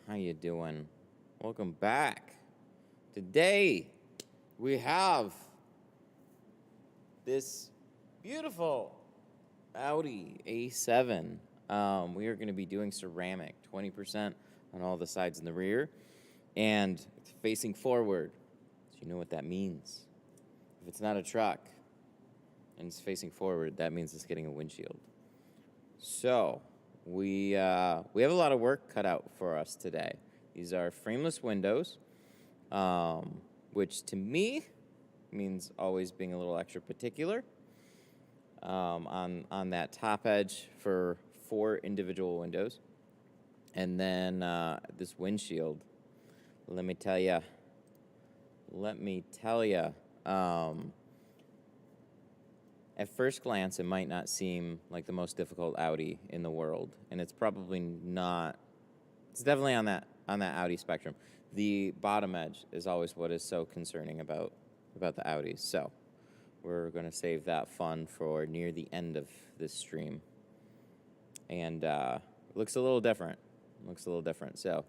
How you doing? Welcome back. Today we have this beautiful Audi A7. We are going to be doing ceramic, 20% on all the sides and the rear, and it's facing forward. So you know what that means. If it's not a truck and it's facing forward, that means it's getting a windshield. So we have a lot of work cut out for us today. These are frameless windows, which to me means always being a little extra particular on that top edge for 4 individual windows. And then this windshield, let me tell you, at first glance, it might not seem like the most difficult Audi in the world, and it's probably not. It's definitely on that Audi spectrum. The bottom edge is always what is so concerning about the Audis. So we're going to save that fun for near the end of this stream, and it looks a little different. So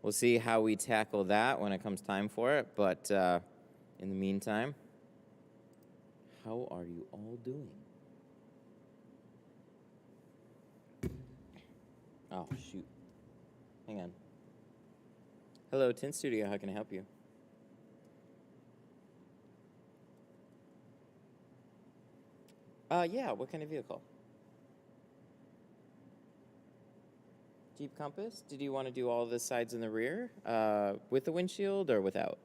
we'll see how we tackle that when it comes time for it. But in the meantime, how are you all doing? Oh, shoot. Hang on. Hello, Tint Studio. How can I help you? Yeah. What kind of vehicle? Jeep Compass? Did you want to do all the sides and the rear with the windshield or without?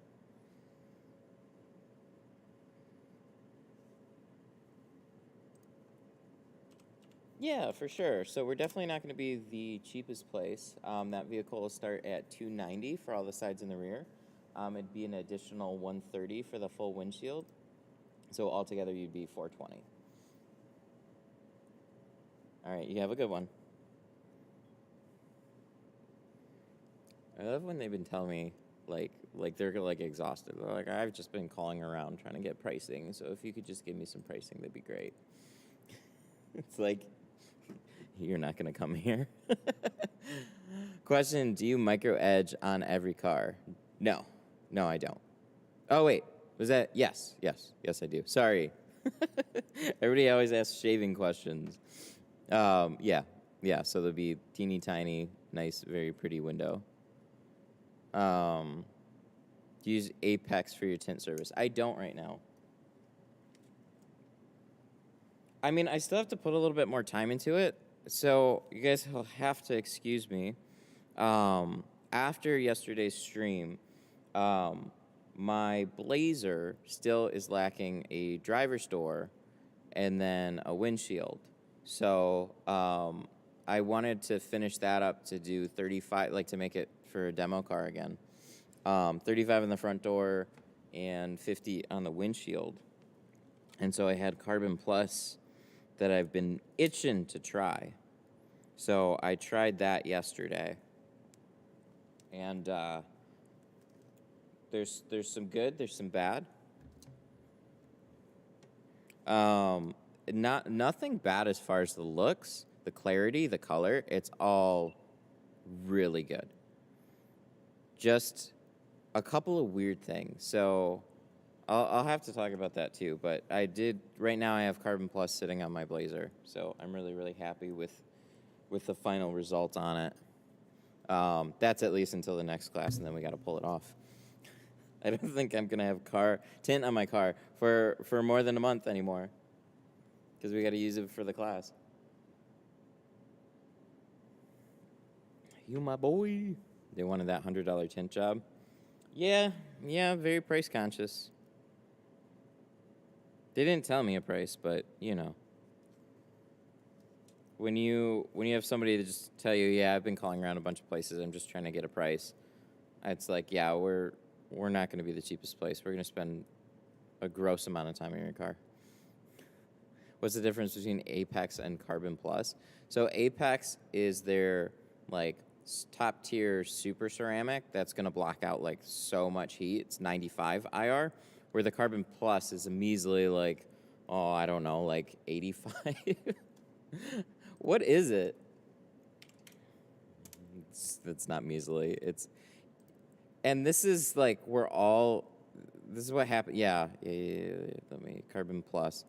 Yeah, for sure. So we're definitely not going to be the cheapest place. That vehicle will start at $290 for all the sides and the rear. It'd be an additional $130 for the full windshield. So altogether, you'd be $420. All right, you have a good one. I love when they've been telling me, like they're like exhausted. They're like, I've just been calling around trying to get pricing. So if you could just give me some pricing, that'd be great. It's like, you're not going to come here. Question, do you micro edge on every car? No, I don't. Oh, wait, was that? Yes, I do. Sorry. Everybody always asks shaving questions. Yeah, so there'll be teeny tiny, nice, very pretty window. Do you use Apex for your tint service? I don't right now. I mean, I still have to put a little bit more time into it, so you guys will have to excuse me. After yesterday's stream, my Blazer still is lacking a driver's door and then a windshield. So I wanted to finish that up to do 35, like to make it for a demo car again. 35 in the front door and 50 on the windshield. And so I had Carbon Plus that I've been itching to try. So I tried that yesterday. And there's some good, there's some bad. Nothing bad as far as the looks, the clarity, the color. It's all really good. Just a couple of weird things. So I'll have to talk about that too, but right now I have Carbon Plus sitting on my Blazer, so I'm really, really happy with the final result on it. That's at least until the next class, and then we got to pull it off. I don't think I'm going to have tint on my car for more than a month anymore, because we got to use it for the class. You my boy. They wanted that $100 tint job. Yeah, very price conscious. They didn't tell me a price, but, you know. When you have somebody to just tell you, yeah, I've been calling around a bunch of places, I'm just trying to get a price, it's like, yeah, we're not going to be the cheapest place. We're going to spend a gross amount of time in your car. What's the difference between Apex and Carbon Plus? So Apex is their, like, top-tier super ceramic that's going to block out, like, so much heat. It's 95 IR. Where the Carbon Plus is a measly, like, I don't know, like 85. What is it? It's not measly. And this is like this is what happened. Yeah. Let me Carbon Plus.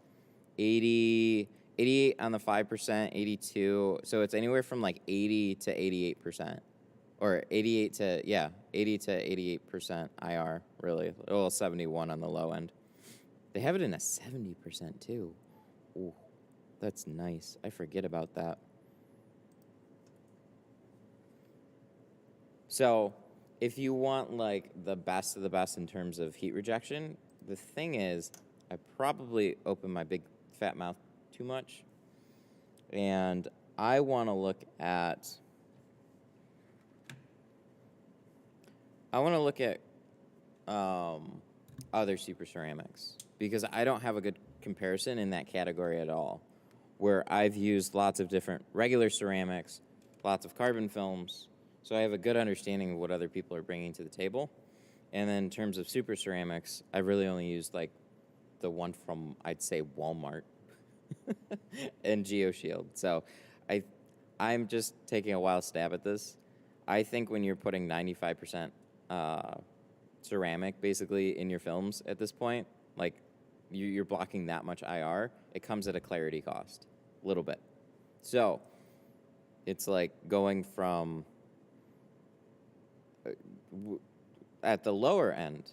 80, 88 on the 5%, 82. So it's anywhere from like 80 to 88%. Or 80 to 88% IR, really. Well, 71 on the low end. They have it in a 70% too. Ooh, that's nice. I forget about that. So if you want like the best of the best in terms of heat rejection, the thing is, I probably open my big fat mouth too much. And I want to look at other super ceramics because I don't have a good comparison in that category at all, where I've used lots of different regular ceramics, lots of carbon films, so I have a good understanding of what other people are bringing to the table. And then in terms of super ceramics, I've really only used like the one from, I'd say, Walmart and GeoShield. So I'm just taking a wild stab at this. I think when you're putting 95% ceramic basically in your films at this point, like you're blocking that much IR, it comes at a clarity cost, a little bit. So it's like going from, at the lower end,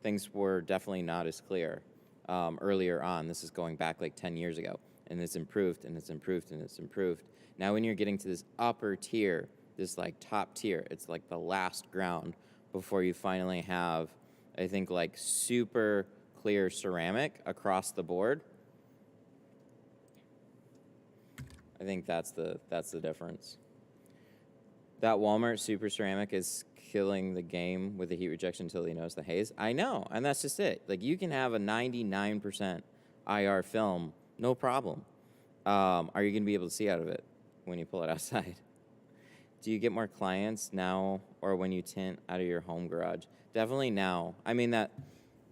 things were definitely not as clear earlier on. This is going back like 10 years ago, and it's improved, and it's improved, and it's improved. Now when you're getting to this upper tier, this like top tier, it's like the last ground before you finally have, I think, like super clear ceramic across the board. I think that's the difference. That Walmart super ceramic is killing the game with the heat rejection until you notice the haze. I know, and that's just it. Like you can have a 99% IR film, no problem. Are you going to be able to see out of it when you pull it outside? Do you get more clients now or when you tint out of your home garage? Definitely now. I mean, that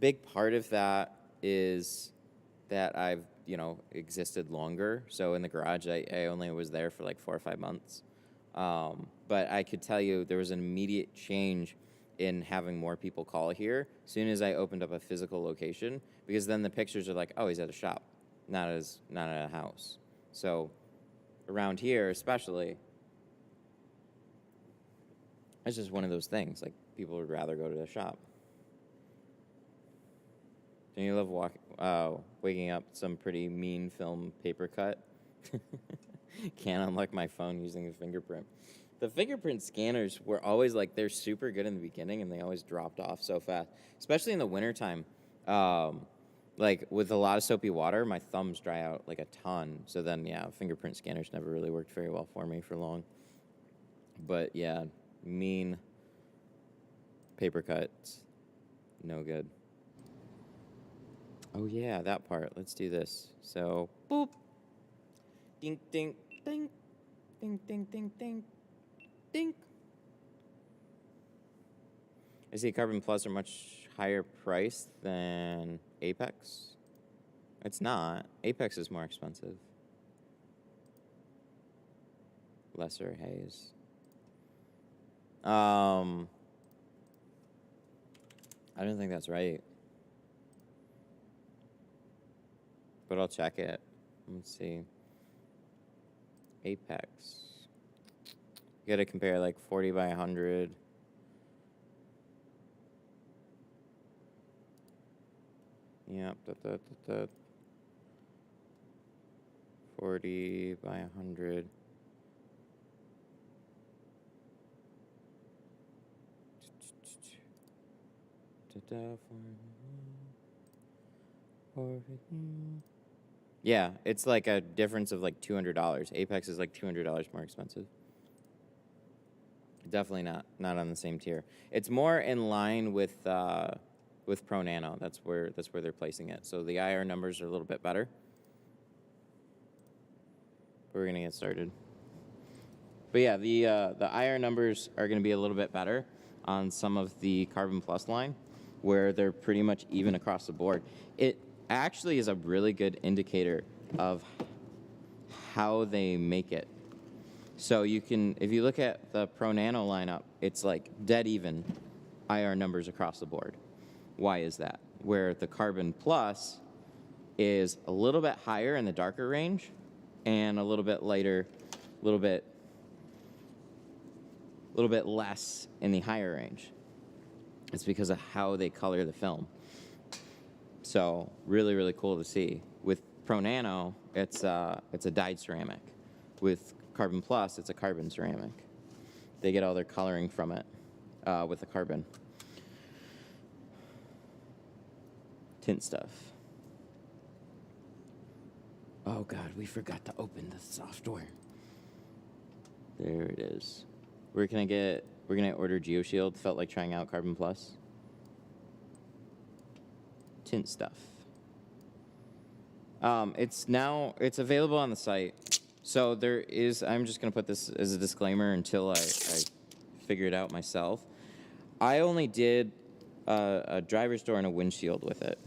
big part of that is that I've, existed longer. So in the garage, I only was there for like 4 or 5 months. But I could tell you there was an immediate change in having more people call here as soon as I opened up a physical location, because then the pictures are like, oh, he's at a shop, not at a house. So around here especially, it's just one of those things. Like, people would rather go to the shop. Don't you love waking up some pretty mean film paper cut? Can't unlock my phone using a fingerprint. The fingerprint scanners were always like, they're super good in the beginning, and they always dropped off so fast, especially in the wintertime. Like, with a lot of soapy water, my thumbs dry out like a ton. So then, yeah, fingerprint scanners never really worked very well for me for long. But, yeah, mean paper cuts, no good. Oh yeah, that part. Let's do this. So boop, ding ding ding, ding ding ding ding, ding. I see Carbon Plus are much higher priced than Apex. It's not. Apex is more expensive. Lesser haze. I don't think that's right. But I'll check it. Let's see. Apex. You gotta compare like 40 by 100. Yep. 40 by 100. Yeah, it's like a difference of like $200. Apex is like $200 more expensive. Definitely not on the same tier. It's more in line with Pro Nano. That's where they're placing it. So the IR numbers are a little bit better. But we're gonna get started. But yeah, the IR numbers are gonna be a little bit better on some of the Carbon Plus line, where they're pretty much even across the board. It actually is a really good indicator of how they make it. So you can, if you look at the Pro Nano lineup, it's like dead even IR numbers across the board. Why is that? Where the Carbon Plus is a little bit higher in the darker range and a little bit lighter, a little bit less in the higher range. It's because of how they color the film. So really, really cool to see. With Pro Nano, it's a dyed ceramic. With Carbon Plus, it's a carbon ceramic. They get all their coloring from it with the carbon. Tint stuff. Oh God, we forgot to open the software. There it is. We're gonna order GeoShield. Felt like trying out Carbon Plus. Tint stuff. It's available on the site. So there is, I'm just gonna put this as a disclaimer until I figure it out myself. I only did a driver's door and a windshield with it.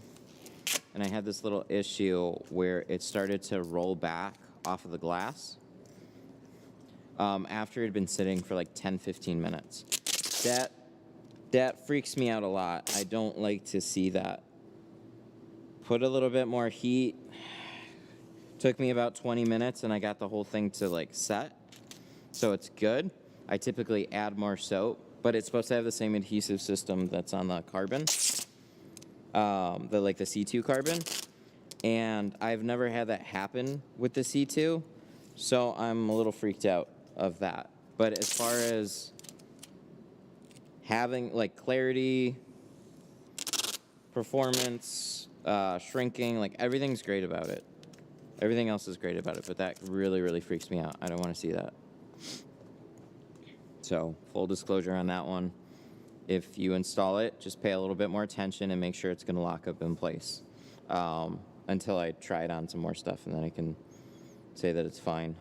And I had this little issue where it started to roll back off of the glass after it had been sitting for like 10-15 minutes. That freaks me out a lot. I don't like to see that. Put a little bit more heat. Took me about 20 minutes and I got the whole thing to like set. So it's good. I typically add more soap, but it's supposed to have the same adhesive system that's on the carbon. The C2 carbon. And I've never had that happen with the C2. So I'm a little freaked out of that. But as far as having like clarity, performance, shrinking, like everything's great about it. Everything else is great about it, but that really, really freaks me out. I don't want to see that. So, full disclosure on that one. If you install it, just pay a little bit more attention and make sure it's going to lock up in place until I try it on some more stuff, and then I can say that it's fine.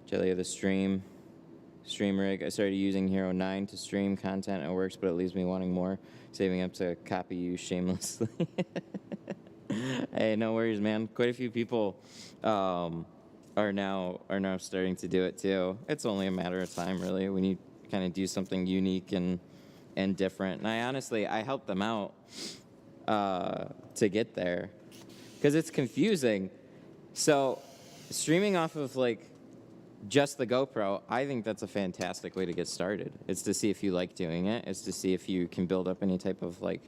Jelly of the stream rig. I started using Hero 9 to stream content. It works, but it leaves me wanting more, saving up to copy you shamelessly. Hey, no worries, man. Quite a few people are now starting to do it too. It's only a matter of time, really, when you kind of do something unique and different. And I help them out to get there because it's confusing. So streaming off of like just the GoPro, I think that's a fantastic way to get started. It's to see if you like doing it. It's to see if you can build up any type of like,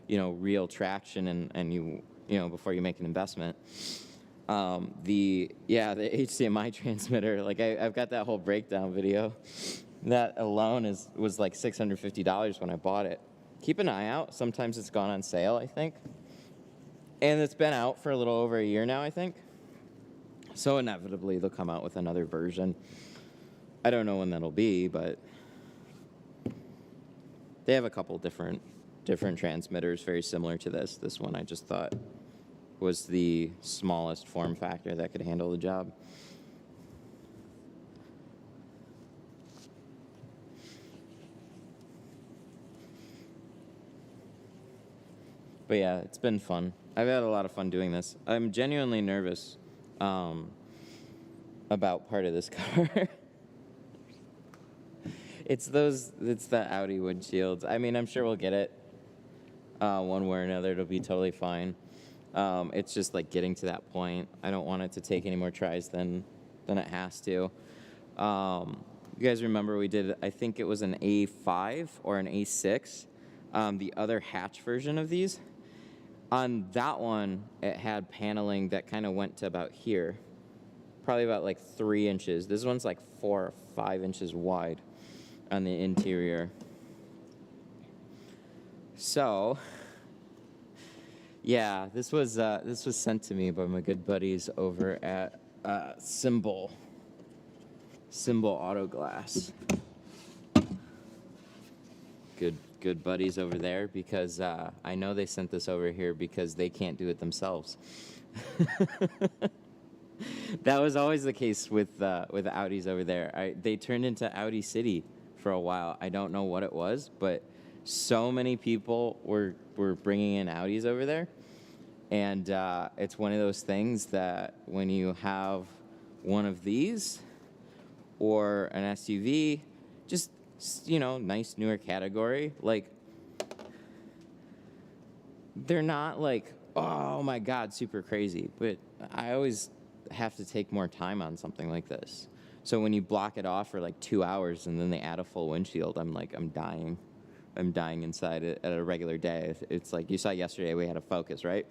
real traction and you before you make an investment. The HDMI transmitter, like I've got that whole breakdown video. That alone was like $650 when I bought it. Keep an eye out. Sometimes it's gone on sale, I think. And it's been out for a little over a year now, I think. So inevitably they'll come out with another version. I don't know when that'll be, but they have a couple different transmitters very similar to this. This one I just thought was the smallest form factor that could handle the job. But yeah, it's been fun. I've had a lot of fun doing this. I'm genuinely nervous about part of this car. It's the Audi windshields. I mean, I'm sure we'll get it one way or another. It'll be totally fine. It's just like getting to that point. I don't want it to take any more tries than it has to. You guys remember we did, I think it was an A5 or an A6, the other hatch version of these. On that one, it had paneling that kind of went to about here, probably about like 3 inches. This one's like 4 or 5 inches wide on the interior. So, yeah, this was sent to me by my good buddies over at Symbol Auto Glass. Good buddies over there, because I know they sent this over here because they can't do it themselves. That was always the case with Audis over there. They turned into Audi City for a while. I don't know what it was, but so many people were bringing in Audis over there. And it's one of those things that when you have one of these or an SUV, just, you know, nice newer category. Like, they're not like, oh my God, super crazy, but I always have to take more time on something like this. So when you block it off for like 2 hours and then they add a full windshield, I'm like, I'm dying. I'm dying inside it at a regular day. It's like, you saw yesterday we had a Focus, right?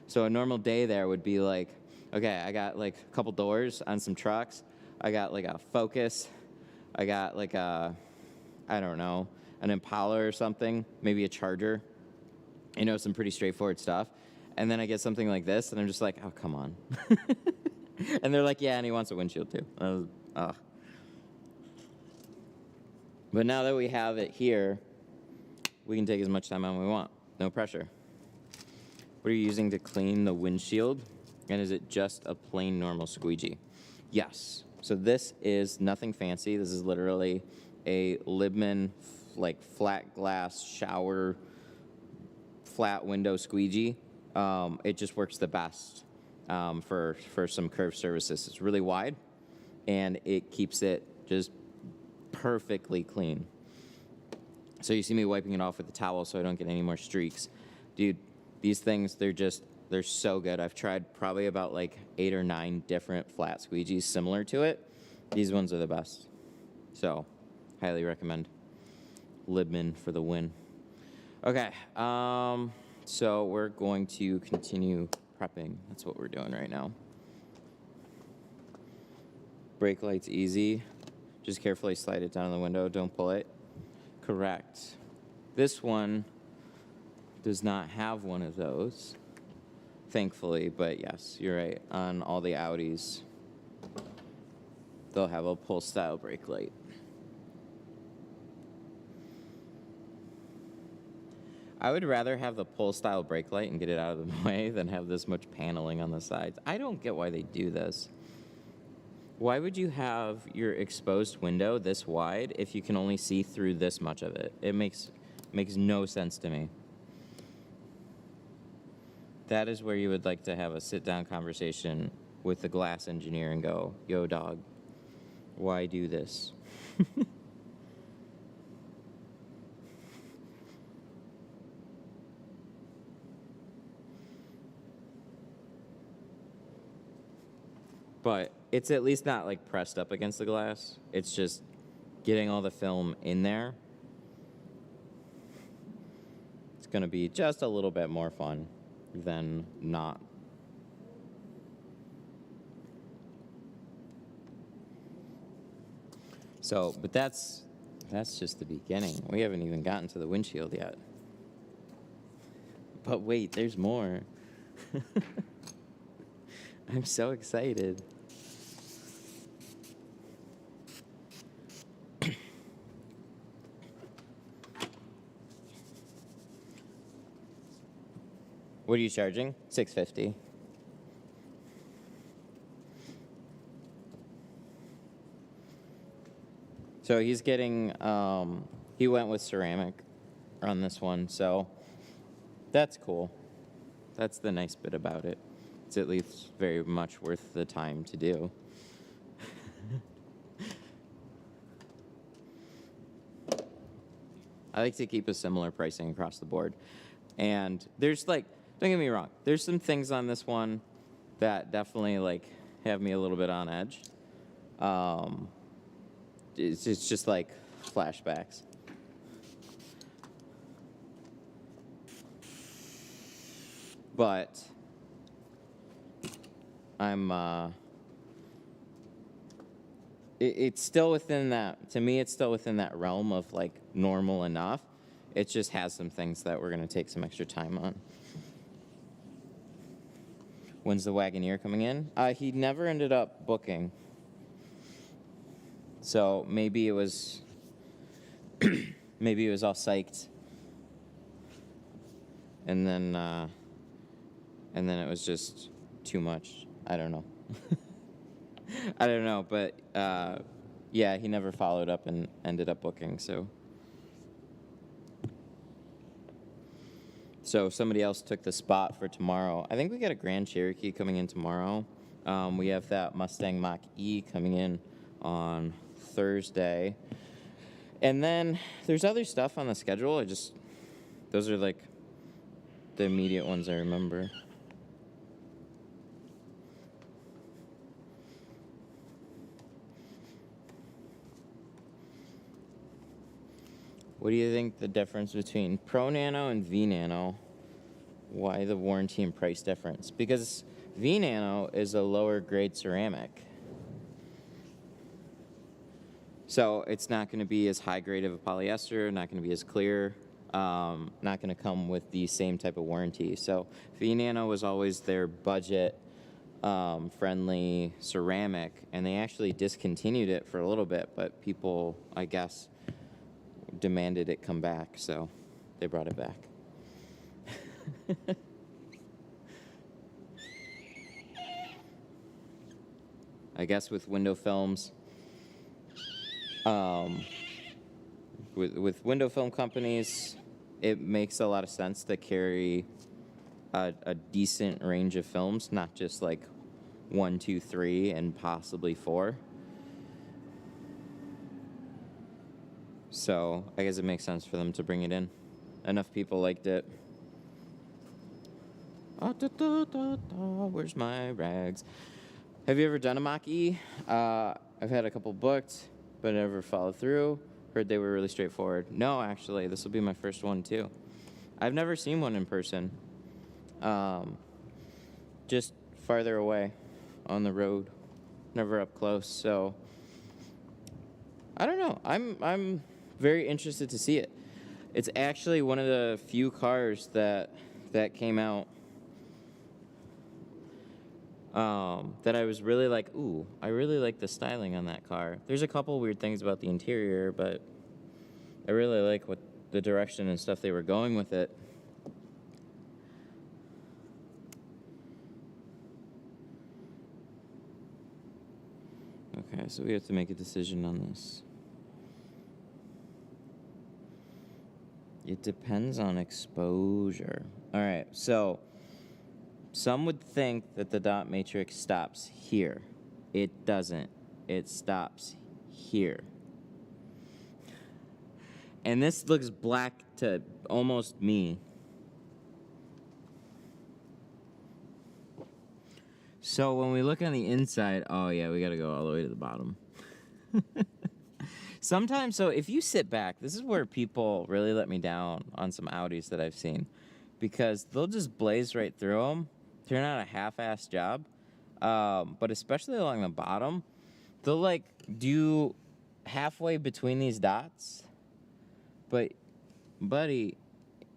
So a normal day there would be like, okay, I got like a couple doors on some trucks. I got like a Focus. I got like a, I don't know, an Impala or something, maybe a Charger. You know, some pretty straightforward stuff. And then I get something like this, and I'm just like, oh, come on. And they're like, yeah, and he wants a windshield too. But now that we have it here, we can take as much time on we want. No pressure. What are you using to clean the windshield? And is it just a plain normal squeegee? Yes. So this is nothing fancy. This is literally a Libman, like, flat glass shower, flat window squeegee. It just works the best for some curved surfaces. It's really wide, and it keeps it just perfectly clean. So you see me wiping it off with a towel so I don't get any more streaks. Dude, these things, they're so good. I've tried probably about like 8 or 9 different flat squeegees similar to it. These ones are the best. So, highly recommend. Libman for the win. Okay, so we're going to continue prepping. That's what we're doing right now. Brake light's easy. Just carefully slide it down the window. Don't pull it. Correct. This one does not have one of those, thankfully, but yes, you're right. On all the Audis, they'll have a pull-style brake light. I would rather have the pull-style brake light and get it out of the way than have this much paneling on the sides. I don't get why they do this. Why would you have your exposed window this wide if you can only see through this much of it? It makes no sense to me. That is where you would like to have a sit-down conversation with the glass engineer and go, yo, dog, why do this? But it's at least not like pressed up against the glass. It's just getting all the film in there. It's going to be just a little bit more fun than not. So, but that's just the beginning. We haven't even gotten to the windshield yet. But wait, there's more. I'm so excited. What are you charging? $650. So he's getting, he went with ceramic on this one, so that's cool. That's the nice bit about it. It's at least very much worth the time to do. I like to keep a similar pricing across the board. And there's like, don't get me wrong, there's some things on this one that definitely like have me a little bit on edge. It's just like flashbacks. But it's still within that, to me, it's still within that realm of like normal enough. It just has some things that we're going to take some extra time on. When's the Wagoneer coming in? He never ended up booking. So maybe it was, maybe it was all psyched. And then it was just too much. I don't know. I don't know, but yeah, he never followed up and ended up booking, so somebody else took the spot for tomorrow. I think we got a Grand Cherokee coming in tomorrow. We have that Mustang Mach-E coming in on Thursday. And then there's other stuff on the schedule. Those are like the immediate ones I remember. What do you think the difference between Pro Nano and V Nano? Why the warranty and price difference? Because V Nano is a lower grade ceramic. So it's not going to be as high grade of a polyester, not going to be as clear, not going to come with the same type of warranty. So V Nano was always their budget friendly ceramic, and they actually discontinued it for a little bit, but people, I guess, demanded it come back, so they brought it back. I guess with window films, with window film companies, it makes a lot of sense to carry a decent range of films, not just like 1, 2, 3, and possibly 4. So I guess it makes sense for them to bring it in. Enough people liked it. Where's my rags? Have you ever done a Mach-E? I've had a couple booked, but never followed through. Heard they were really straightforward. No, actually, this will be my first one too. I've never seen one in person. Just farther away on the road, never up close. So I don't know. I'm very interested to see it. It's actually one of the few cars that came out that I was really like, ooh, I really like the styling on that car. There's a couple weird things about the interior, but I really like what the direction and stuff they were going with it. Okay, so we have to make a decision on this. It depends on exposure. All right, so some would think that the dot matrix stops here. It doesn't. It stops here. And this looks black to almost me. So when we look on the inside, oh yeah, we gotta go all the way to the bottom. Sometimes, so if you sit back, this is where people really let me down on some Audis that I've seen, because they'll just blaze right through them, turn out a half-assed job, but especially along the bottom, they'll like do halfway between these dots, but buddy,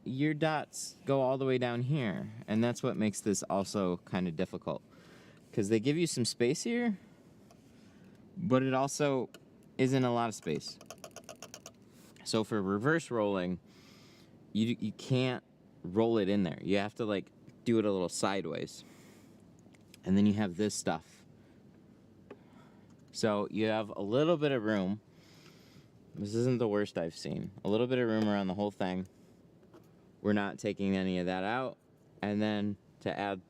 your dots go all the way down here, and that's what makes this also kind of difficult, because they give you some space here, but it also isn't a lot of space. So for reverse rolling, you can't roll it in there. You have to like do it a little sideways. And then you have this stuff. So you have a little bit of room. This isn't the worst I've seen. A little bit of room around the whole thing. We're not taking any of that out. And then to add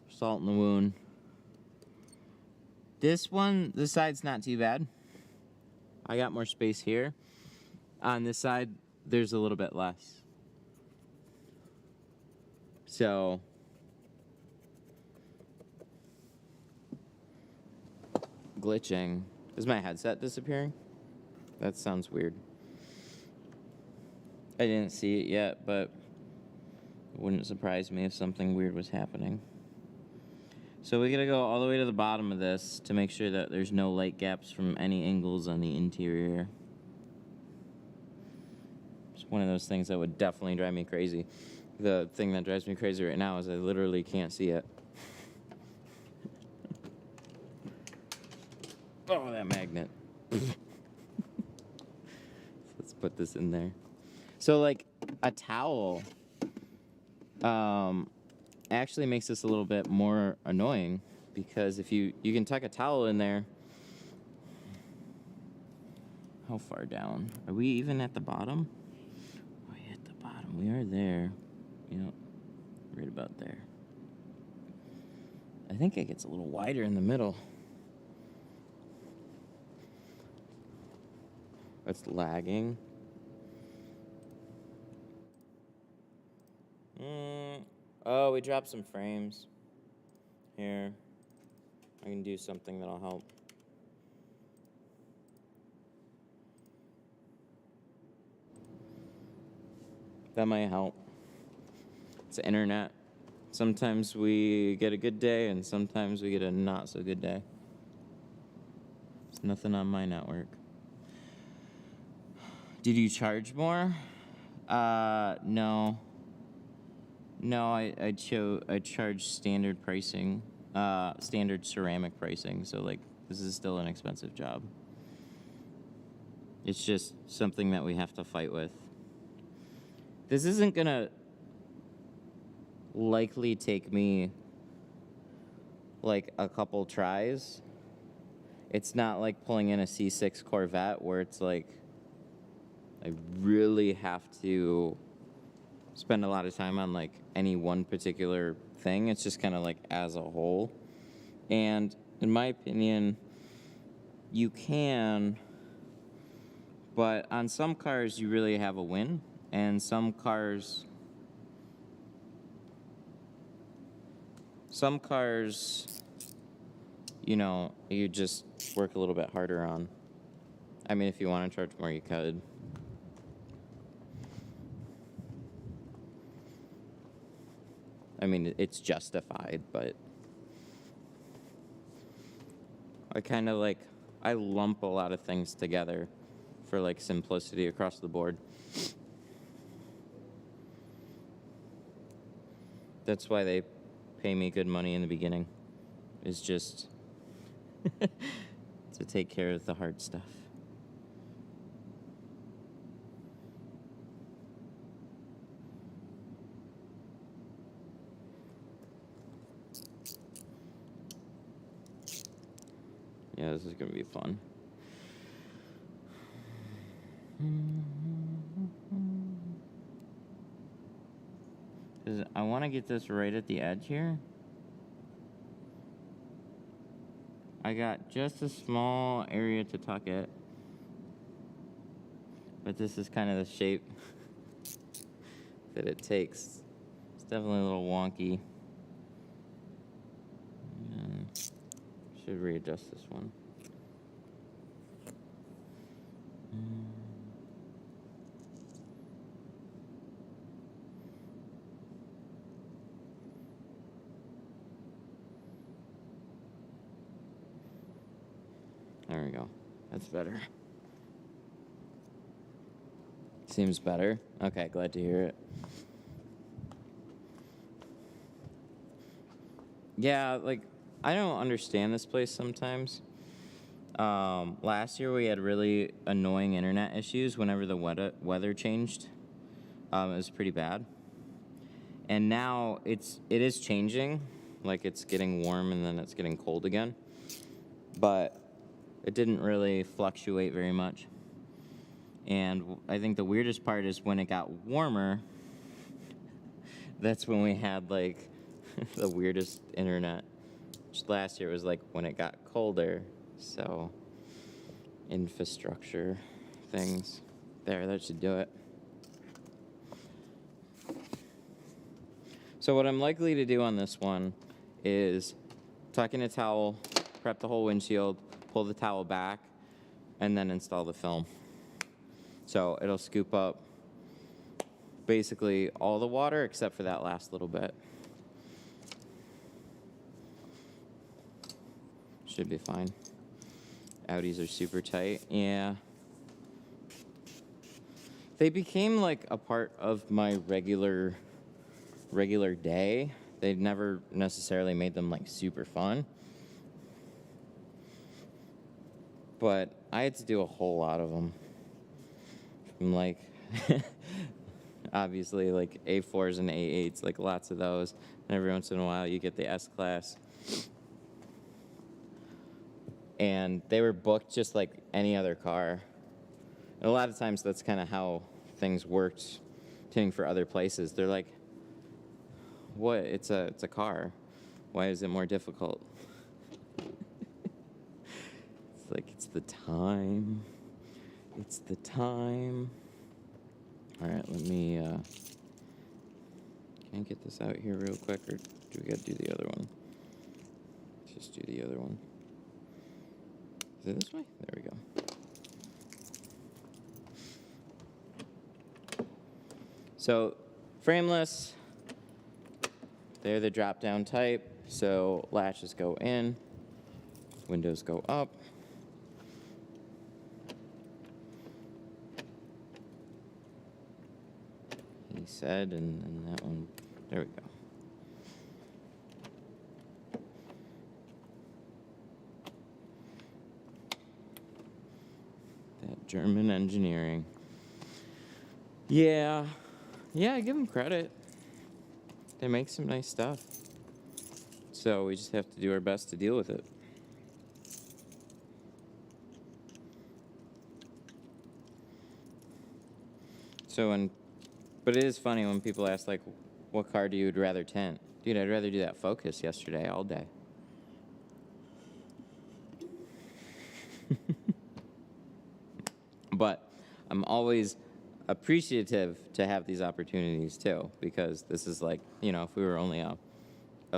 salt in the wound, this one, this side's not too bad. I got more space here. On this side, there's a little bit less. So glitching. Is my headset disappearing? That sounds weird. I didn't see it yet, but it wouldn't surprise me if something weird was happening. So we gotta go all the way to the bottom of this to make sure that there's no light gaps from any angles on the interior. It's one of those things that would definitely drive me crazy. The thing that drives me crazy right now is I literally can't see it. Oh, that magnet. Let's put this in there. So like a towel actually makes this a little bit more annoying, because if you can tuck a towel in there. How far down? Are we even at the bottom? Oh yeah, at the bottom. We are there. Yep. Right about there. I think it gets a little wider in the middle. It's lagging. Oh, we dropped some frames. Here. I can do something that'll help. That might help. It's the internet. Sometimes we get a good day, and sometimes we get a not so good day. There's nothing on my network. Did you charge more? No. No, I charge standard pricing, standard ceramic pricing. So like, this is still an expensive job. It's just something that we have to fight with. This isn't gonna likely take me like a couple tries. It's not like pulling in a C6 Corvette where it's like I really have to spend a lot of time on like any one particular thing. It's just kind of like as a whole. And in my opinion, you can, but on some cars you really have a win, and some cars you know, you just work a little bit harder on. I mean, if you want to charge more, you could. I mean, it's justified, but I kind of like, I lump a lot of things together for like simplicity across the board. That's why they pay me good money in the beginning, is just to take care of the hard stuff. Yeah, this is gonna be fun. I want to get this right at the edge here. I got just a small area to tuck it, but this is kind of the shape that it takes. It's definitely a little wonky. Should readjust this one. There we go. That's better. Seems better. Okay, glad to hear it. Yeah, like, I don't understand this place sometimes. Last year we had really annoying internet issues whenever the weather changed. It was pretty bad. And now it is changing. Like, it's getting warm and then it's getting cold again. But it didn't really fluctuate very much. And I think the weirdest part is when it got warmer, that's when we had like the weirdest internet. Which last year was like when it got colder. So infrastructure things. There, that should do it. So what I'm likely to do on this one is tuck in a towel, prep the whole windshield, pull the towel back, and then install the film. So it'll scoop up basically all the water except for that last little bit. Should be fine. Audis are super tight. Yeah. They became like a part of my regular day. They never necessarily made them like super fun. But I had to do a whole lot of them. From like, obviously like A4s and A8s, like lots of those. And every once in a while you get the S-Class. And they were booked just like any other car. And a lot of times that's kind of how things worked tinting for other places. They're like, what? It's a car. Why is it more difficult? It's like, it's the time. It's the time. All right, let me, can I get this out here real quick, or do we gotta do the other one? Let's just do the other one. Is it this way? There we go. So, frameless, they're the drop-down type, so latches go in, windows go up. He said, and that one, there we go. That German engineering. Yeah, I give them credit. They make some nice stuff. So we just have to do our best to deal with it. But it is funny when people ask, like, what car do you would rather tint? Dude, I'd rather do that Focus yesterday all day. But I'm always appreciative to have these opportunities too, because this is like, you know, if we were only a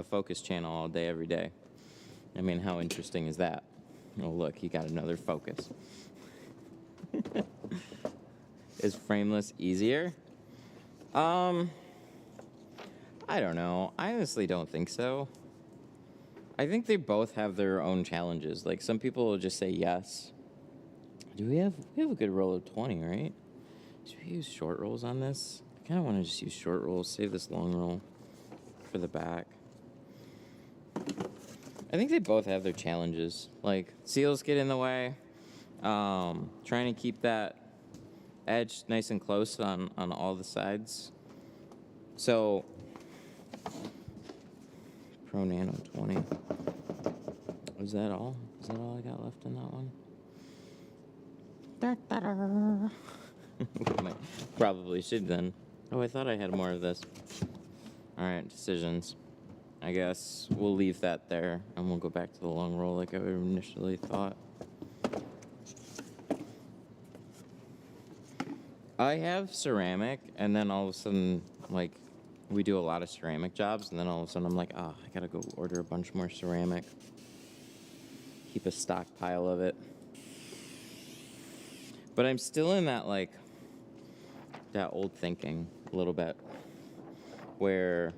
Focus channel all day, every day, I mean, how interesting is that? Oh, look, he got another Focus. Is frameless easier? I don't know. I honestly don't think so. I think they both have their own challenges. Like, some people will just say yes. We have a good roll of 20, right? Should we use short rolls on this? I kind of want to just use short rolls, save this long roll for the back. I think they both have their challenges. Like, seals get in the way. Trying to keep that edge nice and close on all the sides. So, Pro Nano 20. Is that all? Is that all I got left in that one? Probably should then. Oh, I thought I had more of this. Alright, decisions. I guess we'll leave that there, and we'll go back to the long roll like I initially thought. I have ceramic, and then all of a sudden, like, we do a lot of ceramic jobs, and then all of a sudden I'm like, I gotta go order a bunch more ceramic. Keep a stockpile of it. But I'm still in that, like, that old thinking a little bit, where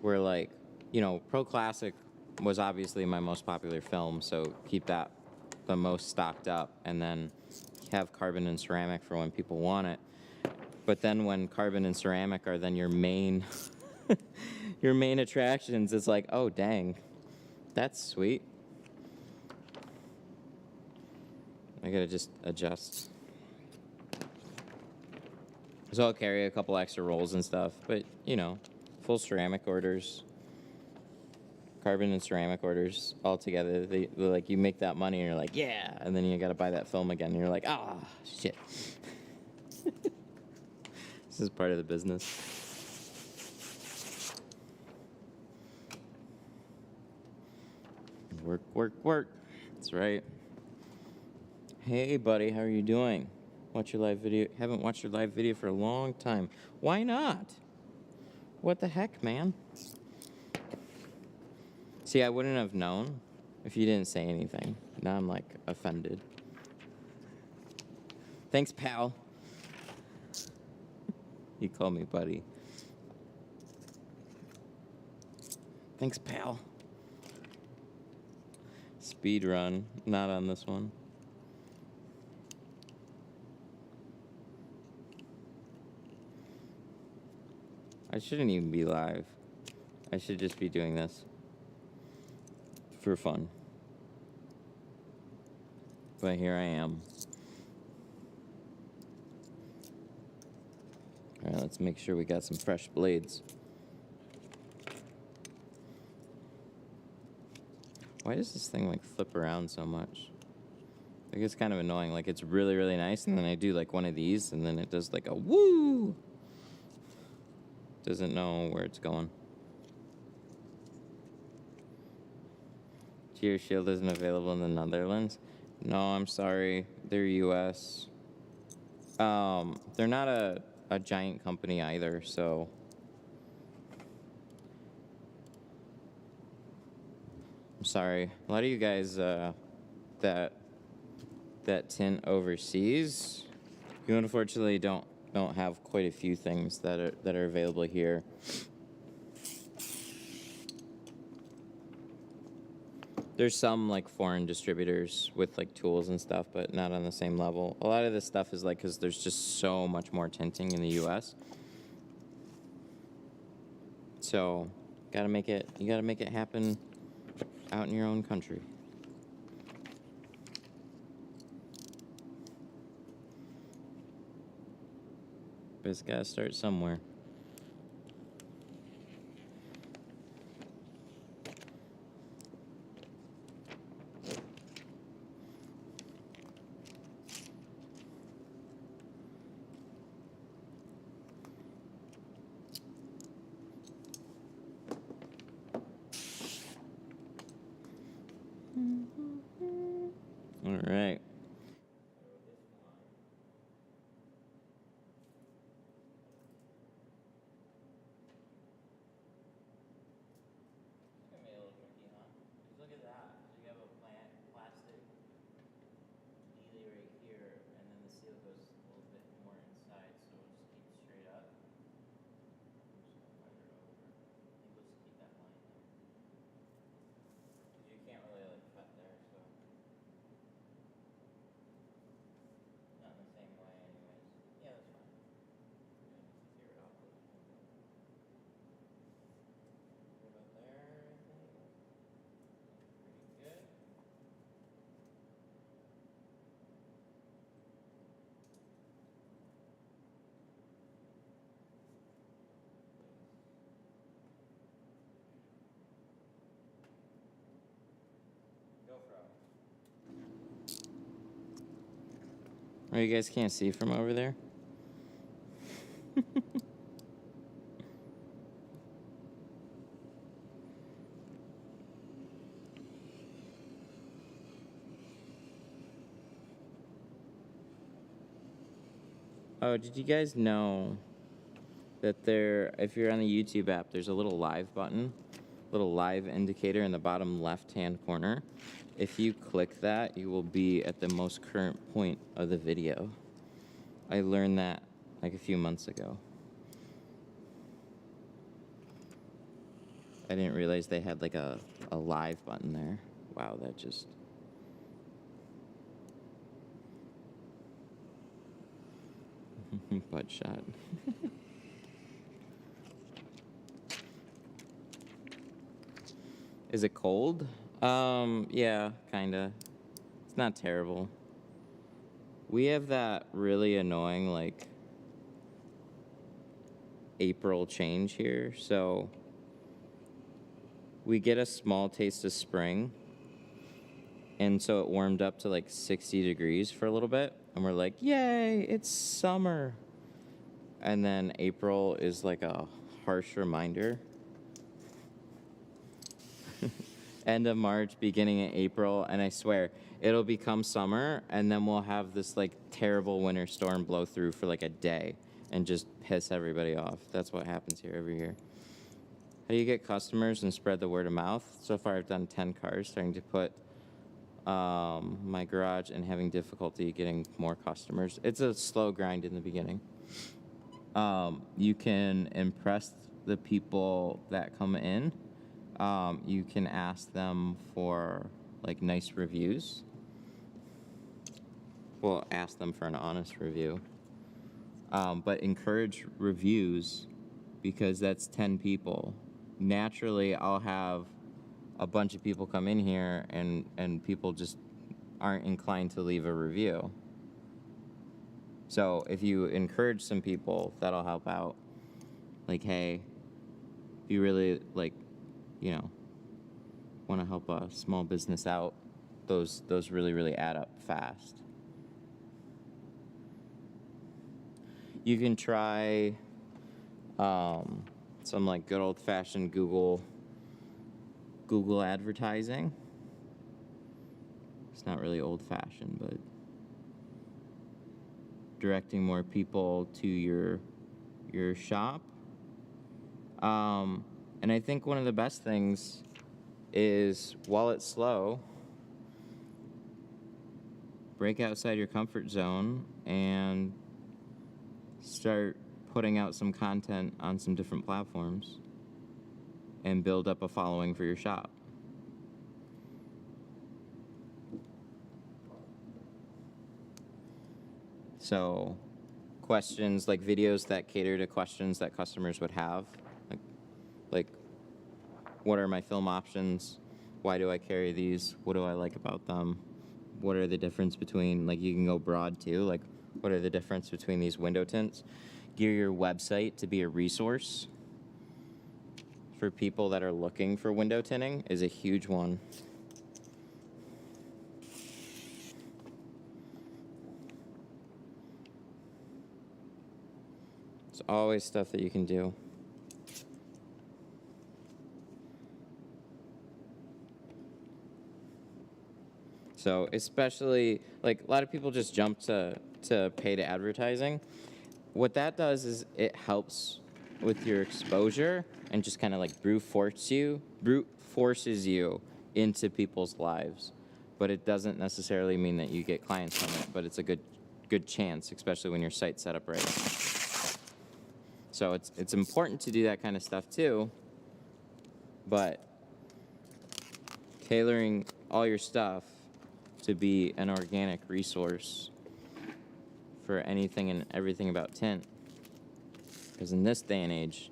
like, you know, Pro Classic was obviously my most popular film, so keep that the most stocked up, and then have carbon and ceramic for when people want it. But then when carbon and ceramic are then your main your main attractions, it's like, oh dang, that's sweet. I gotta just adjust. So I'll carry a couple extra rolls and stuff, but you know, full ceramic orders, carbon and ceramic orders all together. They like, you make that money and you're like, yeah, and then you gotta buy that film again and you're like, shit. This is part of the business. Work, work, work. That's right. Hey, buddy, how are you doing? Watch your live video. Haven't watched your live video for a long time. Why not? What the heck, man? See, I wouldn't have known if you didn't say anything. Now I'm, like, offended. Thanks, pal. You call me buddy. Thanks, pal. Speed run. Not on this one. I shouldn't even be live. I should just be doing this for fun. But here I am. All right, let's make sure we got some fresh blades. Why does this thing like flip around so much? Like, it's kind of annoying. Like, it's really, really nice, and then I do like one of these, and then it does like a woo. Doesn't know where it's going. Tier Shield isn't available in the Netherlands. No, I'm sorry. They're US. They're not a giant company either, so. I'm sorry. A lot of you guys that tint overseas, you unfortunately don't have quite a few things that are available here. There's some like foreign distributors with like tools and stuff, but not on the same level. A lot of this stuff is like because there's just so much more tinting in the U.S. So, you gotta make it happen out in your own country. But it's gotta start somewhere. All right. Look at that. So you have a plastic needle right here, and then the seal goes a little bit more inside, so we'll just keep it straight up. I'm just gonna fire it over. I think we'll just keep that line there. Because you can't really like cut there, so. Not in the same way anyways. Yeah, that's fine. Tear it off a little bit. Right about there, I think. Pretty good. Go for it. Oh, you guys can't see from over there? Oh, did you guys know that there, if you're on the YouTube app, there's a little live button, little live indicator in the bottom left-hand corner. If you click that, you will be at the most current point of the video. I learned that like a few months ago. I didn't realize they had like a live button there. Wow, that just... butt shot. Is it cold? Yeah, kinda. It's not terrible. We have that really annoying, like, April change here, so we get a small taste of spring, and so it warmed up to like 60 degrees for a little bit, and we're like, yay, it's summer. And then April is like a harsh reminder. End of March, beginning of April, and I swear, it'll become summer, and then we'll have this like terrible winter storm blow through for like a day and just piss everybody off. That's what happens here every year. How do you get customers and spread the word of mouth? So far, I've done 10 cars, starting to put my garage and having difficulty getting more customers. It's a slow grind in the beginning. You can impress the people that come in. You can ask them for like nice reviews. Well, ask them for an honest review. But encourage reviews because that's 10 people. Naturally, I'll have a bunch of people come in here and people just aren't inclined to leave a review. So if you encourage some people, that'll help out. Like, hey, if you really, like, you know, want to help a small business out, those really, really add up fast. You can try some like good old-fashioned Google advertising. not really old-fashioned, but directing more people to your shop. And I think one of the best things is, while it's slow, break outside your comfort zone and start putting out some content on some different platforms and build up a following for your shop. So questions, like videos that cater to questions that customers would have, like what are my film options? Why do I carry these? What do I like about them? What are the difference between, like, you can go broad too, like what are the difference between these window tints? Gear your website to be a resource for people that are looking for window tinting is a huge one. It's always stuff that you can do. So especially, like, a lot of people just jump to paid advertising. What that does is it helps with your exposure and just kind of like brute forces you into people's lives. But it doesn't necessarily mean that you get clients from it, but it's a good chance, especially when your site's set up right. So it's important to do that kind of stuff too, but tailoring all your stuff to be an organic resource for anything and everything about tint. Because in this day and age,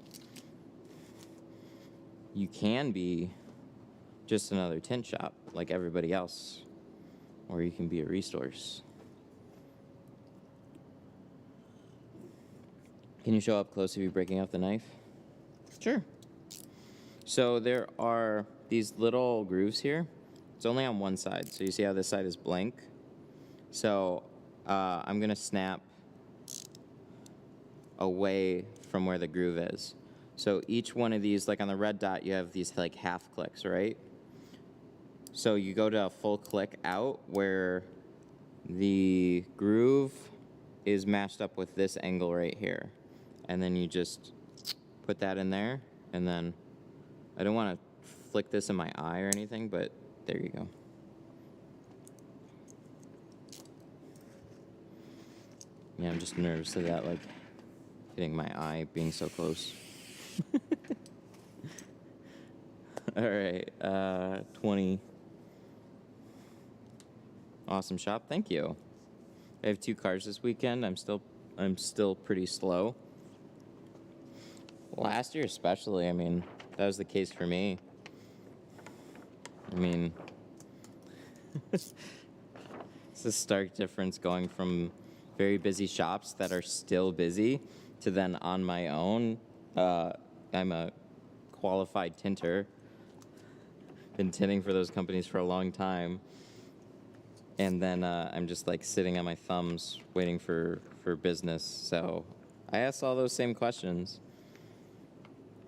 you can be just another tint shop like everybody else, or you can be a resource. Can you show up close if you're breaking out the knife? Sure. So there are these little grooves here. It's only on one side, so you see how this side is blank? So I'm gonna snap away from where the groove is. So each one of these, like on the red dot, you have these like half clicks, right? So you go to a full click out where the groove is matched up with this angle right here. And then you just put that in there, and then I don't want to flick this in my eye or anything, but there you go. Yeah, I'm just nervous of that, like, hitting my eye being so close. All right, 20. Awesome shop, thank you. I have 2 cars this weekend. I'm still pretty slow. Last year especially, I mean, that was the case for me. I mean, it's a stark difference going from very busy shops that are still busy to then on my own. I'm a qualified tinter. Been tinting for those companies for a long time. And then I'm just like sitting on my thumbs waiting for business. So I asked all those same questions.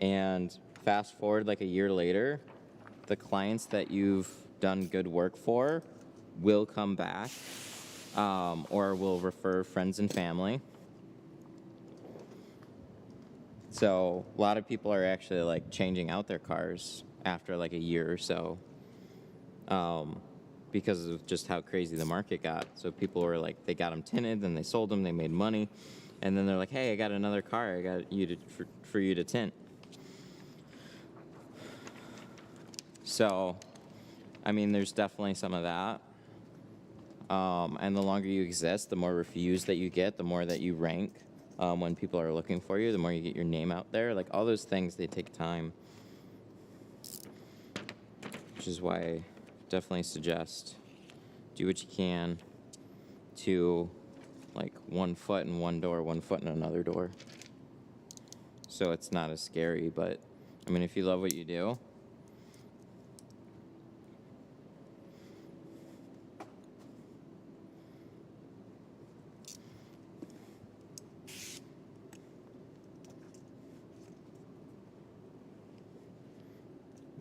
And fast forward like a year later, the clients that you've done good work for will come back or will refer friends and family. So a lot of people are actually like changing out their cars after like a year or so because of just how crazy the market got. So people were like, they got them tinted, then they sold them, they made money, and then they're like, hey, I got another car, I got you for you to tint. So, I mean, there's definitely some of that. And the longer you exist, the more reviews that you get, the more that you rank when people are looking for you, the more you get your name out there. Like, all those things, they take time. Which is why I definitely suggest do what you can to, like, 1 foot in one door, 1 foot in another door. So it's not as scary, but, I mean, if you love what you do,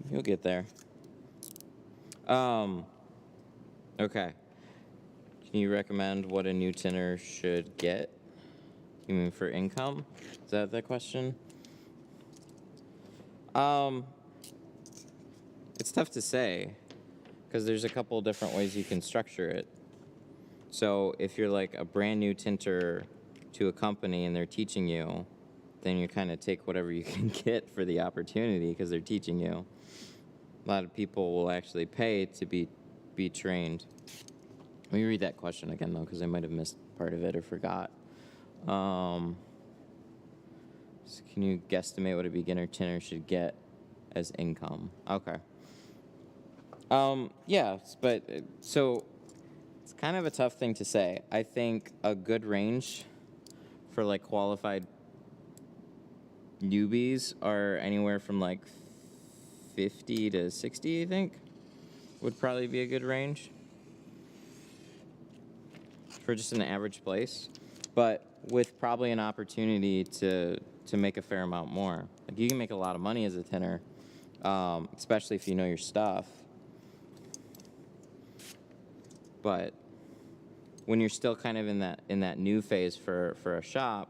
you'll get there. Okay. Can you recommend what a new tinter should get? You mean for income? Is that the question? It's tough to say because there's a couple different ways you can structure it. So if you're like a brand new tinter to a company and they're teaching you, then you kind of take whatever you can get for the opportunity because they're teaching you. A lot of people will actually pay to be trained. Let me read that question again though, because I might have missed part of it or forgot. So can you guesstimate what a beginner tinter should get as income? Okay. Yeah, but so it's kind of a tough thing to say. I think a good range for like qualified newbies are anywhere from like 50 to 60, I think, would probably be a good range for just an average place, but with probably an opportunity to make a fair amount more. Like you can make a lot of money as a tinter, especially if you know your stuff. But when you're still kind of in that new phase for a shop,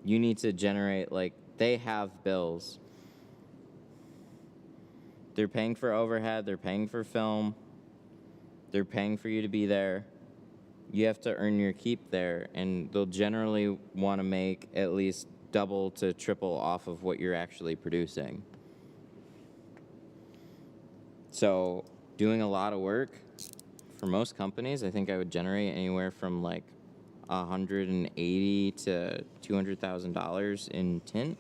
you need to generate, like, they have bills. They're paying for overhead, they're paying for film, they're paying for you to be there. You have to earn your keep there, and they'll generally want to make at least double to triple off of what you're actually producing. So doing a lot of work, for most companies, I think I would generate anywhere from like $180,000 to $200,000 in tint,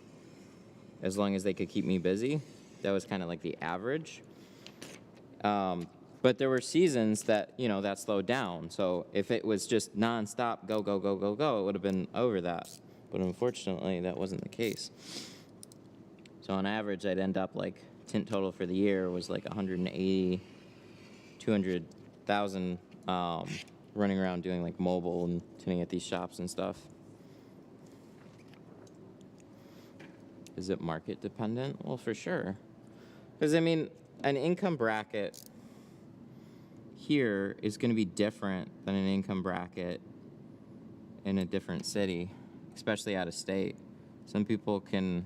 as long as they could keep me busy. That was kind of like the average. But there were seasons that, that slowed down. So if it was just nonstop, go, go, go, go, go, it would have been over that. But unfortunately, that wasn't the case. So on average, I'd end up like tint total for the year was like 180, 200,000 running around doing like mobile and tinting at these shops and stuff. Is it market dependent? Well, for sure. Because, I mean, an income bracket here is going to be different than an income bracket in a different city, especially out of state. Some people can,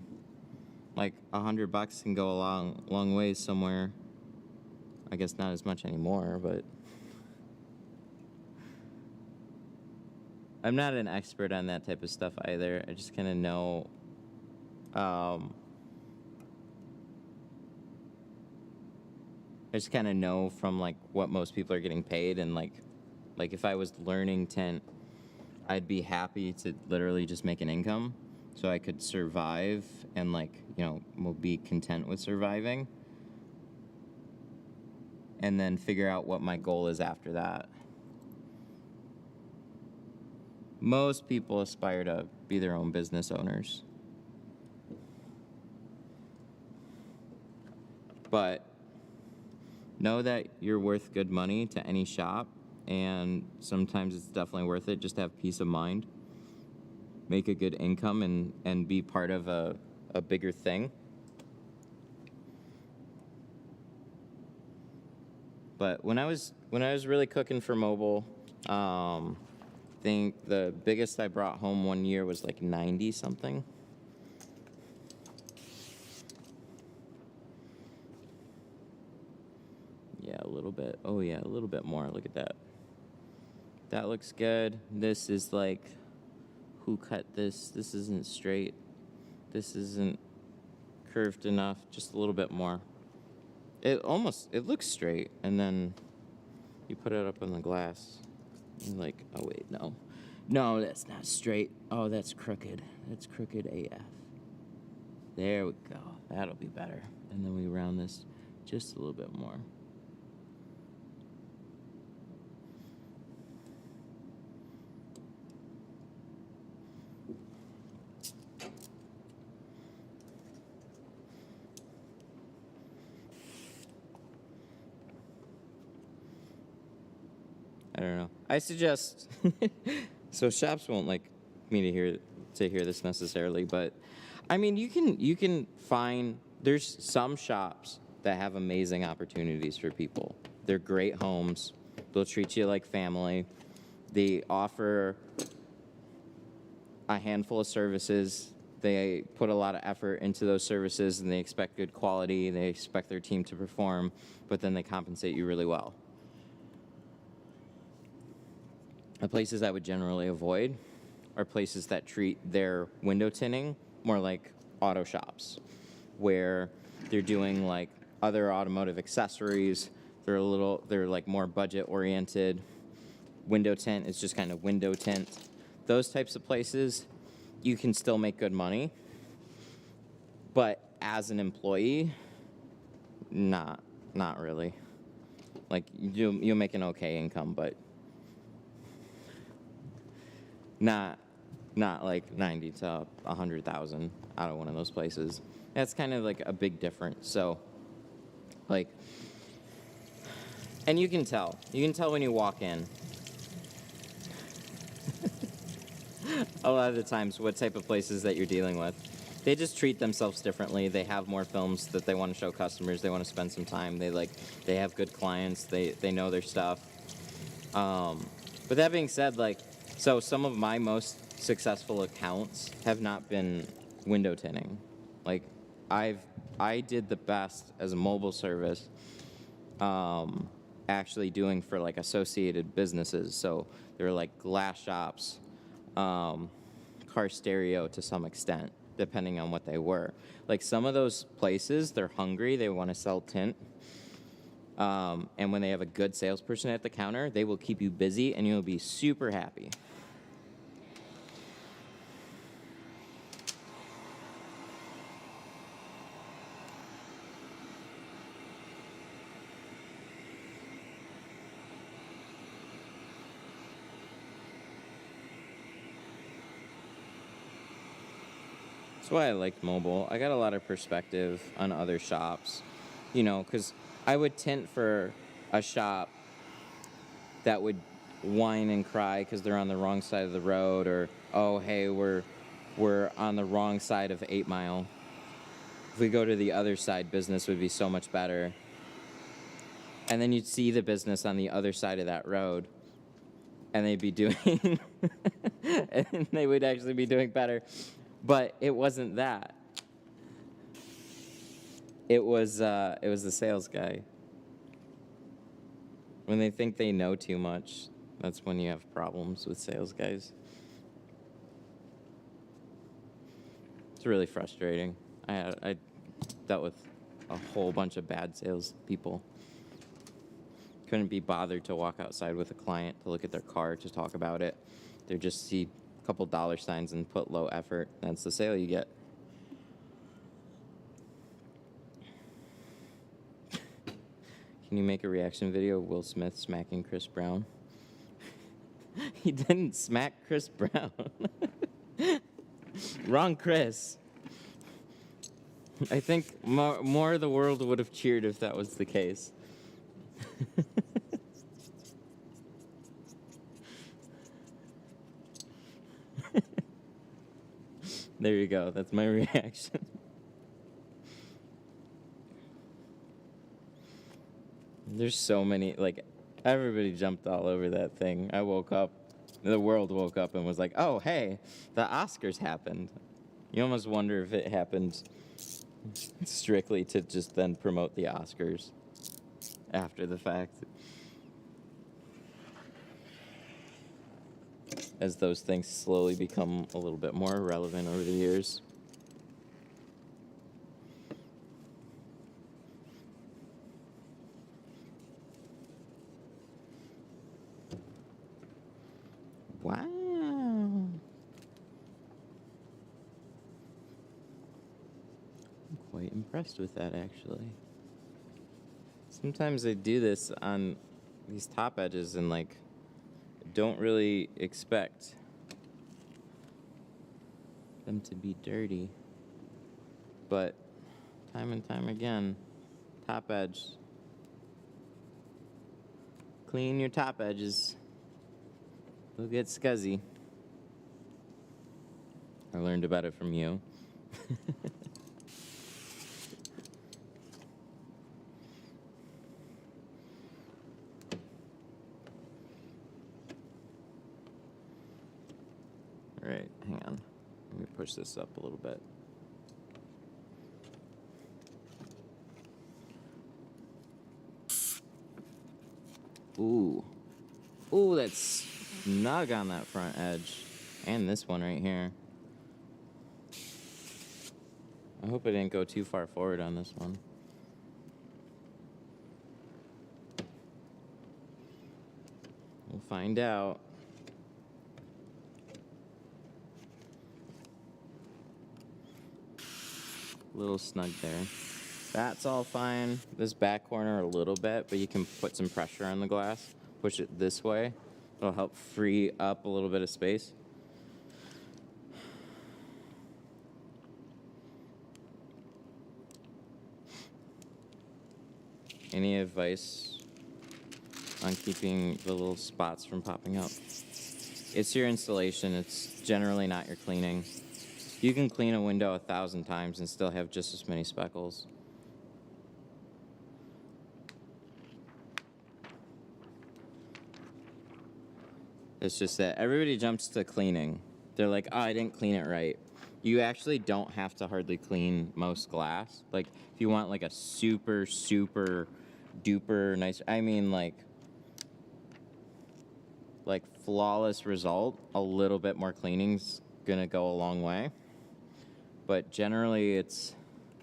like, $100 can go a long ways somewhere. I guess not as much anymore, but I'm not an expert on that type of stuff either. I just kind of know. I just kind of know from like what most people are getting paid, and like if I was learning tint, I'd be happy to literally just make an income so I could survive and will be content with surviving, and then figure out what my goal is after that. Most people aspire to be their own business owners, but know that you're worth good money to any shop, and sometimes it's definitely worth it just to have peace of mind, make a good income, and be part of a bigger thing. But when I was really cooking for mobile, I think the biggest I brought home one year was like 90 something. Yeah, a little bit. Oh yeah, a little bit more. Look at that. That looks good. This is like, who cut this? This isn't straight. This isn't curved enough. Just a little bit more. It looks straight, and then you put it up on the glass. You're like, oh wait, no. No, that's not straight. Oh, that's crooked. That's crooked AF. There we go. That'll be better. And then we round this just a little bit more. I don't know. I suggest so shops won't like me to hear this necessarily, but I mean you can find, there's some shops that have amazing opportunities for people. They're great homes. They'll treat you like family. They offer a handful of services. They put a lot of effort into those services, and they expect good quality. They expect their team to perform, but then they compensate you really well. The places I would generally avoid are places that treat their window tinting more like auto shops, where they're doing like other automotive accessories. They're like more budget oriented. Window tint is just kind of window tint. Those types of places, you can still make good money, but as an employee, not really. Like you'll make an okay income, but not like 90 to 100,000 out of one of those places. That's kind of like a big difference. So, like, and you can tell when you walk in. A lot of the times what type of places that you're dealing with. They just treat themselves differently. They have more films that they want to show customers. They want to spend some time. They have good clients. They know their stuff. But that being said, like, so some of my most successful accounts have not been window tinting. Like, I did the best as a mobile service, actually doing for like associated businesses. So there were like glass shops, car stereo to some extent, depending on what they were. Like some of those places, they're hungry, they want to sell tint. And when they have a good salesperson at the counter, they will keep you busy and you'll be super happy. That's why I liked mobile. I got a lot of perspective on other shops, you know, because I would tint for a shop that would whine and cry because they're on the wrong side of the road, or, oh, hey, we're on the wrong side of 8 Mile. If we go to the other side, business would be so much better. And then you'd see the business on the other side of that road, and they'd be doing, and they would actually be doing better. But it wasn't that. It was the sales guy. When they think they know too much, that's when you have problems with sales guys. It's really frustrating. I dealt with a whole bunch of bad sales people. Couldn't be bothered to walk outside with a client to look at their car to talk about it. They just see a couple dollar signs and put low effort. That's the sale you get. Can you make a reaction video of Will Smith smacking Chris Brown? He didn't smack Chris Brown. Wrong Chris. I think more of the world would have cheered if that was the case. There you go. That's my reaction. There's so many, like, everybody jumped all over that thing. I woke up, the world woke up and was like, oh, hey, the Oscars happened. You almost wonder if it happened strictly to just then promote the Oscars after the fact. As those things slowly become a little bit more relevant over the years. Wow. I'm quite impressed with that, actually. Sometimes I do this on these top edges and, like, don't really expect them to be dirty. But time and time again, top edge. Clean your top edges. They'll get scuzzy. I learned about it from you. Right, hang on. Let me push this up a little bit. Ooh. Ooh, that's snug on that front edge. And this one right here. I hope I didn't go too far forward on this one. We'll find out. A little snug there. That's all fine. This back corner a little bit, but you can put some pressure on the glass. Push it this way. It'll help free up a little bit of space. Any advice on keeping the little spots from popping up? It's your installation. It's generally not your cleaning. You can clean a window 1,000 times and still have just as many speckles. It's just that everybody jumps to cleaning. They're like, oh, I didn't clean it right. You actually don't have to hardly clean most glass. Like, if you want like a super, super duper nice, I mean like flawless result, a little bit more cleaning's gonna go a long way. But generally it's,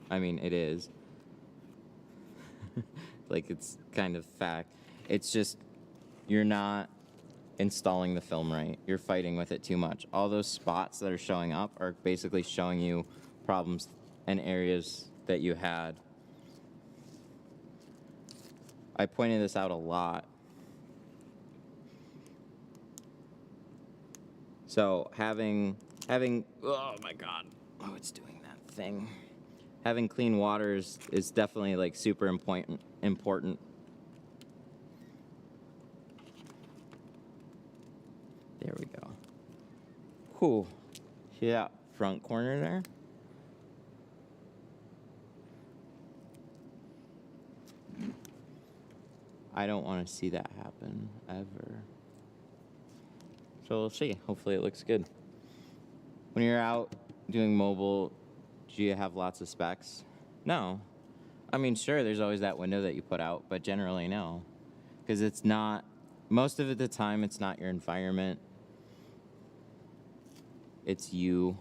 I mean, it is. Like, it's kind of fact. It's just, you're not installing the film right. You're fighting with it too much. All those spots that are showing up are basically showing you problems and areas that you had. I pointed this out a lot. So having, oh my God, oh, it's doing that thing. Having clean water is definitely like super important. There we go. Whew. See that front corner there? I don't want to see that happen ever. So we'll see. Hopefully it looks good. When you're out doing mobile, do you have lots of specs? No. I mean, sure, there's always that window that you put out, but generally no. Because it's not, most of the time, it's not your environment. It's you.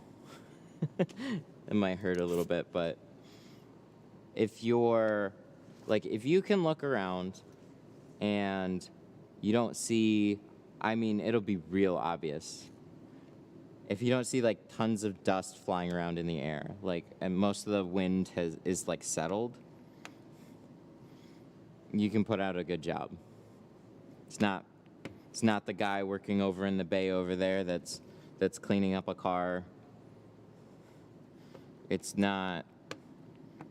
It might hurt a little bit, but if you're, like, if you can look around and you don't see, I mean, it'll be real obvious. If you don't see like tons of dust flying around in the air, like, and most of the wind is like settled, you can put out a good job. It's not the guy working over in the bay over there that's cleaning up a car. It's not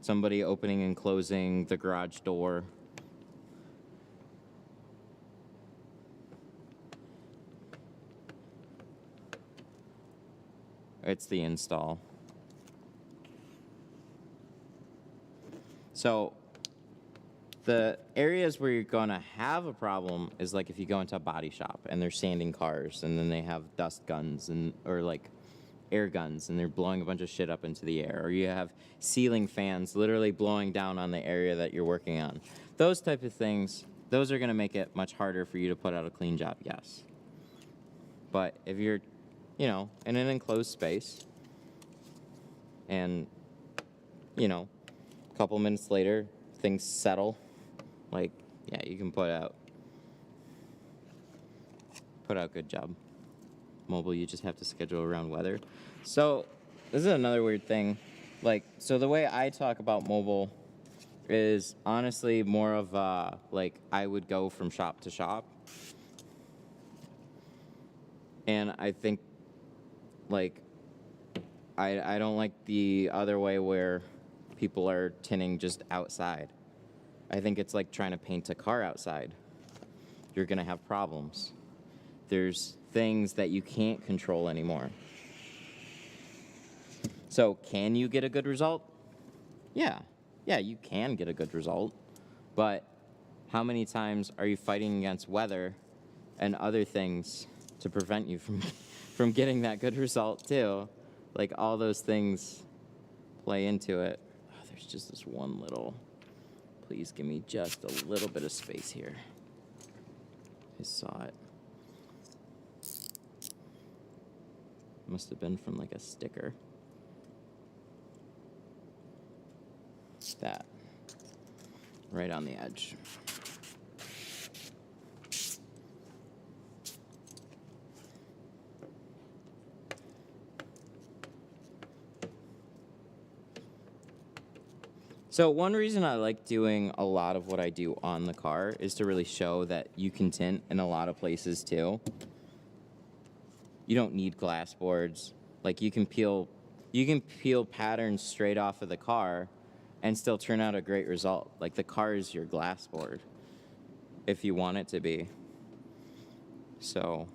somebody opening and closing the garage door. It's the install. So the areas where you're gonna have a problem is like if you go into a body shop and they're sanding cars and then they have dust guns or like air guns and they're blowing a bunch of shit up into the air, or you have ceiling fans literally blowing down on the area that you're working on. Those type of things, those are gonna make it much harder for you to put out a clean job, yes. But if you're, you know, in an enclosed space and, you know, a couple minutes later, things settle, like, yeah, you can put out good job. Mobile, you just have to schedule around weather. So this is another weird thing. Like, so the way I talk about mobile is honestly more of like I would go from shop to shop. And I think like I don't like the other way where people are tinting just outside. I think it's like trying to paint a car outside. You're gonna have problems. There's things that you can't control anymore. So can you get a good result? Yeah, you can get a good result. But how many times are you fighting against weather and other things to prevent you from from getting that good result too. Like all those things play into it. Oh, there's just this one little, please give me just a little bit of space here. I saw it. Must have been from like a sticker. That. Right on the edge. So one reason I like doing a lot of what I do on the car is to really show that you can tint in a lot of places too. You don't need glass boards. Like you can peel patterns straight off of the car and still turn out a great result. Like the car is your glass board if you want it to be. So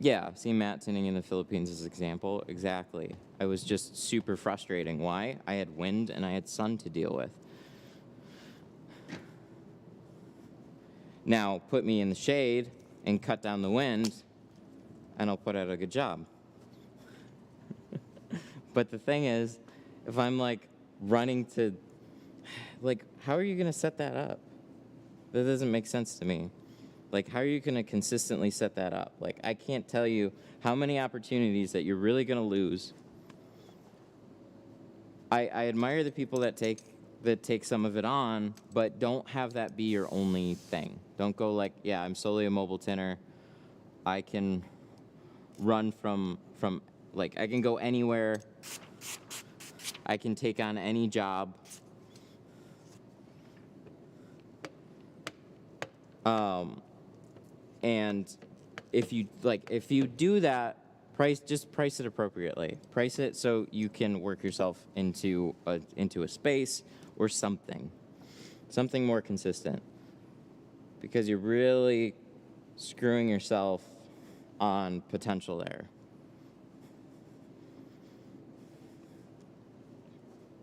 yeah, see matte tinting in the Philippines as an example. Exactly. I was just super frustrating. Why? I had wind and I had sun to deal with. Now, put me in the shade and cut down the wind, and I'll put out a good job. But the thing is, if I'm like running to, like, how are you going to set that up? That doesn't make sense to me. Like, how are you going to consistently set that up? Like, I can't tell you how many opportunities that you're really going to lose. I admire the people that take some of it on, but don't have that be your only thing. Don't go like, yeah, I'm solely a mobile tinter. I can run from like, I can go anywhere. I can take on any job. And if you do that, just price it appropriately. Price it so you can work yourself into a space or something more consistent. Because you're really screwing yourself on potential there.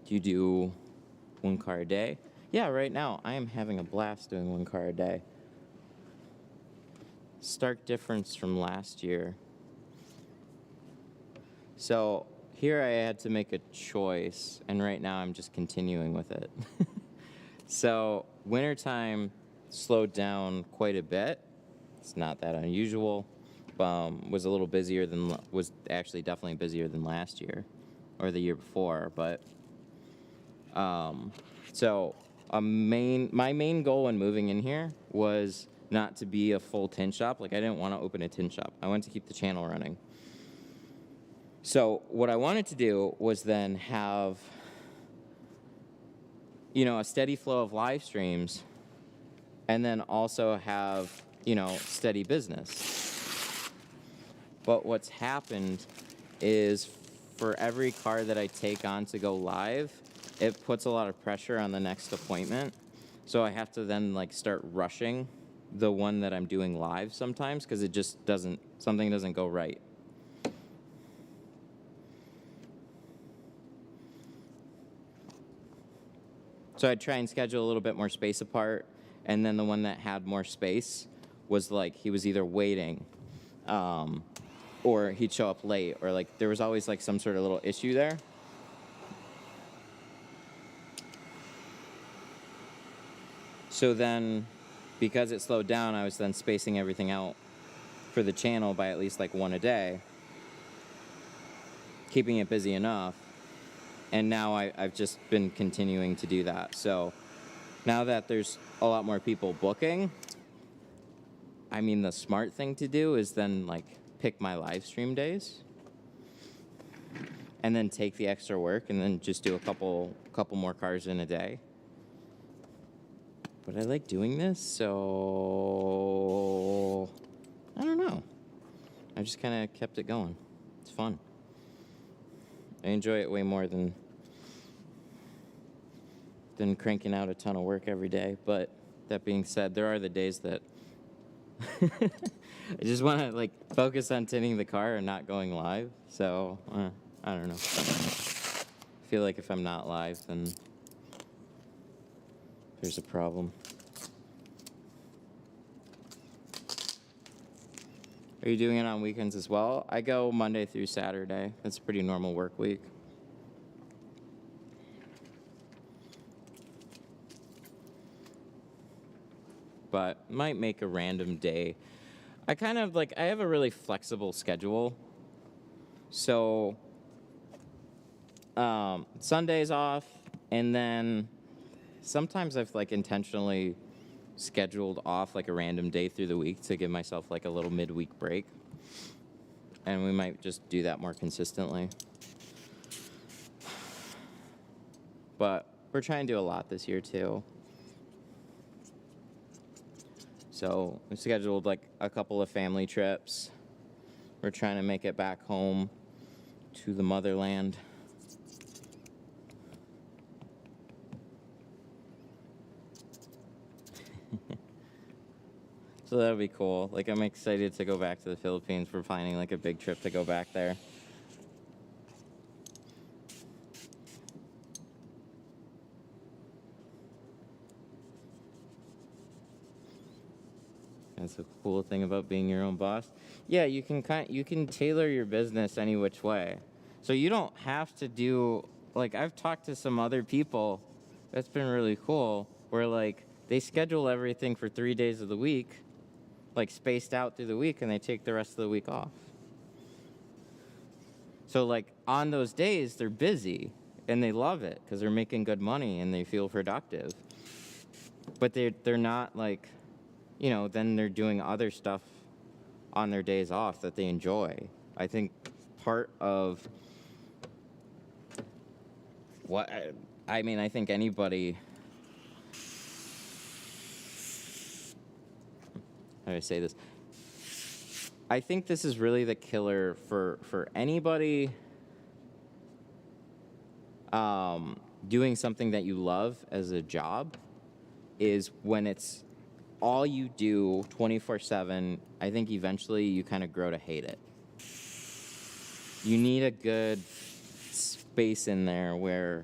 Do you do one car a day? Yeah, right now I am having a blast doing one car a day. Stark difference from last year. So here I had to make a choice, and right now I'm just continuing with it. So wintertime slowed down quite a bit. It's not that unusual. Was a little busier was actually definitely busier than last year or the year before. But so my main goal when moving in here was not to be a full tint shop. Like I didn't want to open a tint shop. I wanted to keep the channel running. So what I wanted to do was then have, a steady flow of live streams and then also have, steady business. But what's happened is for every car that I take on to go live, it puts a lot of pressure on the next appointment. So I have to then start rushing the one that I'm doing live sometimes because it just something doesn't go right. So I'd try and schedule a little bit more space apart, and then the one that had more space was he was either waiting, or he'd show up late, or there was always some sort of little issue there. So then, because it slowed down, I was then spacing everything out for the channel by at least one a day, keeping it busy enough. And now I've just been continuing to do that. So now that there's a lot more people booking, the smart thing to do is then pick my live stream days and then take the extra work and then just do a couple more cars in a day. But I like doing this, so I don't know. I just kind of kept it going. It's fun. I enjoy it way more than cranking out a ton of work every day. But that being said, there are the days that I just want to focus on tinting the car and not going live. So I don't know. I feel like if I'm not live, then there's a problem. Are you doing it on weekends as well? I go Monday through Saturday. That's a pretty normal work week. But might make a random day. I kind of like, I have a really flexible schedule. So Sunday's off, and then sometimes I've like intentionally scheduled off like a random day through the week to give myself like a little midweek break. And we might just do that more consistently. But we're trying to do a lot this year too. So we scheduled like a couple of family trips. We're trying to make it back home to the motherland. So that'll be cool. Like, I'm excited to go back to the Philippines. We're planning like a big trip to go back there. That's a cool thing about being your own boss. Yeah, you can tailor your business any which way. So you don't have to do, like, I've talked to some other people, that's been really cool, where like they schedule everything for 3 days of the week, like spaced out through the week, and they take the rest of the week off. So like on those days they're busy and they love it because they're making good money and they feel productive. But they're not like, you know, then they're doing other stuff on their days off that they enjoy. I think part of what I mean, I think anybody, how do I say this? I think this is really the killer for anybody doing something that you love as a job, is when it's all you do 24/7. I think eventually you kind of grow to hate it. You need a good space in there where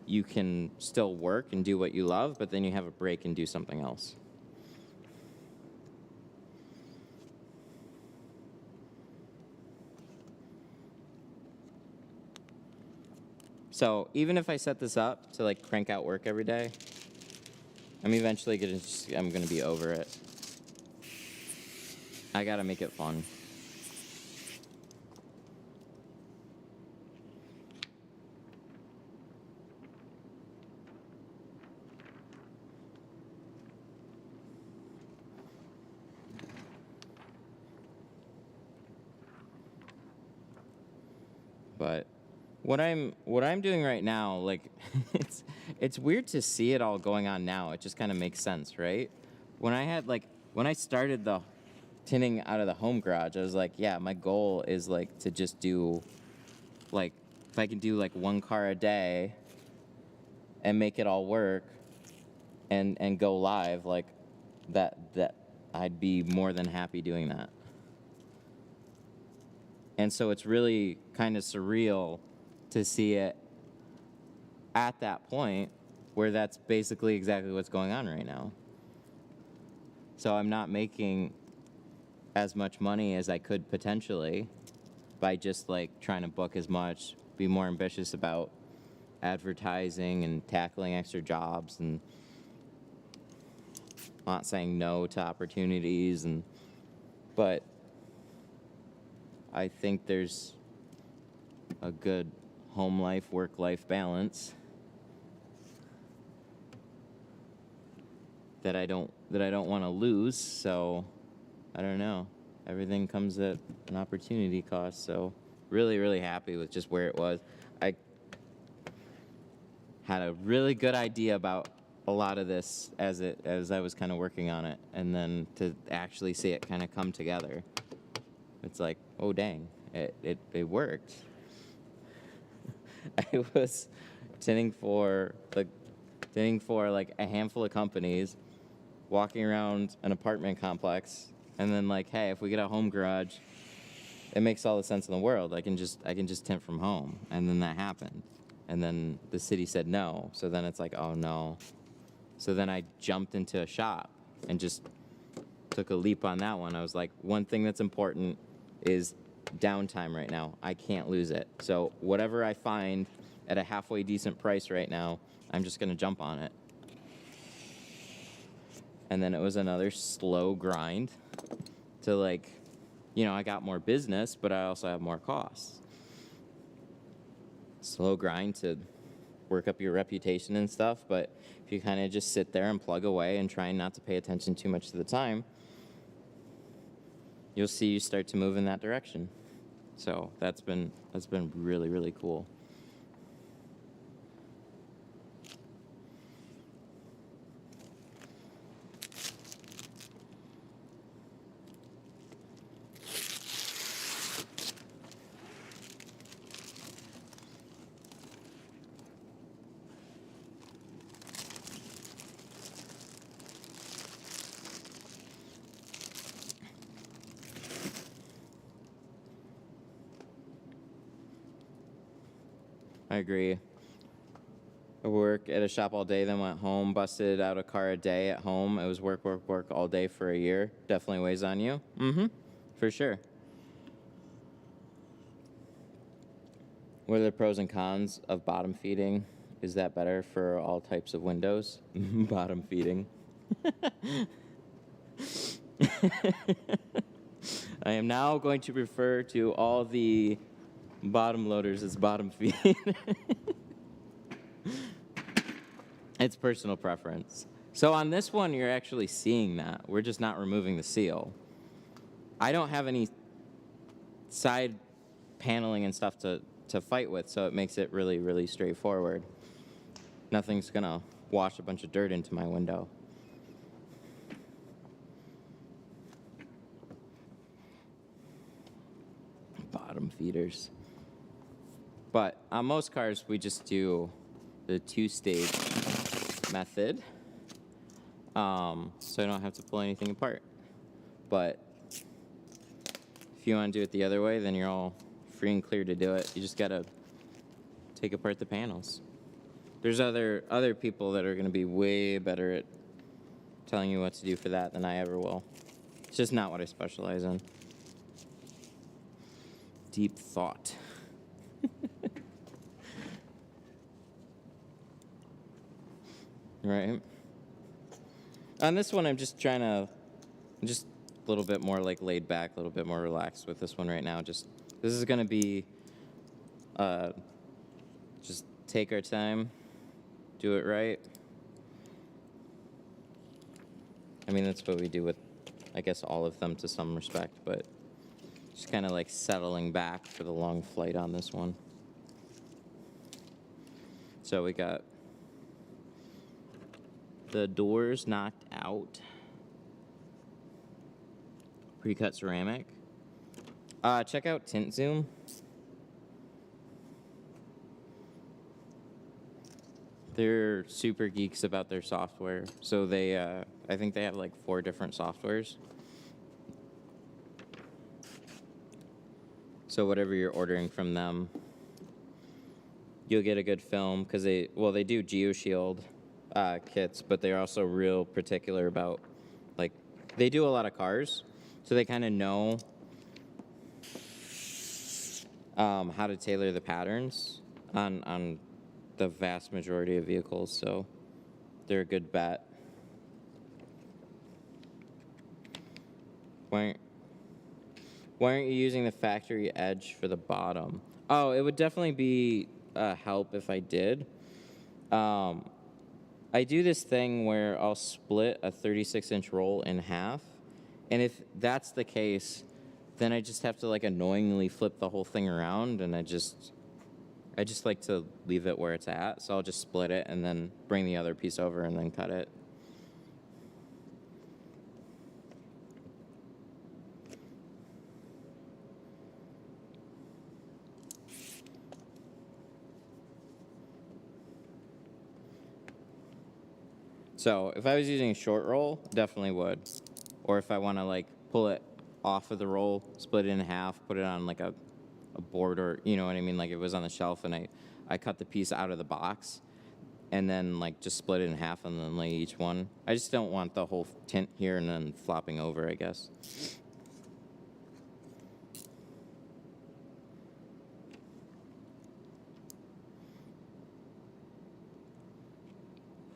you can still work and do what you love, but then you have a break and do something else. So even if I set this up to like crank out work every day, I'm eventually I'm gonna be over it. I gotta make it fun. But what I'm doing right now, like, it's weird to see it all going on now. It just kind of makes sense, right? When I started the tinting out of the home garage, I was like, yeah, my goal is like to just do, like, if I can do like one car a day and make it all work and go live, like that I'd be more than happy doing that. And so it's really kind of surreal to see it at that point where that's basically exactly what's going on right now. So I'm not making as much money as I could potentially by just like trying to book as much, be more ambitious about advertising and tackling extra jobs and not saying no to opportunities, but I think there's a good home life, work life balance that I don't want to lose. So I don't know. Everything comes at an opportunity cost. So really, really happy with just where it was. I had a really good idea about a lot of this as I was kind of working on it, and then to actually see it kind of come together, it's like, oh dang, it worked. I was tinting for like a handful of companies, walking around an apartment complex, and then like, hey, if we get a home garage, it makes all the sense in the world. I can just tint from home. And then that happened. And then the city said no. So then it's like, oh no. So then I jumped into a shop and just took a leap on that one. I was like, one thing that's important is downtime right now. I can't lose it. So whatever I find at a halfway decent price right now, I'm just going to jump on it. And then it was another slow grind to, like, you know, I got more business, but I also have more costs. Slow grind to work up your reputation and stuff, but if you kind of just sit there and plug away and try not to pay attention too much to the time, you'll see you start to move in that direction. So that's been really, really cool. I agree. I work at a shop all day, then went home, busted out a car a day at home. It was work, work, work all day for a year. Definitely weighs on you. For sure. What are the pros and cons of bottom feeding? Is that better for all types of windows? Bottom feeding. I am now going to refer to all the bottom loaders as bottom feeding. It's personal preference. So on this one, you're actually seeing that. We're just not removing the seal. I don't have any side paneling and stuff to fight with, so it makes it really, really straightforward. Nothing's gonna wash a bunch of dirt into my window. Bottom feeders. But on most cars, we just do the two-stage method, so I don't have to pull anything apart. But if you want to do it the other way, then you're all free and clear to do it. You just gotta take apart the panels. There's other people that are gonna be way better at telling you what to do for that than I ever will. It's just not what I specialize in. Deep thought. Right. On this one, I'm just a little bit more like laid back, a little bit more relaxed with this one right now. This is gonna be, just take our time, do it right. I mean, that's what we do with, I guess, all of them to some respect, but just kind of like settling back for the long flight on this one. So we got the doors knocked out. Pre-cut ceramic. Check out Tint Zoom. They're super geeks about their software. So they, I think they have like 4 different softwares. So whatever you're ordering from them, you'll get a good film because they do GeoShield kits, but they're also real particular about, like, they do a lot of cars, so they kind of know how to tailor the patterns on the vast majority of vehicles, so they're a good bet. Why aren't you using the factory edge for the bottom? Oh, it would definitely be help if I did. I do this thing where I'll split a 36-inch roll in half, and if that's the case, then I just have to like annoyingly flip the whole thing around, and I just like to leave it where it's at, so I'll just split it and then bring the other piece over and then cut it. So if I was using a short roll, definitely would. Or if I want to like pull it off of the roll, split it in half, put it on like a board, or you know what I mean, like it was on the shelf and I cut the piece out of the box, and then like just split it in half and then lay each one. I just don't want the whole tint here and then flopping over, I guess.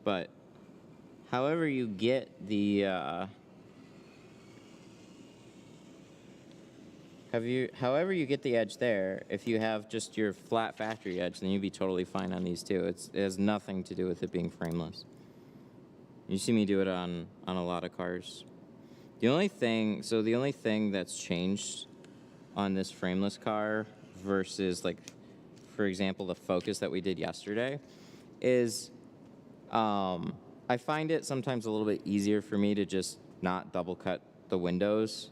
But however you get the however you get the edge there, if you have just your flat factory edge, then you'd be totally fine on these too. It has nothing to do with it being frameless. You see me do it on a lot of cars. The only thing that's changed on this frameless car versus, like, for example, the Focus that we did yesterday is I find it sometimes a little bit easier for me to just not double cut the windows.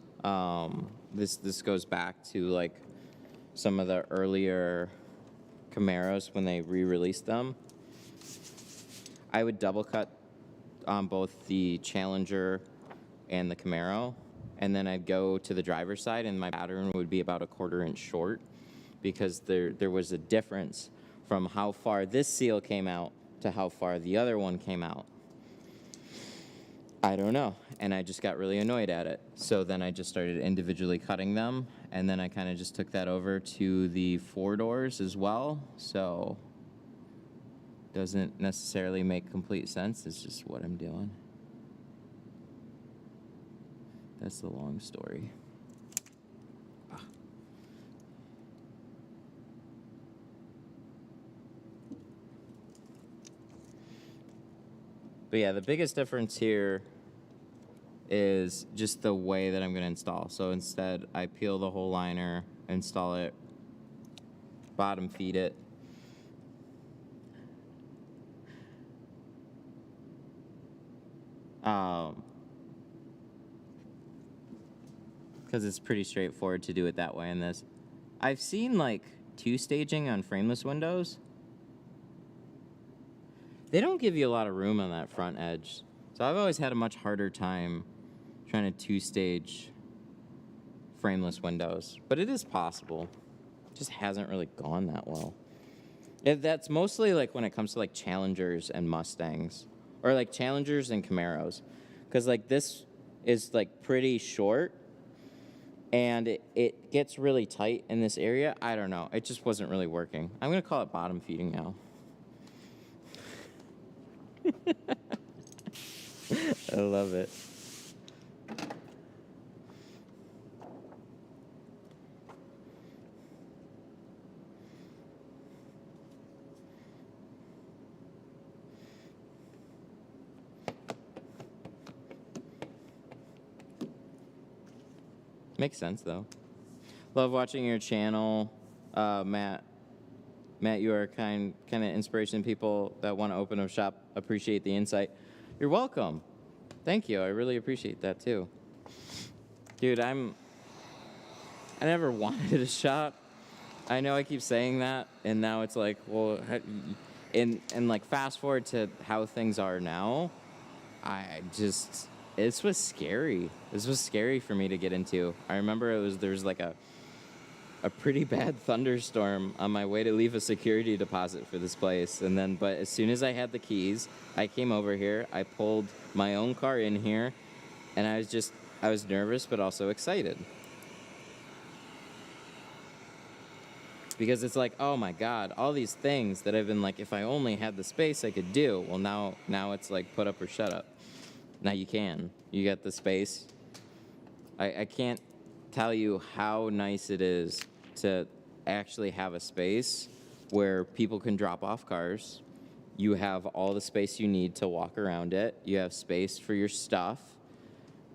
This goes back to like some of the earlier Camaros when they re-released them. I would double cut on both the Challenger and the Camaro, and then I'd go to the driver's side and my pattern would be about a 1/4 inch short because there was a difference from how far this seal came out to how far the other one came out. I don't know, and I just got really annoyed at it. So then I just started individually cutting them, and then I kind of just took that over to the 4 doors as well. So doesn't necessarily make complete sense. It's just what I'm doing. That's the long story. But yeah, the biggest difference here is just the way that I'm going to install. So instead, I peel the whole liner, install it, bottom feed it. Because it's pretty straightforward to do it that way in this. I've seen like 2-staging on frameless windows. They don't give you a lot of room on that front edge. So I've always had a much harder time trying to 2-stage frameless windows. But it is possible. It just hasn't really gone that well. That's mostly like when it comes to like Challengers and Mustangs. Or like Challengers and Camaros. Because like this is like pretty short. And it gets really tight in this area. I don't know. It just wasn't really working. I'm going to call it bottom feeding now. I love it. Makes sense though. Love watching your channel, Matt. Matt, you are kind of inspiration to people that want to open a shop. Appreciate the insight. You're welcome. Thank you. I really appreciate that too. Dude, I never wanted a shop. I know I keep saying that, and now it's like, well, and like fast forward to how things are now, this was scary. This was scary for me to get into. I remember there was like a pretty bad thunderstorm on my way to leave a security deposit for this place. And then, but as soon as I had the keys, I came over here, I pulled my own car in here, and I was nervous, but also excited. Because it's like, oh my God, all these things that I've been like, if I only had the space, I could do. Well, now it's like, put up or shut up. Now you can. You got the space. I can't tell you how nice it is to actually have a space where people can drop off cars. You have all the space you need to walk around it. You have space for your stuff.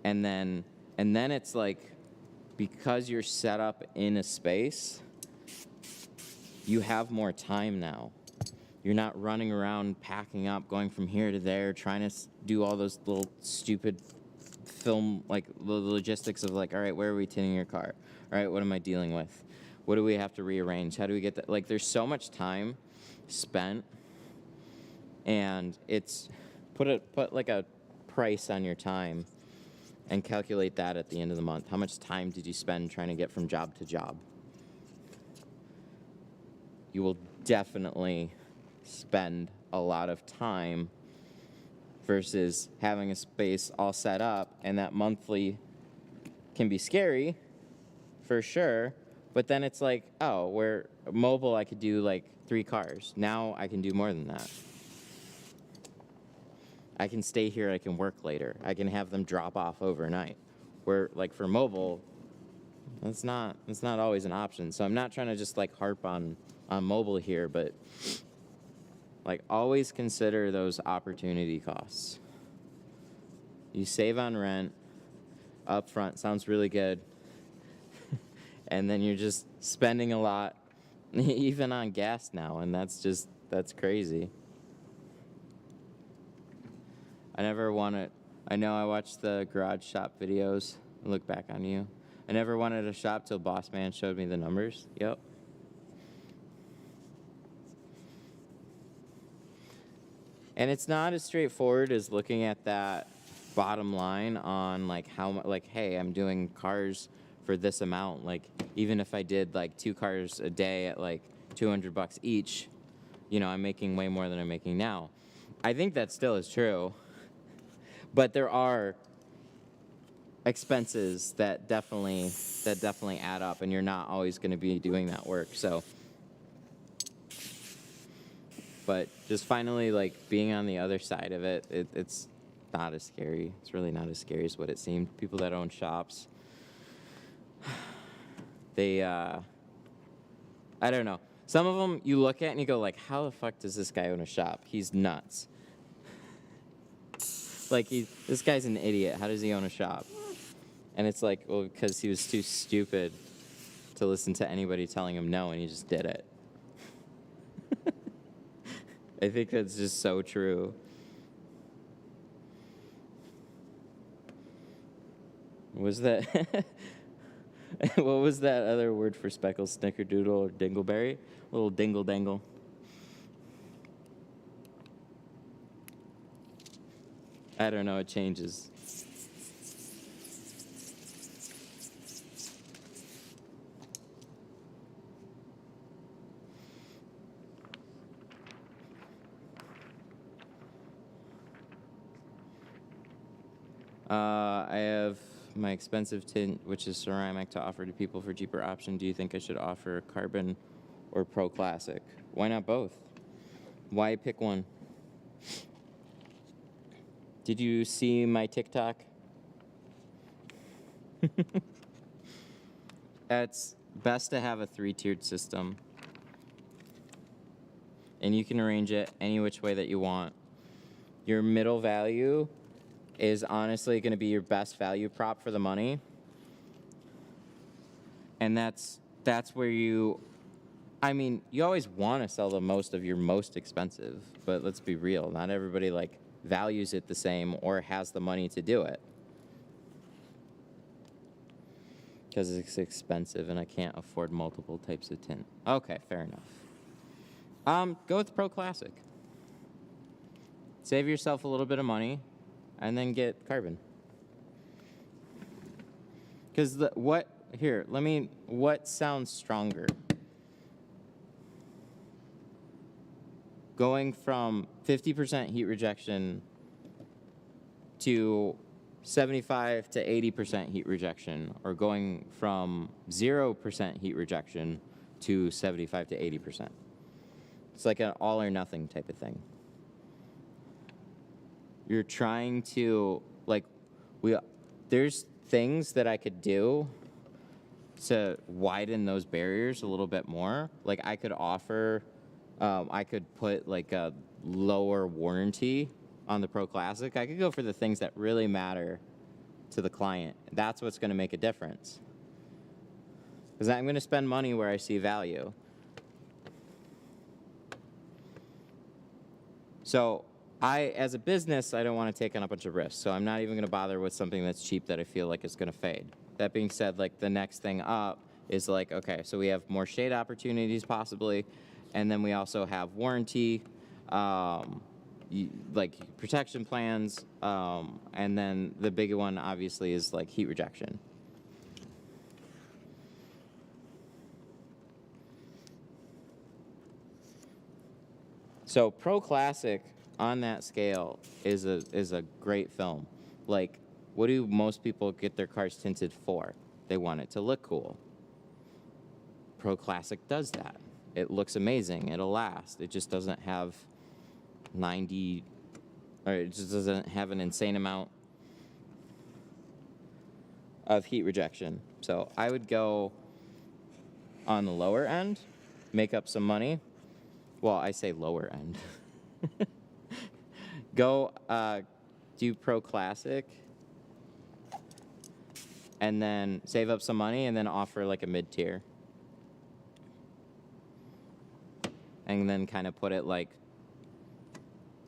And then it's like, because you're set up in a space, you have more time now. You're not running around packing up, going from here to there, trying to do all those little stupid film, like the logistics of like, all right, where are we tinting your car? All right, what am I dealing with? What do we have to rearrange? How do we get that? Like, there's so much time spent, and it's put like a price on your time and calculate that at the end of the month. How much time did you spend trying to get from job to job? You will definitely spend a lot of time versus having a space all set up, and that monthly can be scary for sure, but then it's like, oh, where mobile I could do like 3 cars. Now I can do more than that. I can stay here, I can work later. I can have them drop off overnight. Where like for mobile, it's not always an option. So I'm not trying to just like harp on mobile here, but like always consider those opportunity costs. You save on rent up front, sounds really good. And then you're just spending a lot even on gas now, and that's crazy. I know I watched the garage shop videos and look back on you. I never wanted a shop till Boss Man showed me the numbers. Yep. And it's not as straightforward as looking at that bottom line on like how, like, hey, I'm doing cars for this amount. Like, even if I did like 2 cars a day at like $200 each, you know, I'm making way more than I'm making now. I think that still is true. But there are expenses that definitely add up, and you're not always going to be doing that work. So, but just finally, like, being on the other side of it, it's not as scary. It's really not as scary as what it seemed. People that own shops, they, I don't know. Some of them you look at and you go like, how the fuck does this guy own a shop? He's nuts. Like, this guy's an idiot. How does he own a shop? And it's like, well, because he was too stupid to listen to anybody telling him no, and he just did it. I think that's just so true. Was that... What was that other word for speckles? Snickerdoodle or dingleberry? Little dingle dangle. I don't know, it changes. I have my expensive tint, which is ceramic, to offer to people for cheaper option. Do you think I should offer carbon or pro classic? Why not both? Why pick one? Did you see my TikTok? It's best to have a 3-tiered system. And you can arrange it any which way that you want. Your middle value is honestly going to be your best value prop for the money. And that's where you always want to sell the most of your most expensive, but let's be real, not everybody like values it the same or has the money to do it. Because it's expensive and I can't afford multiple types of tint. Okay, fair enough. Go with Pro Classic. Save yourself a little bit of money and then get carbon. Because what sounds stronger? Going from 50% heat rejection to 75 to 80% heat rejection, or going from 0% heat rejection to 75 to 80%. It's like an all or nothing type of thing. You're trying to, like, there's things that I could do to widen those barriers a little bit more. Like, I could offer, I could put like a lower warranty on the Pro Classic. I could go for the things that really matter to the client. That's what's going to make a difference. Because I'm going to spend money where I see value. So as a business, I don't want to take on a bunch of risks. So I'm not even going to bother with something that's cheap that I feel like is going to fade. That being said, like, the next thing up is like, okay, so we have more shade opportunities possibly, and then we also have warranty, like protection plans, and then the big one obviously is like heat rejection. So Pro Classic on that scale is a great film. Like, what do most people get their cars tinted for? They want it to look cool. Pro Classic does that. It looks amazing. It'll last. It just doesn't have 90, or it just doesn't have an insane amount of heat rejection. So I would go on the lower end, make up some money. Well, I say lower end. Go do Pro Classic, and then save up some money, and then offer like a mid-tier. And then kind of put it like,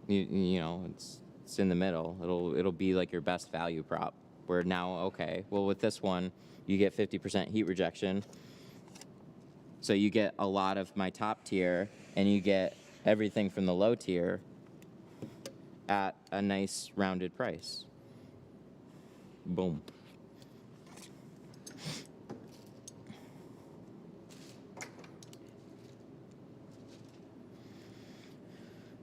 you know, it's in the middle. It'll be like your best value prop. Where now, okay, well with this one, you get 50% heat rejection. So you get a lot of my top tier, and you get everything from the low tier at a nice rounded price. Boom.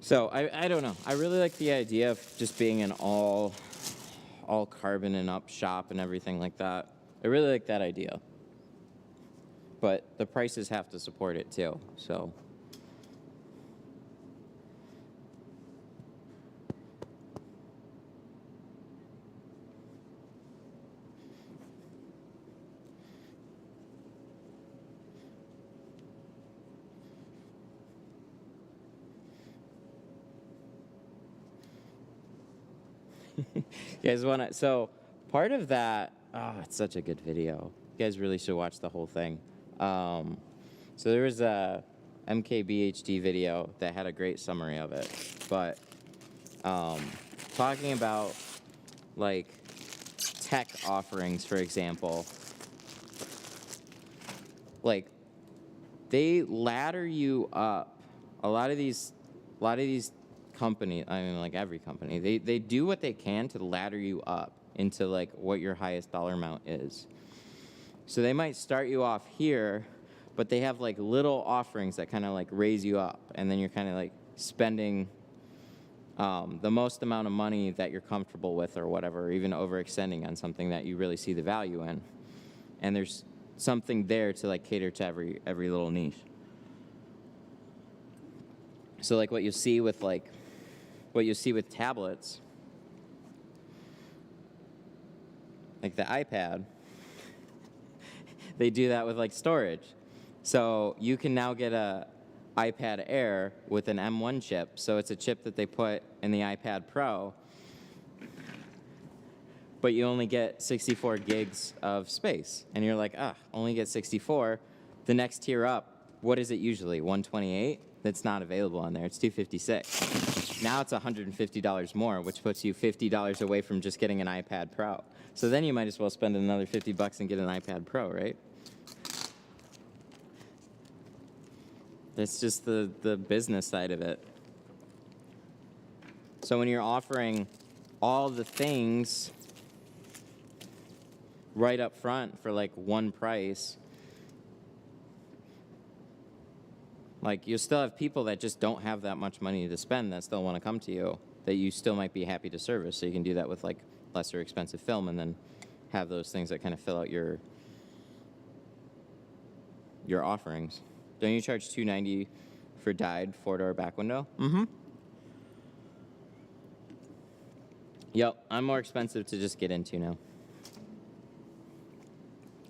So I don't know. I really like the idea of just being an all carbon and up shop and everything like that. I really like that idea. But the prices have to support it too, so. You guys want to, so part of that, oh, it's such a good video. You guys really should watch the whole thing. So there was a MKBHD video that had a great summary of it, but talking about like tech offerings, for example, like they ladder you up. A lot of these companies, I mean, like every company, they do what they can to ladder you up into like what your highest dollar amount is. So they might start you off here, but they have like little offerings that kind of like raise you up, and then you're kind of like spending the most amount of money that you're comfortable with or whatever, or even overextending on something that you really see the value in. And there's something there to like cater to every little niche. So like what you see with tablets, like the iPad, they do that with like storage. So you can now get a iPad Air with an M1 chip. So it's a chip that they put in the iPad Pro, but you only get 64 gigs of space. And you're like, only get 64. The next tier up, what is it usually? 128? That's not available on there. It's 256. Now it's $150 more, which puts you $50 away from just getting an iPad Pro. So then you might as well spend another $50 and get an iPad Pro, right? It's just the business side of it. So when you're offering all the things right up front for like one price, like you still have people that just don't have that much money to spend that still want to come to you, that you still might be happy to service. So you can do that with like lesser expensive film, and then have those things that kind of fill out your offerings. Don't you charge $290 for dyed 4-door back window? Mm-hmm. Yep, I'm more expensive to just get into now.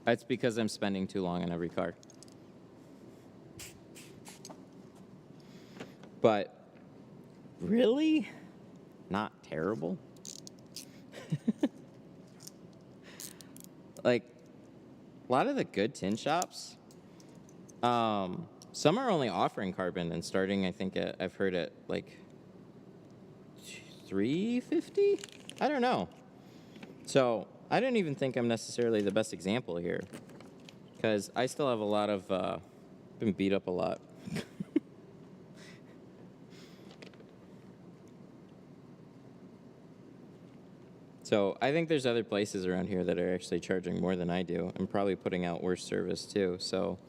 That's because I'm spending too long on every car. But really, not terrible. Like a lot of the good tin shops, some are only offering carbon and starting, I think, I've heard at like $350. I don't know. So I don't even think I'm necessarily the best example here, because I still have a lot of been beat up a lot. So I think there's other places around here that are actually charging more than I do. I'm probably putting out worse service too. So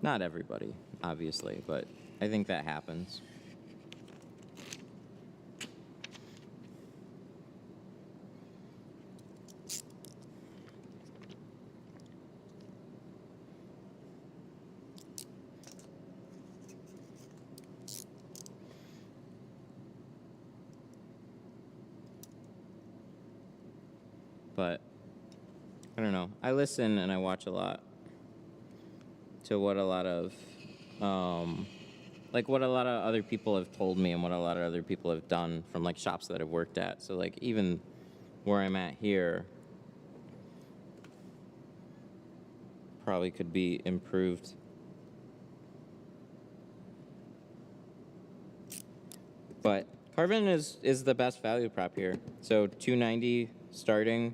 Not everybody, obviously, but I think that happens. But I don't know. I listen and I watch a lot to what a lot of, like what a lot of other people have told me and what a lot of other people have done from like shops that I've worked at. So like even where I'm at here probably could be improved. But carbon is the best value prop here. So $290 starting.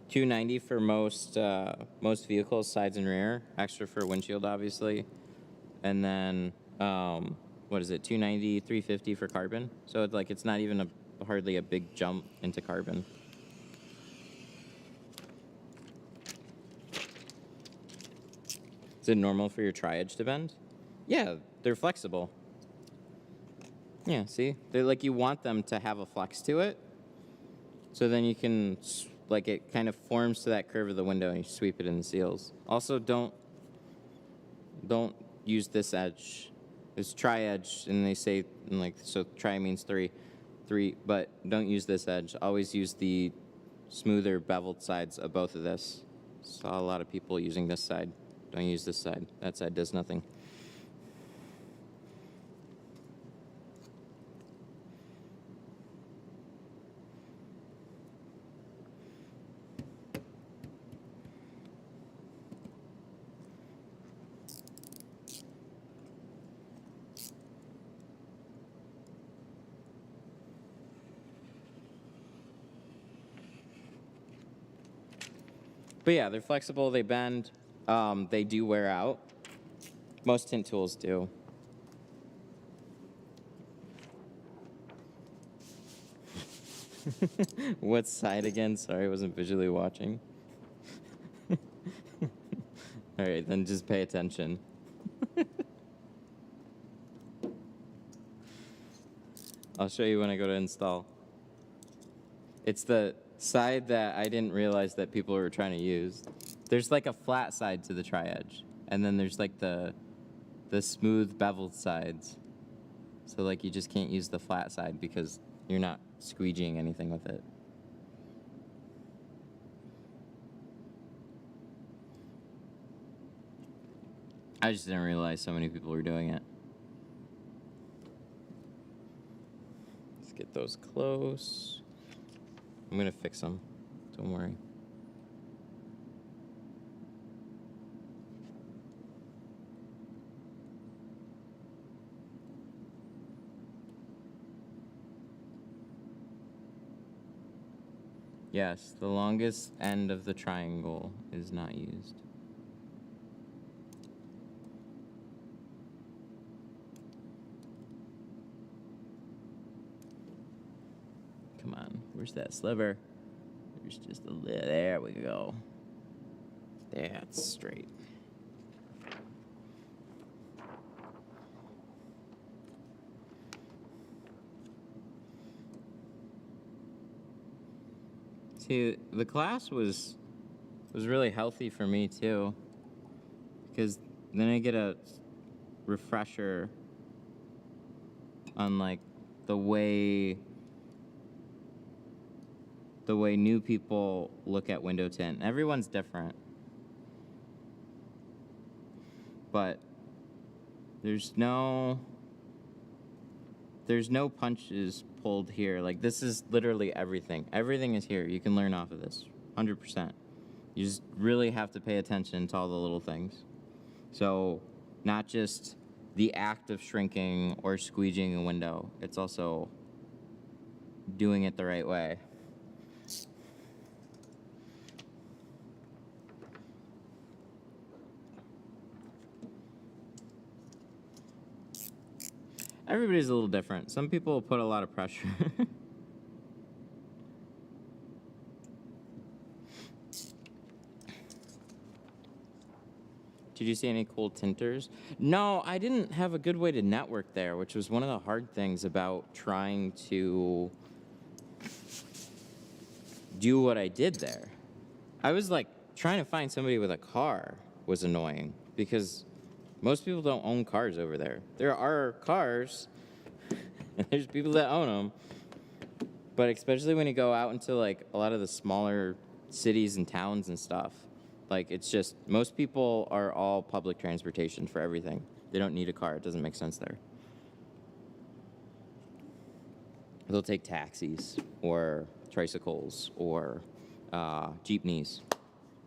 $290 for most vehicles, sides and rear. Extra for windshield, obviously. And then what is it? $290, $350 for carbon. So it's like it's not even hardly a big jump into carbon. Is it normal for your tri-edge to bend? Yeah, they're flexible. Yeah, see? They're like you want them to have a flex to it. So then you can, like it kind of forms to that curve of the window and you sweep it in the seals. Also, don't use this edge. It's tri-edge, and they say, like, so tri means three, but don't use this edge. Always use the smoother beveled sides of both of this. Saw a lot of people using this side. Don't use this side. That side does nothing. But yeah, they're flexible, they bend, they do wear out. Most tint tools do. What side again? Sorry, I wasn't visually watching. All right, then just pay attention. I'll show you when I go to install. It's the side that I didn't realize that people were trying to use. There's like a flat side to the tri-edge, and then there's like the smooth beveled sides. So like you just can't use the flat side because you're not squeegeeing anything with it. I just didn't realize so many people were doing it. Let's get those close. I'm gonna fix them, don't worry. Yes, the longest end of the triangle is not used. Come on, where's that sliver? There's just a little, there we go. That's straight. See, the class was really healthy for me too, because then I get a refresher on like the way new people look at window tint. Everyone's different, but there's no punches pulled here. Like, this is literally everything. Everything is here. You can learn off of this, 100%. You just really have to pay attention to all the little things. So, not just the act of shrinking or squeegeeing a window. It's also doing it the right way. Everybody's a little different. Some people put a lot of pressure. Did you see any cool tinters? No, I didn't have a good way to network there, which was one of the hard things about trying to do what I did there. I was like trying to find somebody with a car was annoying because most people don't own cars over there. There are cars, and there's people that own them, but especially when you go out into like a lot of the smaller cities and towns and stuff, like it's just most people are all public transportation for everything. They don't need a car. It doesn't make sense there. They'll take taxis or tricycles or jeepneys.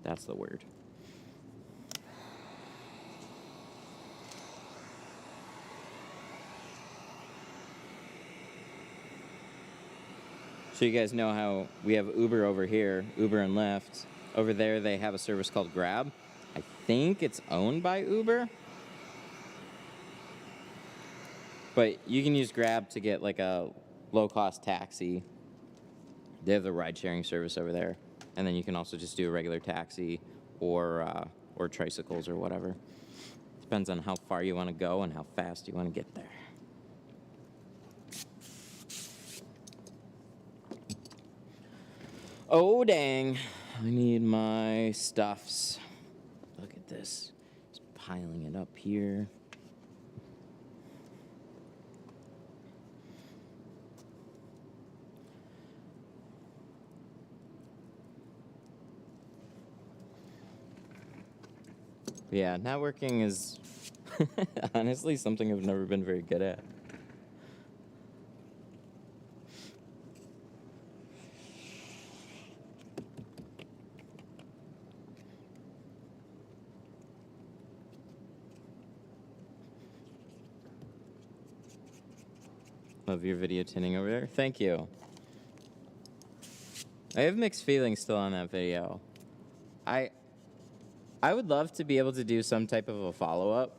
That's the word. So you guys know how we have Uber over here, Uber and Lyft. Over there they have a service called Grab. I think it's owned by Uber. But you can use Grab to get like a low-cost taxi. They have the ride-sharing service over there. And then you can also just do a regular taxi or tricycles or whatever. Depends on how far you want to go and how fast you want to get there. Oh, dang. I need my stuffs. Look at this. Just piling it up here. Yeah, networking is honestly something I've never been very good at. Love your video tinting over there. Thank you. I have mixed feelings still on that video. I would love to be able to do some type of a follow-up.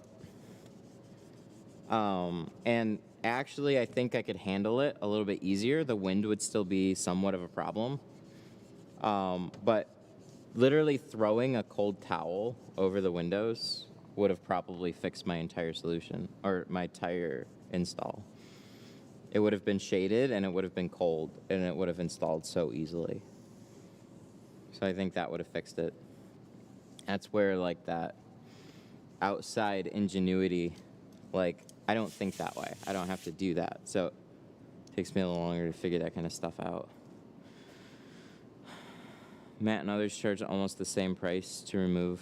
And actually, I think I could handle it a little bit easier. The wind would still be somewhat of a problem. But literally throwing a cold towel over the windows would have probably fixed my entire solution, or my entire install. It would have been shaded, and it would have been cold, and it would have installed so easily. So I think that would have fixed it. That's where, like, that outside ingenuity, like, I don't think that way. I don't have to do that. So it takes me a little longer to figure that kind of stuff out. Matt and others charge almost the same price to remove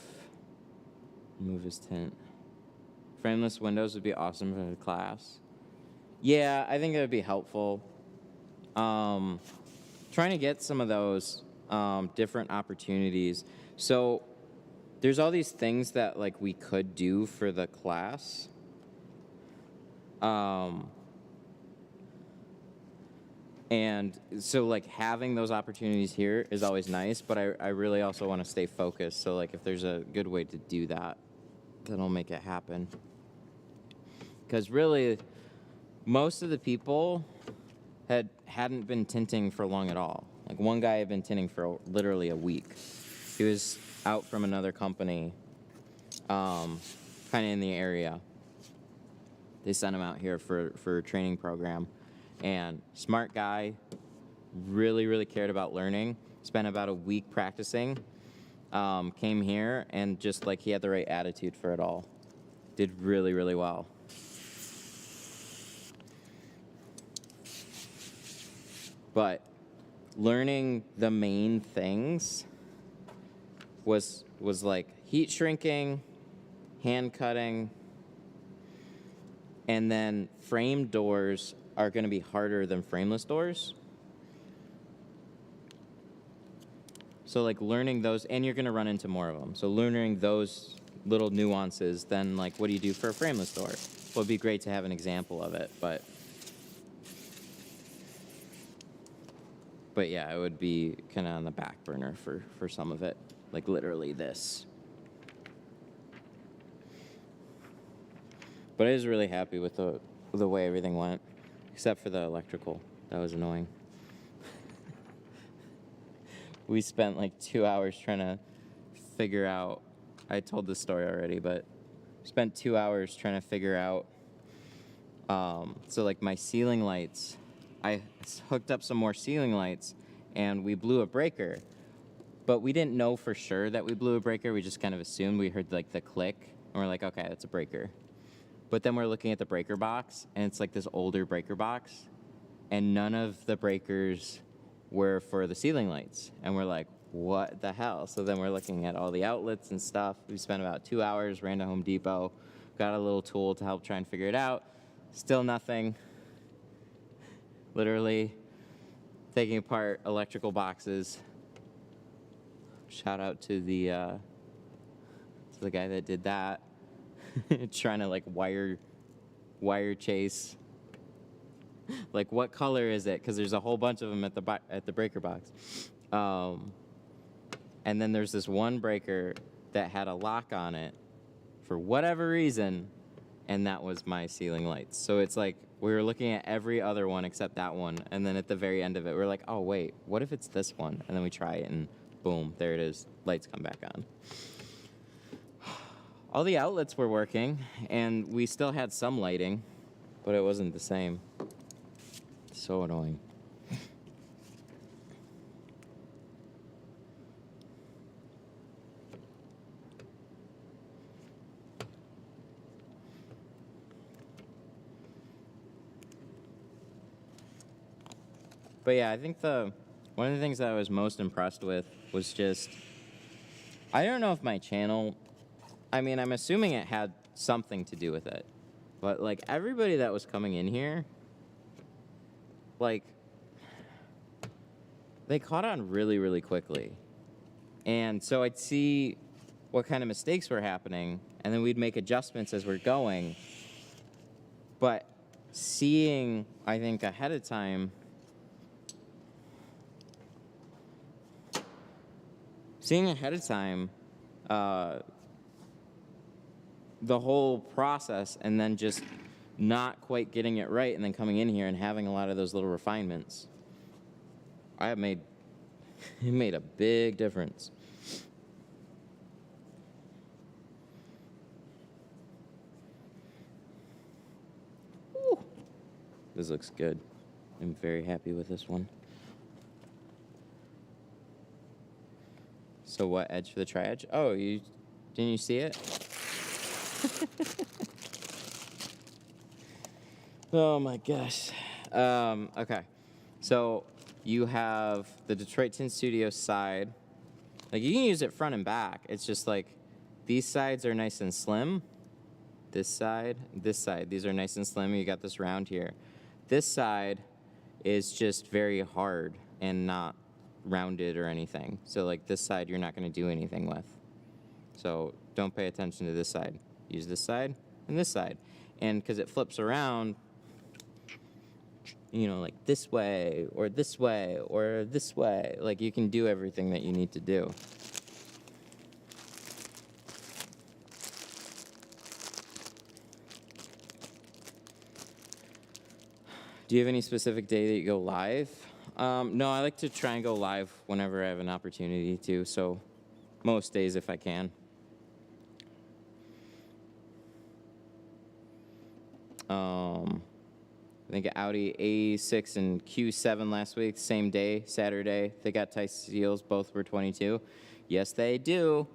his tint. Frameless windows would be awesome for the class. Yeah, I think that would be helpful. Trying to get some of those different opportunities. So there's all these things that like we could do for the class. And so like having those opportunities here is always nice, but I really also want to stay focused. So like if there's a good way to do that, that'll make it happen. Because really, most of the people hadn't been tinting for long at all. Like one guy had been tinting for literally a week. He was out from another company, kind of in the area. They sent him out here for a training program. And smart guy, really, really cared about learning. Spent about a week practicing. Came here and just like he had the right attitude for it all. Did really, really well. But learning the main things was like heat shrinking, hand cutting, and then frame doors are going to be harder than frameless doors. So like learning those, and you're going to run into more of them. So learning those little nuances, then like what do you do for a frameless door? Well, it'd be great to have an example of it, but yeah, it would be kind of on the back burner for some of it, like literally this. But I was really happy with the way everything went. Except for the electrical. That was annoying. We spent like 2 hours trying to figure out I told this story already, but spent 2 hours trying to figure out. So like my ceiling lights, I hooked up some more ceiling lights, and we blew a breaker. But we didn't know for sure that we blew a breaker. We just kind of assumed. We heard like the click, and we're like, okay, that's a breaker. But then we're looking at the breaker box, and it's like this older breaker box, and none of the breakers were for the ceiling lights. And we're like, what the hell? So then we're looking at all the outlets and stuff. We spent about 2 hours, ran to Home Depot, got a little tool to help try and figure it out. Still nothing. Literally taking apart electrical boxes. Shout out to the guy that did that. Trying to like wire chase. Like, what color is it? Because there's a whole bunch of them at the breaker box. And then there's this one breaker that had a lock on it for whatever reason, and that was my ceiling lights. So it's like we were looking at every other one except that one, and then at the very end of it, we're like, oh wait, what if it's this one? And then we try it, and boom, there it is. Lights come back on. All the outlets were working, and we still had some lighting, but it wasn't the same. So annoying. But yeah, I think one of the things that I was most impressed with was just, I don't know if my channel, I mean, I'm assuming it had something to do with it, but like everybody that was coming in here, like, they caught on really, really quickly. And so I'd see what kind of mistakes were happening, and then we'd make adjustments as we're going. But seeing, I think, ahead of time, the whole process, and then just not quite getting it right, and then coming in here and having a lot of those little refinements, it made a big difference. Woo. This looks good. I'm very happy with this one. So what edge for the tri-edge? Oh, didn't you see it? Oh my gosh. Okay. So you have the Detroit Tint Studio side. Like, you can use it front and back. It's just like these sides are nice and slim. This side. These are nice and slim. You got this round here. This side is just very hard and not rounded or anything. So like this side you're not going to do anything with. So don't pay attention to this side. Use this side and this side. And because it flips around, you know, like this way or this way or this way, like you can do everything that you need to do. Do you have any specific day that you go live? No, I like to try and go live whenever I have an opportunity to, so most days if I can. I think Audi A6 and Q7 last week, same day, Saturday. They got tie seals, both were 22. Yes, they do.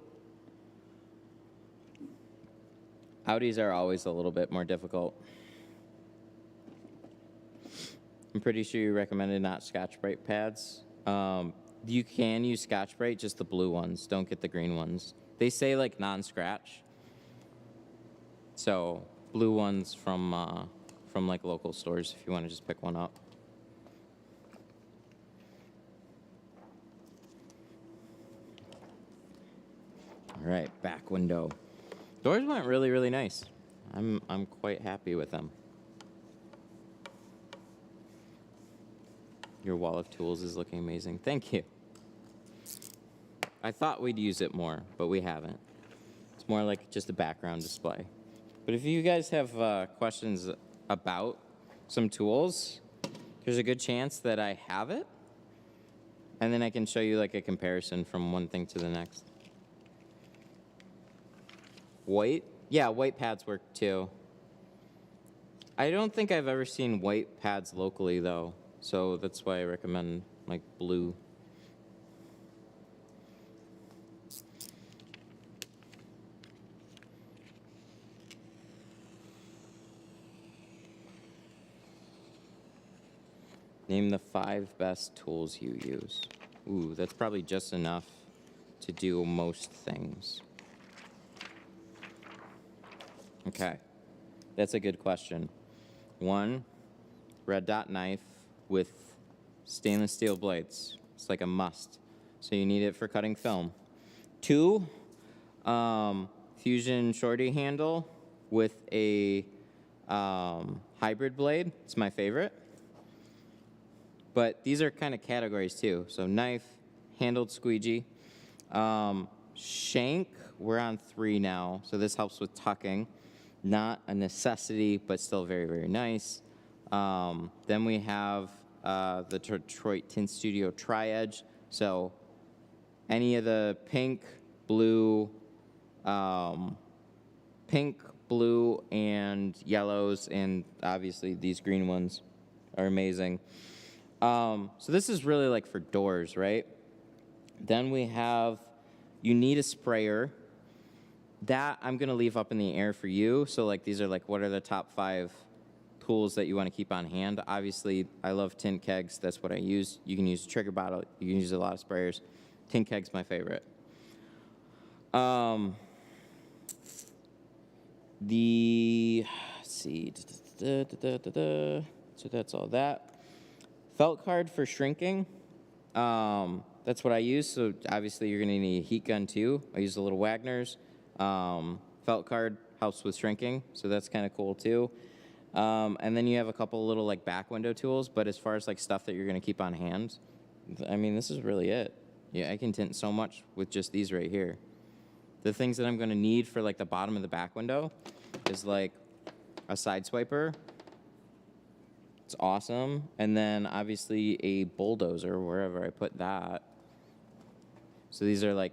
Audis are always a little bit more difficult. I'm pretty sure you recommended not Scotch-Brite pads. You can use Scotch-Brite, just the blue ones. Don't get the green ones. They say like non-scratch. So blue ones from like local stores if you want to just pick one up. All right, back window. Doors went really, really nice. I'm quite happy with them. Your wall of tools is looking amazing. Thank you. I thought we'd use it more, but we haven't. It's more like just a background display. But if you guys have questions about some tools, there's a good chance that I have it. And then I can show you like a comparison from one thing to the next. White? Yeah, white pads work too. I don't think I've ever seen white pads locally though, so that's why I recommend like blue. Name the 5 best tools you use. Ooh, that's probably just enough to do most things. Okay, that's a good question. 1, red dot knife with stainless steel blades. It's like a must. So you need it for cutting film. 2, Fusion shorty handle with a hybrid blade. It's my favorite. But these are kind of categories too. So knife, handled squeegee. Shank, we're on 3 now. So this helps with tucking. Not a necessity, but still very, very nice. Then we have the Detroit Tint Studio Tri-Edge. So any of the pink, blue, and yellows, and obviously these green ones are amazing. So this is really like for doors, right? Then we have, you need a sprayer. That I'm gonna leave up in the air for you. So like these are like, what are the top 5 tools that you wanna keep on hand? Obviously, I love tint kegs, that's what I use. You can use a trigger bottle, you can use a lot of sprayers. Tint keg's my favorite. Let's see, so that's all that. Felt card for shrinking. That's what I use. So obviously you're gonna need a heat gun too. I use the little Wagner's. Felt card helps with shrinking, so that's kind of cool too. And then you have a couple little like back window tools, but as far as like stuff that you're gonna keep on hand, I mean, this is really it. Yeah, I can tint so much with just these right here. The things that I'm gonna need for like the bottom of the back window is like a side swiper. It's awesome. And then obviously a bulldozer wherever I put that. So these are like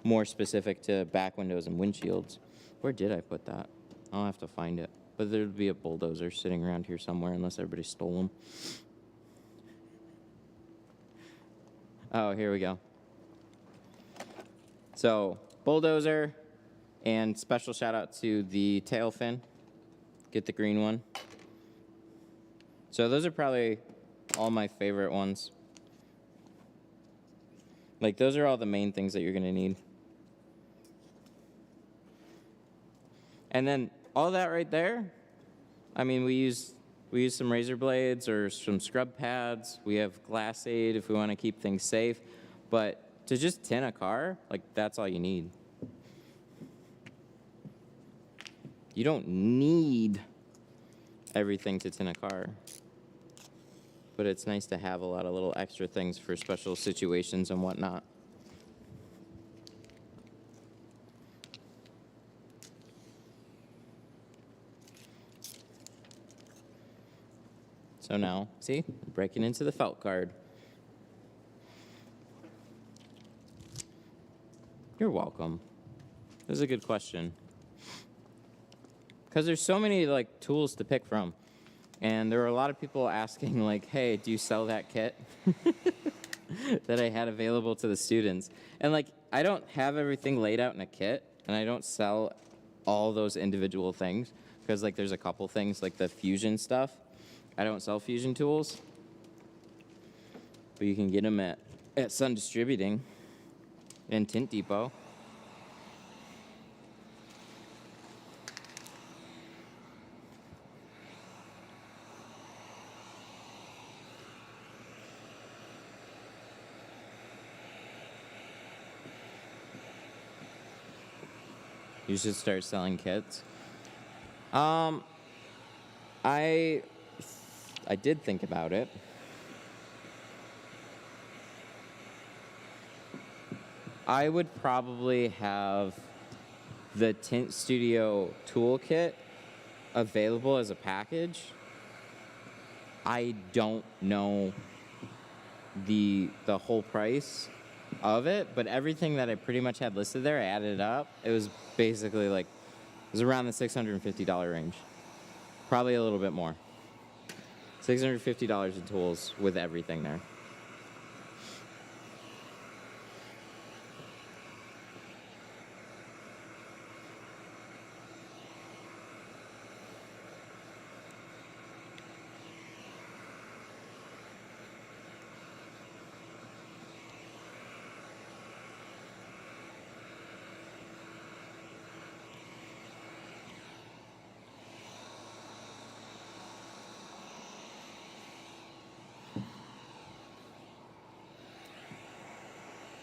more specific to back windows and windshields. Where did I put that? I'll have to find it. But there'd be a bulldozer sitting around here somewhere unless everybody stole them. Oh, here we go. So bulldozer, and special shout out to the tail fin. Get the green one. So those are probably all my favorite ones. Like those are all the main things that you're gonna need. And then all that right there, I mean, we use some razor blades or some scrub pads. We have glass aid if we want to keep things safe. But to just tint a car, like that's all you need. You don't need everything to tint a car. But it's nice to have a lot of little extra things for special situations and whatnot. So now, see, breaking into the felt card. You're welcome. This is a good question. Because there's so many like tools to pick from. And there were a lot of people asking like, hey, do you sell that kit that I had available to the students? And like, I don't have everything laid out in a kit, and I don't sell all those individual things because like there's a couple things like the fusion stuff. I don't sell fusion tools, but you can get them at Sun Distributing and Tint Depot. You should start selling kits. I did think about it. I would probably have the Tint Studio toolkit available as a package. I don't know the whole price, of it, but everything that I pretty much had listed there, I added it up. It was basically like, it was around the $650 range. Probably a little bit more. $650 in tools with everything there.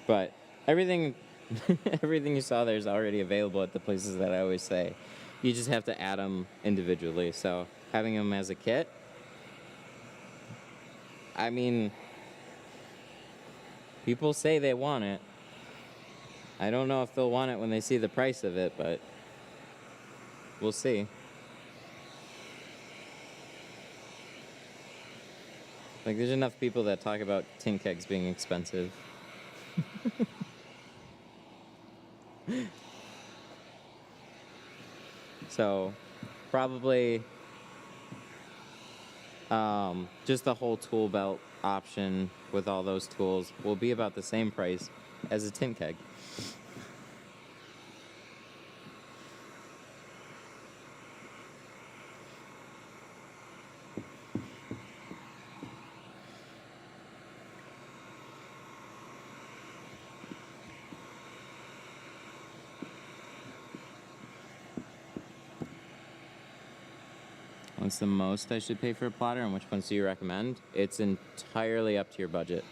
But everything, everything you saw there is already available at the places that I always say. You just have to add them individually. So having them as a kit, I mean, people say they want it. I don't know if they'll want it when they see the price of it, but we'll see. Like, there's enough people that talk about tint kegs being expensive. So, probably just the whole tool belt option with all those tools will be about the same price as a tint keg. What's the most I should pay for a plotter, and which ones do you recommend? It's entirely up to your budget.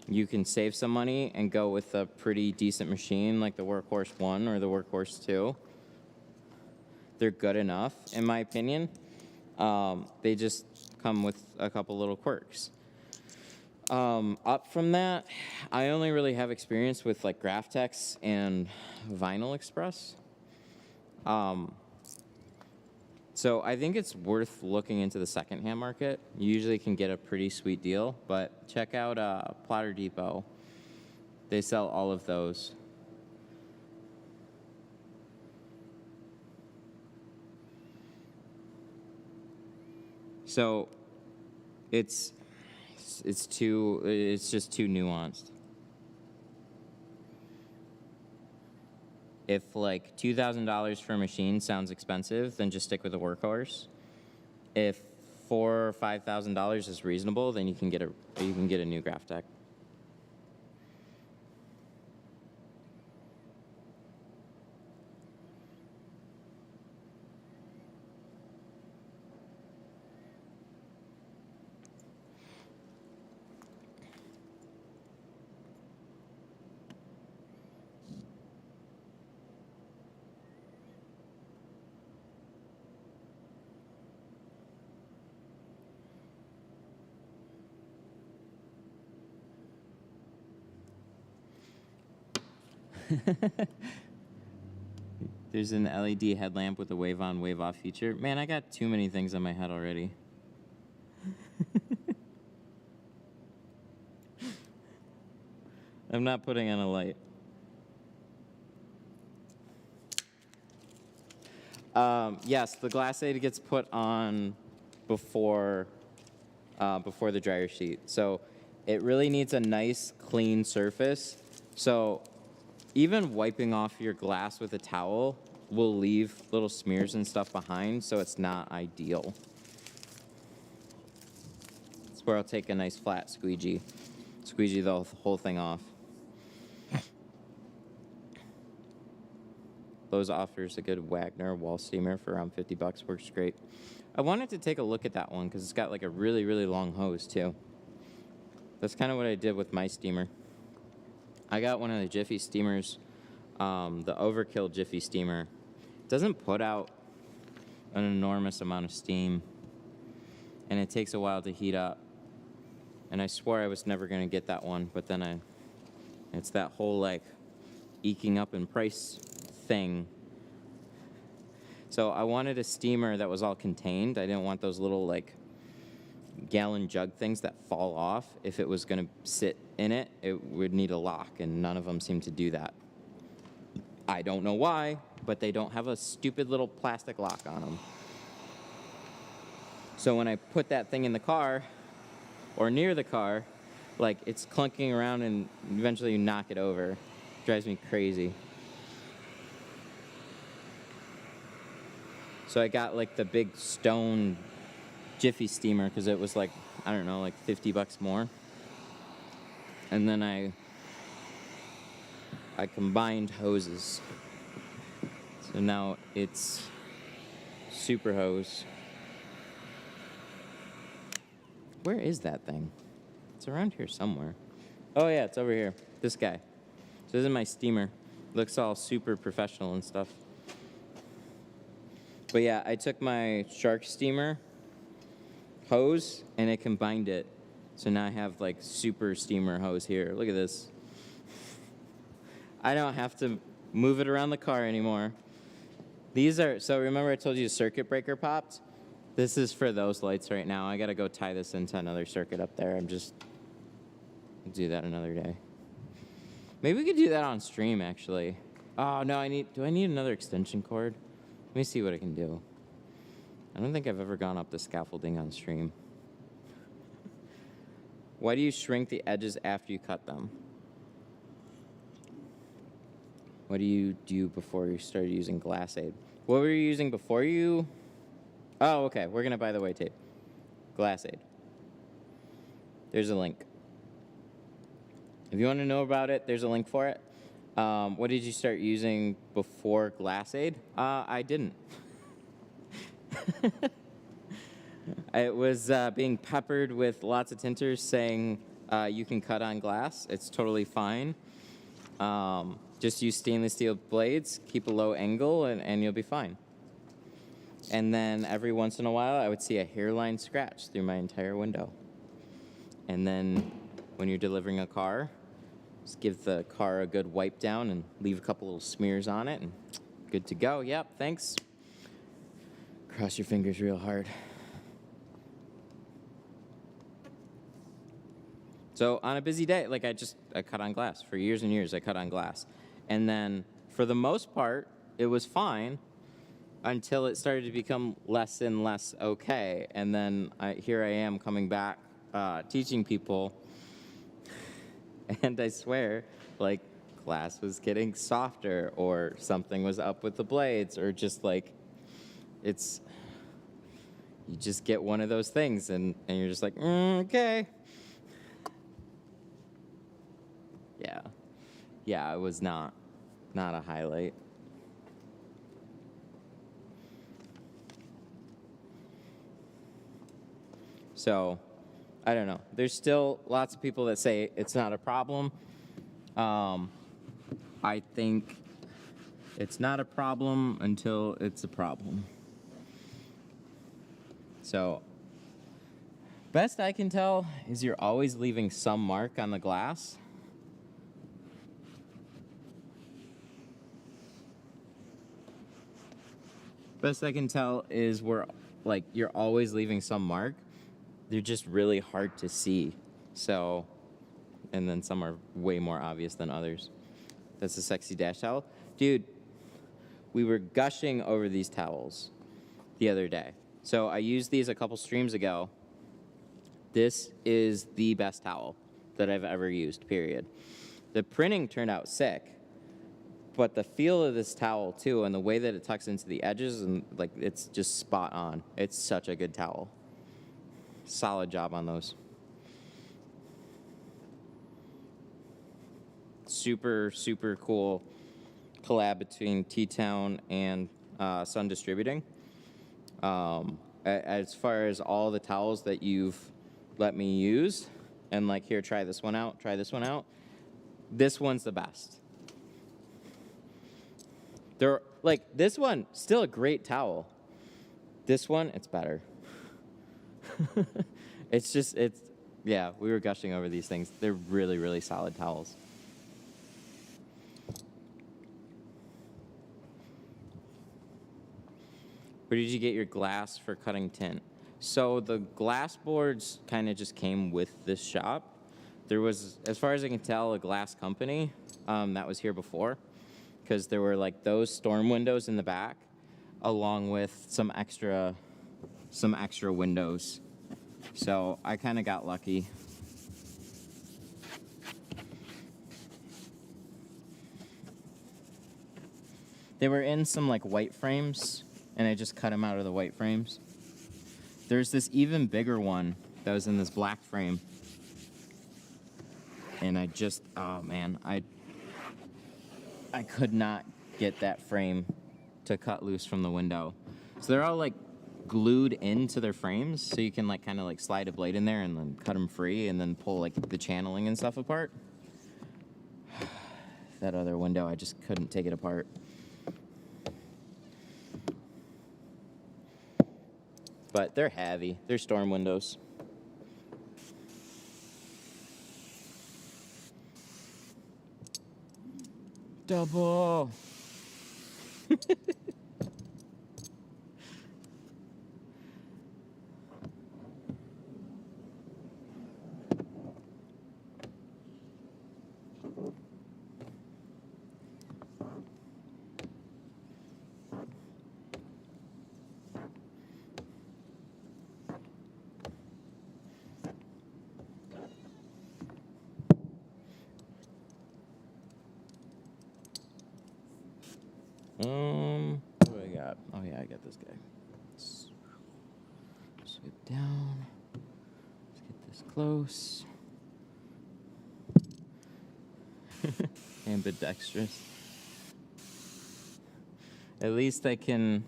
You can save some money and go with a pretty decent machine like the Workhorse 1 or the Workhorse 2. They're good enough, in my opinion. They just come with a couple little quirks. Up from that, I only really have experience with like Graphtex and Vinyl Express. So I think it's worth looking into the secondhand market. You usually can get a pretty sweet deal, but check out Plotter Depot. They sell all of those. So it's just too nuanced. If like $2,000 for a machine sounds expensive, then just stick with a Workhorse. If $4,000 or $5,000 is reasonable, then you can get a new Graphtec. There's an LED headlamp with a wave on, wave off feature. Man, I got too many things on my head already. I'm not putting on a light. Yes, the glass aid gets put on before the dryer sheet. So it really needs a nice, clean surface. So even wiping off your glass with a towel will leave little smears and stuff behind, so it's not ideal. That's where I'll take a nice flat squeegee the whole thing off. Lowe's offers a good Wagner wall steamer for around $50. Works great. I wanted to take a look at that one because it's got like a really, really long hose too. That's kind of what I did with my steamer. I got one of the Jiffy steamers, the Overkill Jiffy steamer. It doesn't put out an enormous amount of steam, and it takes a while to heat up. And I swore I was never going to get that one, but then it's that whole like eking up in price thing. So I wanted a steamer that was all contained. I didn't want those little like gallon jug things that fall off. If it was going to sit in it, it would need a lock, and none of them seem to do that. I don't know why, but they don't have a stupid little plastic lock on them. So when I put that thing in the car or near the car, like, it's clunking around and eventually you knock it over. It drives me crazy. So I got like the big stone Jiffy steamer because it was like, I don't know, like $50 more. And then I combined hoses. So now it's super hose. Where is that thing? It's around here somewhere. Oh yeah, it's over here. This guy. So this is my steamer. Looks all super professional and stuff. But yeah, I took my shark steamer hose and I combined it. So now I have like super steamer hose here. Look at this. I don't have to move it around the car anymore. These are, so remember I told you the circuit breaker popped? This is for those lights right now. I gotta go tie this into another circuit up there. I'll do that another day. Maybe we could do that on stream actually. Oh no, do I need another extension cord? Let me see what I can do. I don't think I've ever gone up the scaffolding on stream. Why do you shrink the edges after you cut them? What do you do before you started using Glass Aid? What were you using before you? Oh, okay. We're going to buy the white tape. Glass Aid. There's a link. If you want to know about it, there's a link for it. What did you start using before Glass Aid? I didn't. It was being peppered with lots of tinters saying you can cut on glass. It's totally fine. Just use stainless steel blades, keep a low angle, and you'll be fine. And then every once in a while, I would see a hairline scratch through my entire window. And then when you're delivering a car, just give the car a good wipe down and leave a couple little smears on it, and good to go. Yep, thanks. Cross your fingers real hard. So on a busy day, like I cut on glass. For years and years, I cut on glass. And then for the most part, it was fine until it started to become less and less okay. And then here I am coming back teaching people, and I swear, like, glass was getting softer or something was up with the blades, or just like, you just get one of those things and you're just like, okay. Yeah, it was not a highlight. So, I don't know. There's still lots of people that say it's not a problem. I think it's not a problem until it's a problem. So, best I can tell is you're always leaving some mark on the glass. Best I can tell is you're always leaving some mark. They're just really hard to see. So, and then some are way more obvious than others. That's a sexy dash towel. Dude, we were gushing over these towels the other day. So I used these a couple streams ago. This is the best towel that I've ever used, period. The printing turned out sick. But the feel of this towel, too, and the way that it tucks into the edges, and like, it's just spot on. It's such a good towel. Solid job on those. Super, super cool collab between T-Town and Sun Distributing. As far as all the towels that you've let me use, and like, here, try this one out, this one's the best. This one, still a great towel. This one, it's better. Yeah, we were gushing over these things. They're really, really solid towels. Where did you get your glass for cutting tint? So the glass boards kind of just came with this shop. There was, as far as I can tell, a glass company that was here before, because there were like those storm windows in the back, along with some extra windows. So I kind of got lucky. They were in some like white frames, and I just cut them out of the white frames. There's this even bigger one that was in this black frame. And I just, oh man, I could not get that frame to cut loose from the window. So they're all like glued into their frames, so you can like kind of like slide a blade in there and then cut them free and then pull like the channeling and stuff apart. That other window, I just couldn't take it apart. But they're heavy. They're storm windows. Double. What do I got? Oh yeah, I got this guy. Let's sweep down. Let's get this close. Ambidextrous. At least I can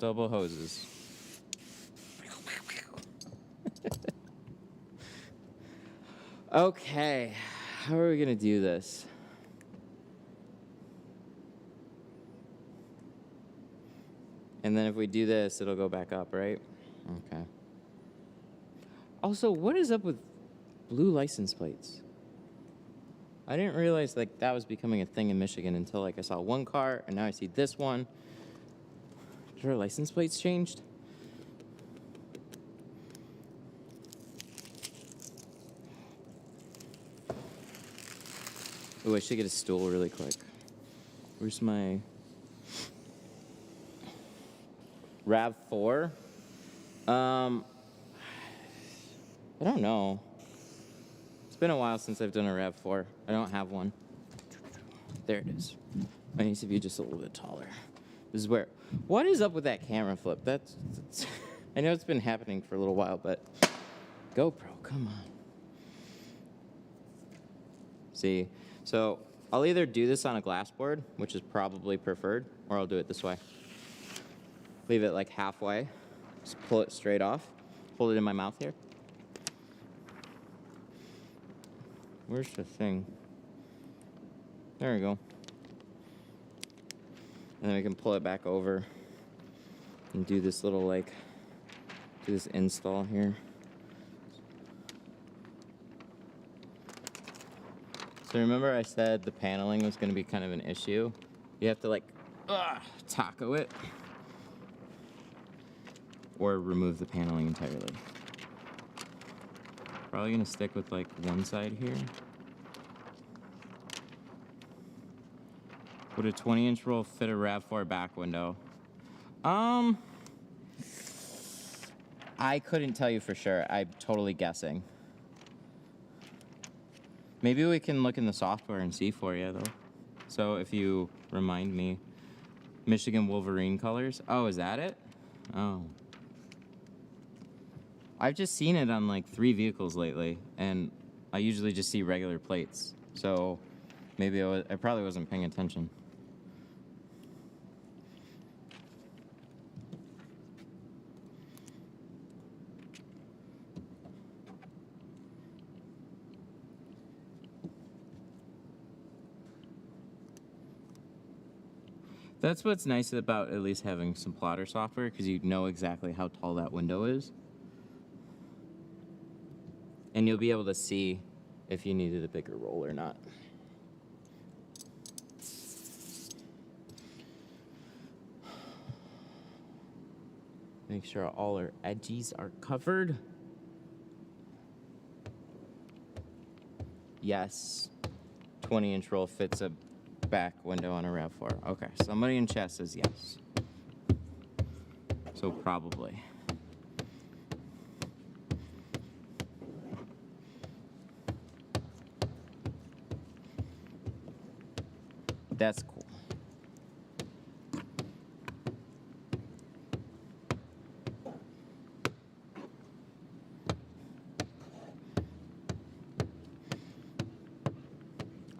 double hoses. Okay, how are we gonna do this? And then if we do this, it'll go back up, right? Okay. Also, what is up with blue license plates? I didn't realize like that was becoming a thing in Michigan until like I saw one car, and now I see this one. Did our license plates changed? Oh, I should get a stool really quick. Where's my RAV4? I don't know. It's been a while since I've done a RAV4. I don't have one. There it is. I need to be just a little bit taller. This is where. What is up with that camera flip? That's I know it's been happening for a little while, but GoPro, come on. See, so I'll either do this on a glass board, which is probably preferred, or I'll do it this way. Leave it like halfway. Just pull it straight off. Hold it in my mouth here. Where's the thing? There we go. And then we can pull it back over and do this little like, do this install here. So remember I said the paneling was going to be kind of an issue? You have to like, taco it. Or remove the paneling entirely. Probably gonna stick with like one side here. Would a 20-inch roll fit a RAV4 back window? I couldn't tell you for sure. I'm totally guessing. Maybe we can look in the software and see for you though. So if you remind me, Michigan Wolverine colors. Oh, is that it? Oh. I've just seen it on like 3 vehicles lately, and I usually just see regular plates. So maybe I probably wasn't paying attention. That's what's nice about at least having some plotter software, because you know exactly how tall that window is. And you'll be able to see if you needed a bigger roll or not. Make sure all our edges are covered. Yes, 20-inch roll fits a back window on a RAV4. Okay, somebody in chat says yes. So probably. That's cool.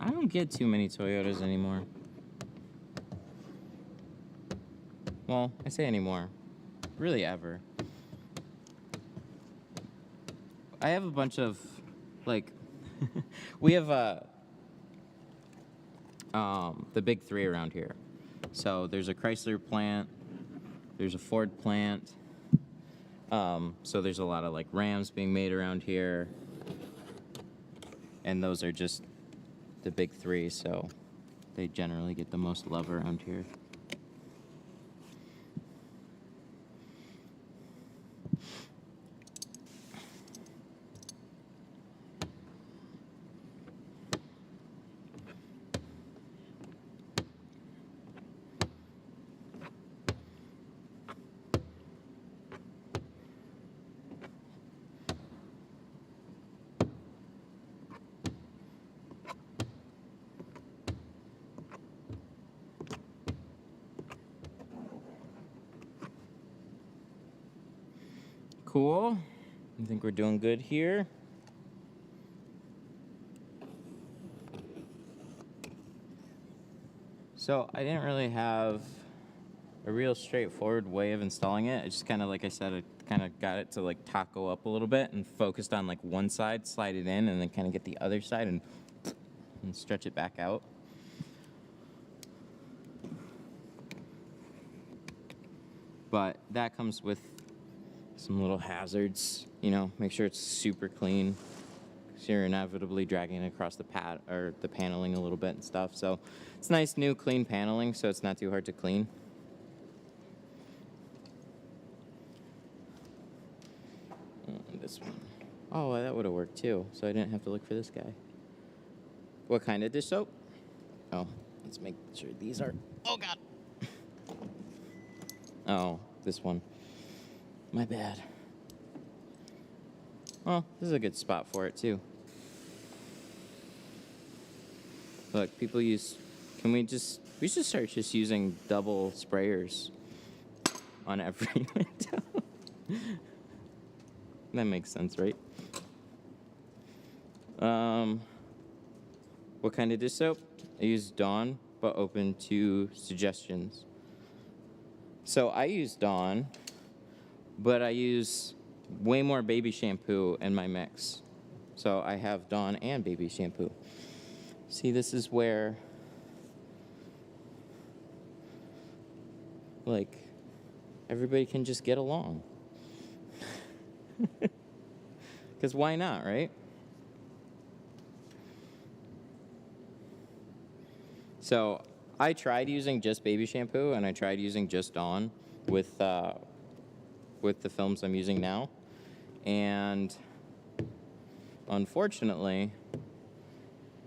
I don't get too many Toyotas anymore. Well, I say anymore. Really ever. I have a bunch of, like, we have the big three around here. So there's a Chrysler plant, there's a Ford plant, so there's a lot of like Rams being made around here, and those are just the big three, so they generally get the most love around here. Cool. I think we're doing good here. So I didn't really have a real straightforward way of installing it. I just kind of, like I said, I kind of got it to like taco up a little bit and focused on like one side, slide it in, and then kind of get the other side and stretch it back out. But that comes with some little hazards, you know, make sure it's super clean, because you're inevitably dragging it across the pad or the paneling a little bit and stuff. So it's nice, new, clean paneling, so it's not too hard to clean. This one. Oh, that would have worked too, so I didn't have to look for this guy. What kind of dish soap? Oh, let's make sure these are. Oh, God. Oh, this one. My bad. Well, this is a good spot for it, too. Look, people use... we should start just using double sprayers on every window. That makes sense, right? What kind of dish soap? I use Dawn, but open to suggestions. So I use Dawn, but I use way more baby shampoo in my mix. So I have Dawn and baby shampoo. See, this is where, like, everybody can just get along. Because why not, right? So I tried using just baby shampoo, and I tried using just Dawn with the films I'm using now. And unfortunately,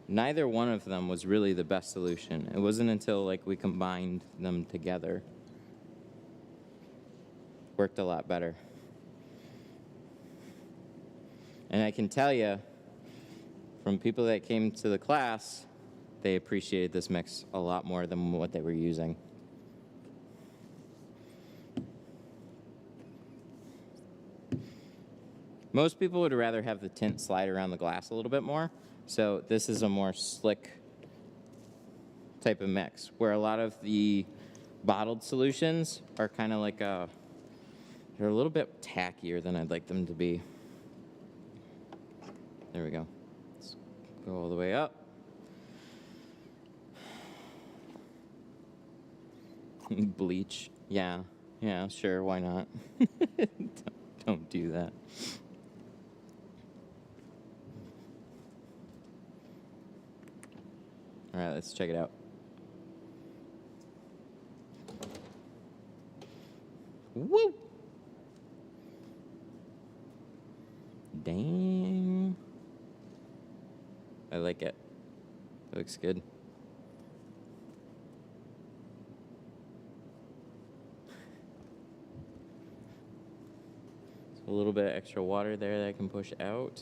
neither one of them was really the best solution. It wasn't until like we combined them together. Worked a lot better. And I can tell you, from people that came to the class, they appreciated this mix a lot more than what they were using. Most people would rather have the tint slide around the glass a little bit more, so this is a more slick type of mix, where a lot of the bottled solutions are kind of like they're a little bit tackier than I'd like them to be. There we go. Let's go all the way up. Bleach. Yeah, sure, why not? Don't do that. All right, let's check it out. Woo! Dang. I like it. It looks good. A little bit of extra water there that I can push out.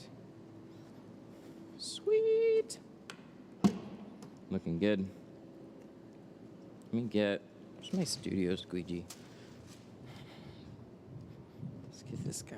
Sweet. Looking good. Let me get, where's my studio squeegee? Let's get this guy.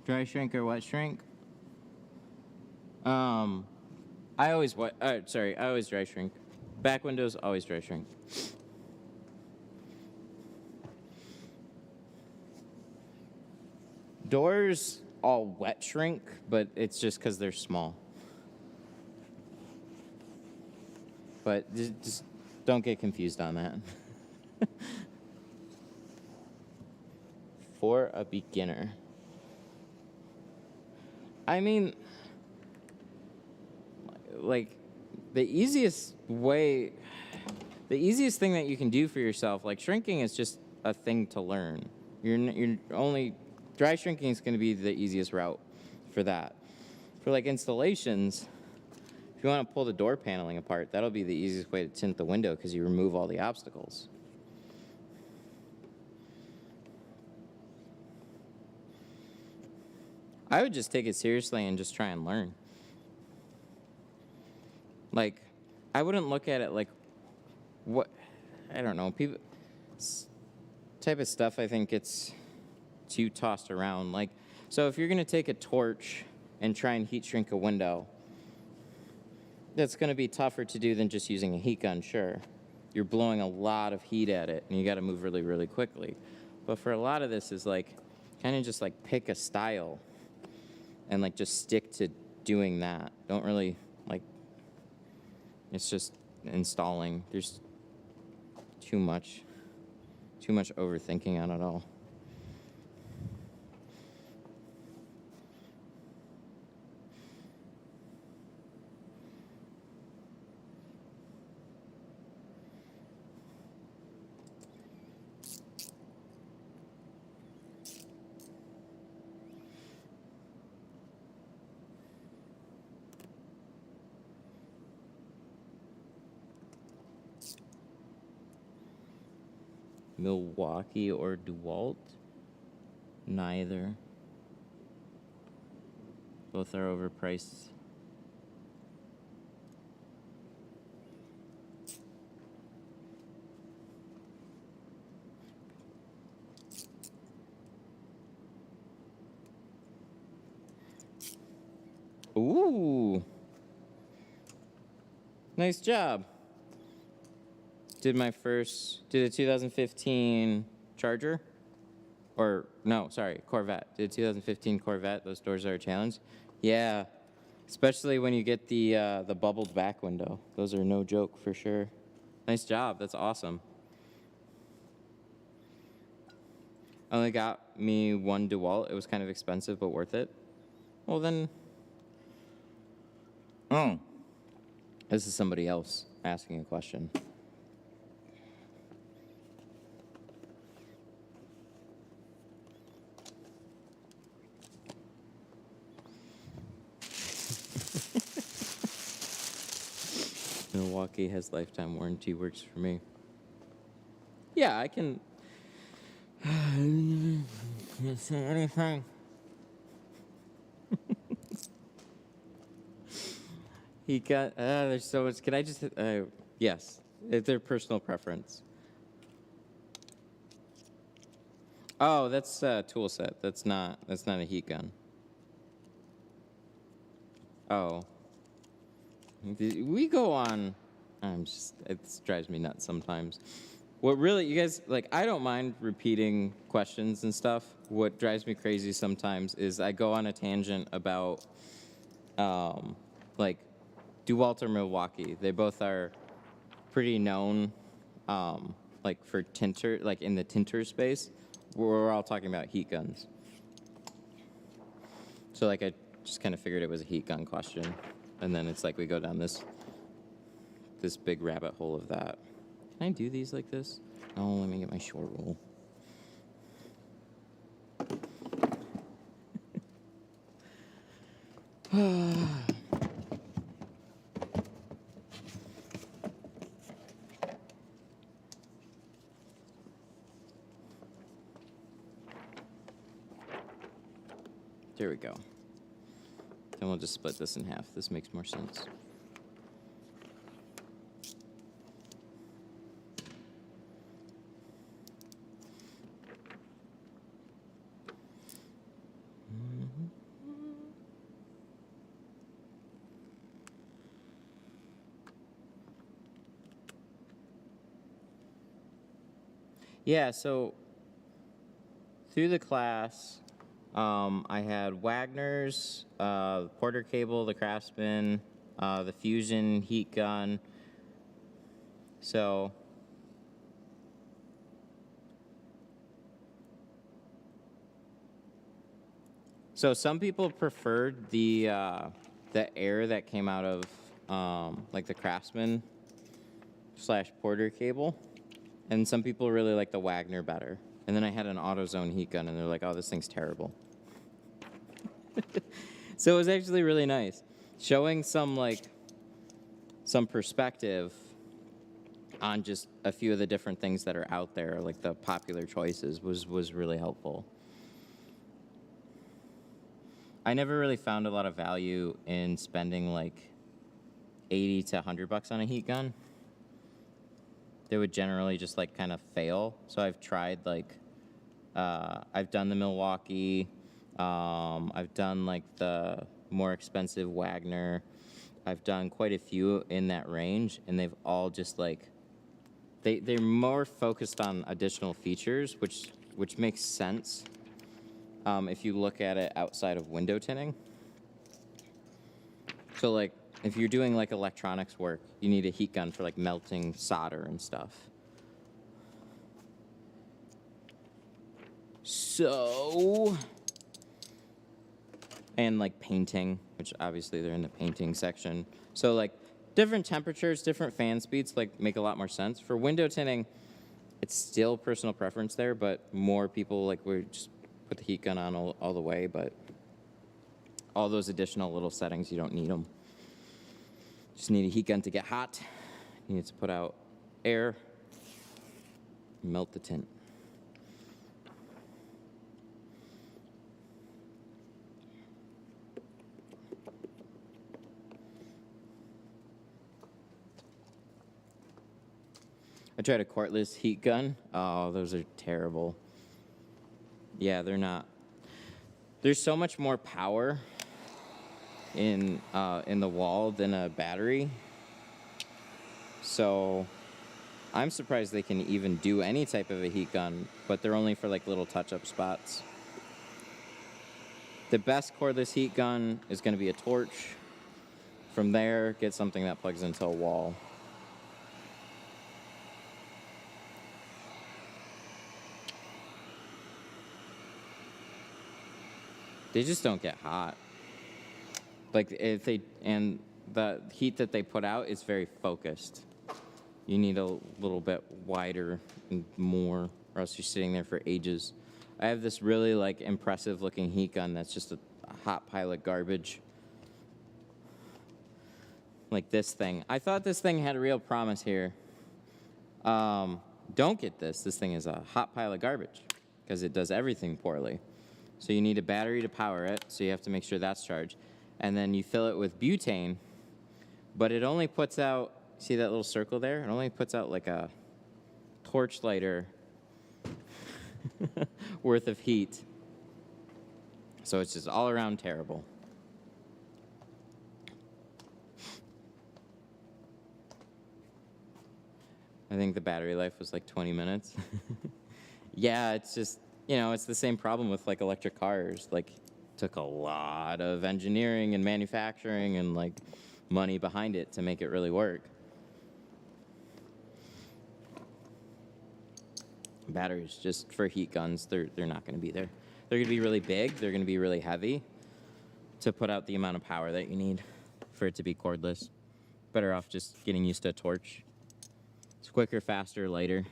Dry shrink or wet shrink? I always I always dry shrink. Back windows, always dry shrink. Doors, all wet shrink, but it's just because they're small. But just don't get confused on that. For a beginner. I mean, like, the easiest thing that you can do for yourself, like, shrinking is just a thing to learn. Dry shrinking is going to be the easiest route for that. For, like, installations, if you want to pull the door paneling apart, that'll be the easiest way to tint the window because you remove all the obstacles. I would just take it seriously and just try and learn. Like, I wouldn't look at it like, I don't know, people, type of stuff I think it's too tossed around. Like, so if you're going to take a torch and try and heat shrink a window, that's going to be tougher to do than just using a heat gun, sure. You're blowing a lot of heat at it, and you got to move really, really quickly. But for a lot of this is like, kind of just like pick a style and like just stick to doing that. Don't really, like, it's just installing. There's too much overthinking on it all. Milwaukee or DeWalt? Neither. Both are overpriced. Ooh. Nice job. Did a 2015 Charger? Or, no, sorry, Corvette. Did a 2015 Corvette. Those doors are a challenge. Yeah, especially when you get the bubbled back window. Those are no joke for sure. Nice job. That's awesome. I only got me one DeWalt. It was kind of expensive, but worth it. Well, then... Oh. This is somebody else asking a question. Milwaukee has lifetime warranty, works for me. Yeah, I can... You see anything? He got... there's so much... Can I just... yes, it's their personal preference. Oh, that's a tool set. That's not a heat gun. Oh. We go on... it drives me nuts sometimes. What really, you guys, like, I don't mind repeating questions and stuff. What drives me crazy sometimes is I go on a tangent about, like, DeWalt or Milwaukee. They both are pretty known, like for tinter, like in the tinter space, we're all talking about heat guns. So like I just kind of figured it was a heat gun question, and then it's like we go down this big rabbit hole of that. Can I do these like this? Oh, let me get my short roll. There we go. Then we'll just split this in half. This makes more sense. Yeah, so through the class, I had Wagner's, Porter cable, the Craftsman, the Fusion heat gun. So some people preferred the air that came out of like the Craftsman / Porter cable, and some people really like the Wagner better. And then I had an AutoZone heat gun, and they're like, "Oh, this thing's terrible." So it was actually really nice, showing some perspective on just a few of the different things that are out there, like the popular choices, was really helpful. I never really found a lot of value in spending like $80 to $100 on a heat gun. They would generally just like kind of fail. So I've tried like, I've done the Milwaukee, I've done like the more expensive Wagner. I've done quite a few in that range, and they've all just like, they're more focused on additional features, which makes sense if you look at it outside of window tinting. So like, if you're doing like electronics work, you need a heat gun for like melting solder and stuff. So, and like painting, which obviously they're in the painting section. So like different temperatures, different fan speeds like make a lot more sense. For window tinting, it's still personal preference there, but more people like we just put the heat gun on all the way, but all those additional little settings, you don't need them. Just need a heat gun to get hot. You need to put out air, melt the tint. I tried a cordless heat gun. Oh, those are terrible. Yeah, they're not. There's so much more power in the wall than a battery. So I'm surprised they can even do any type of a heat gun, but they're only for like little touch-up spots. The best cordless heat gun is going to be a torch. From there, get something that plugs into a wall. They just don't get hot. Like if they, and the heat that they put out is very focused. You need a little bit wider and more, or else you're sitting there for ages. I have this really like impressive looking heat gun that's just a hot pile of garbage. Like this thing. I thought this thing had real promise here. Don't get this. This thing is a hot pile of garbage because it does everything poorly. So you need a battery to power it, so you have to make sure that's charged. And then you fill it with butane, but it only puts out, see that little circle there? It only puts out like a torch lighter worth of heat. So it's just all around terrible. I think the battery life was like 20 minutes. Yeah, it's just, you know, it's the same problem with like electric cars. Like, took a lot of engineering and manufacturing and like money behind it to make it really work. Batteries, just for heat guns, they're not going to be there. They're going to be really big. They're going to be really heavy to put out the amount of power that you need for it to be cordless. Better off just getting used to a torch. It's quicker, faster, lighter.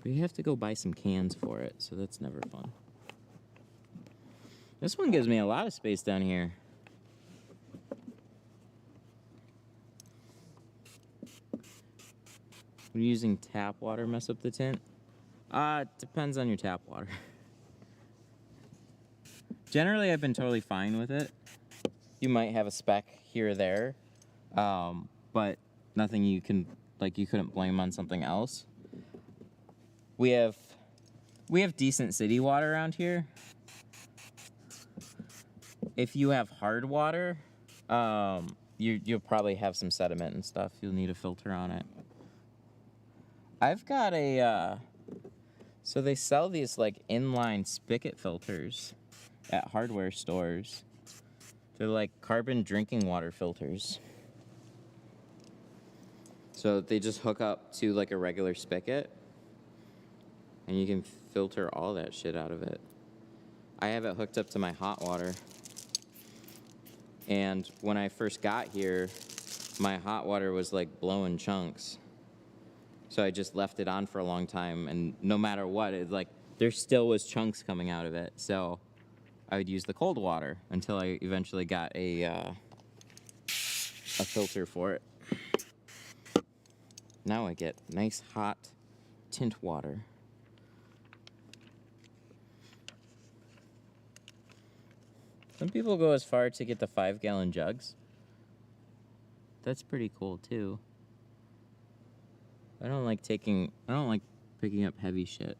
But you have to go buy some cans for it, so that's never fun. This one gives me a lot of space down here. Would using tap water mess up the tint? It depends on your tap water. Generally, I've been totally fine with it. You might have a speck here or there, but nothing you couldn't blame on something else. We have decent city water around here. If you have hard water, you'll probably have some sediment and stuff. You'll need a filter on it. I've got so they sell these like inline spigot filters at hardware stores. They're like carbon drinking water filters. So they just hook up to like a regular spigot and you can filter all that shit out of it. I have it hooked up to my hot water. And when I first got here, my hot water was like blowing chunks. So I just left it on for a long time, and no matter what, there still was chunks coming out of it. So I would use the cold water until I eventually got a filter for it. Now I get nice hot tint water. Some people go as far to get the 5-gallon jugs. That's pretty cool too. I don't like picking up heavy shit.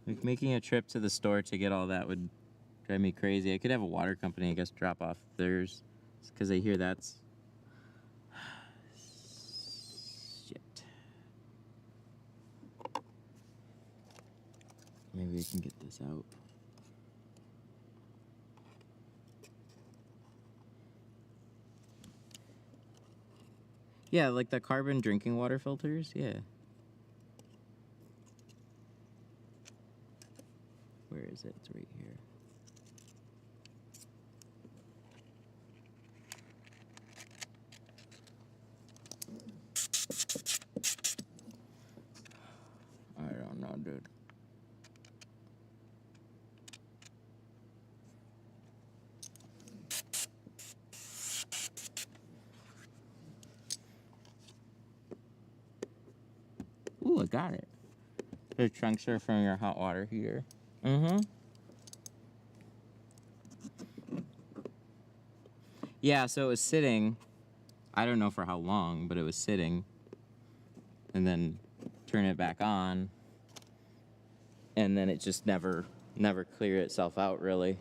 Like making a trip to the store to get all that would drive me crazy. I could have a water company, I guess, drop off theirs, because I hear that's shit. Maybe we can get this out. Yeah, like the carbon drinking water filters, yeah. Where is it? It's right here. I don't know, dude. Ooh, I got it. The chunks are from your hot water heater. Mm-hmm. Yeah, so it was sitting, I don't know for how long, but it was sitting. And then turn it back on. And then it just never cleared itself out, really.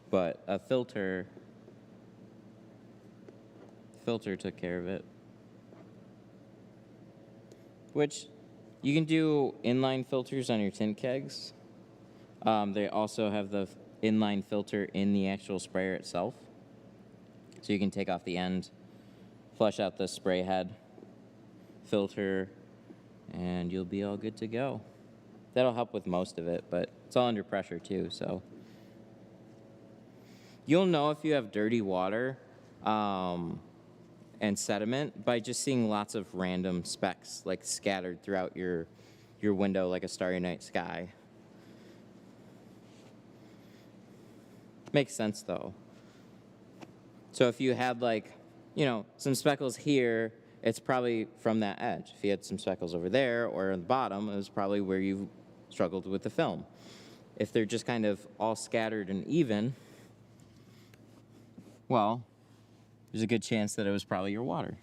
But a filter took care of it. Which, you can do inline filters on your tint kegs. They also have the inline filter in the actual sprayer itself. So you can take off the end, flush out the spray head, filter, and you'll be all good to go. That'll help with most of it, but it's all under pressure too, so. You'll know if you have dirty water and sediment by just seeing lots of random specks like scattered throughout your window like a starry night sky. Makes sense though. So if you had some speckles here, it's probably from that edge. If you had some speckles over there or on the bottom, it was probably where you struggled with the film. If they're just kind of all scattered and even, well, there's a good chance that it was probably your water.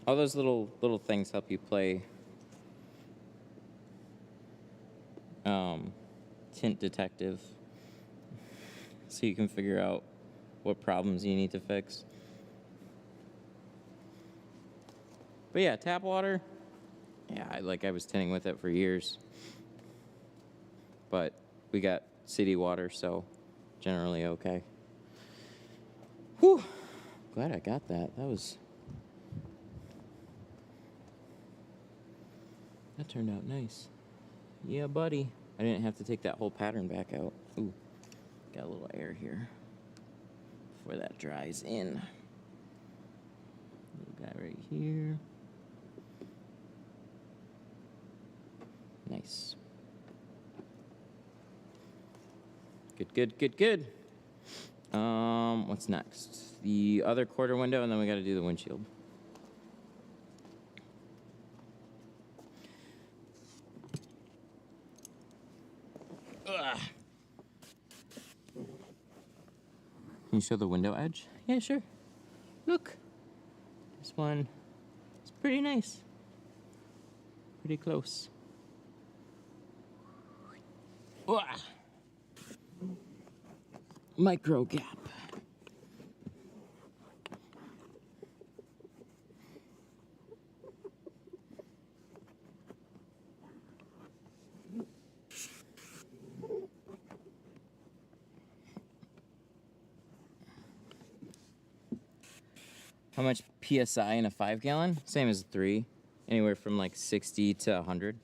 All those little things help you play tint detective. so you can figure out what problems you need to fix. But yeah, tap water, yeah, I was tinting with it for years. But we got city water, so generally okay. Whew, glad I got that. That turned out nice. Yeah, buddy. I didn't have to take that whole pattern back out. Ooh, got a little air here before that dries in. Little guy right here. Nice. Good, good, good, good. What's next? The other quarter window, and then we got to do the windshield. Ugh. Can you show the window edge? Yeah, sure. Look. This one is pretty nice. Pretty close. Ugh. Micro gap. How much PSI in a 5-gallon? Same as a 3. Anywhere from like 60 to 100.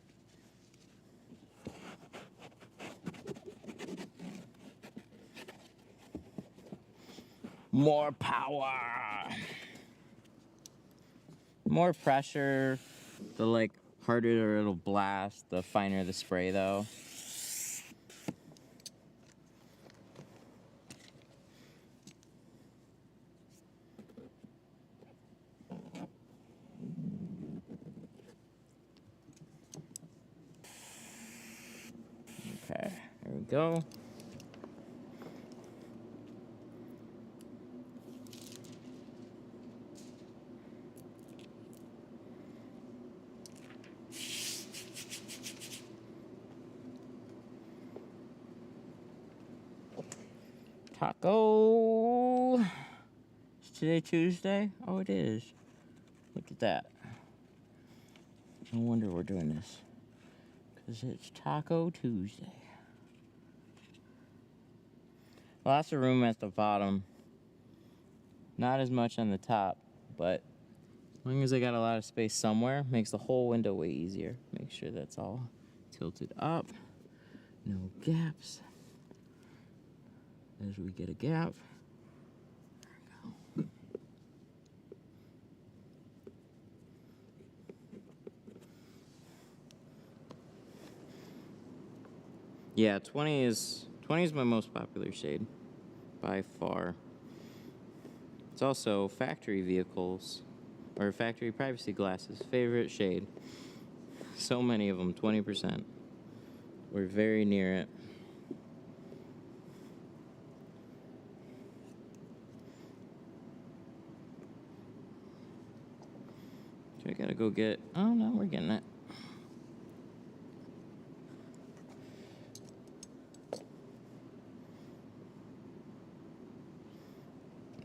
More power. More pressure. The like harder it'll blast, the finer the spray though. Okay, there we go. Taco. Is today Tuesday? Oh, it is. Look at that. No wonder we're doing this. Because it's Taco Tuesday. Lots of room at the bottom. Not as much on the top, but as long as I got a lot of space somewhere, makes the whole window way easier. Make sure that's all tilted up. No gaps. As we get a gap. There we go. Yeah, 20 is my most popular shade by far. It's also factory vehicles or factory privacy glasses favorite shade. So many of them, 20%. We're very near it. So I gotta go get, oh no, we're getting it.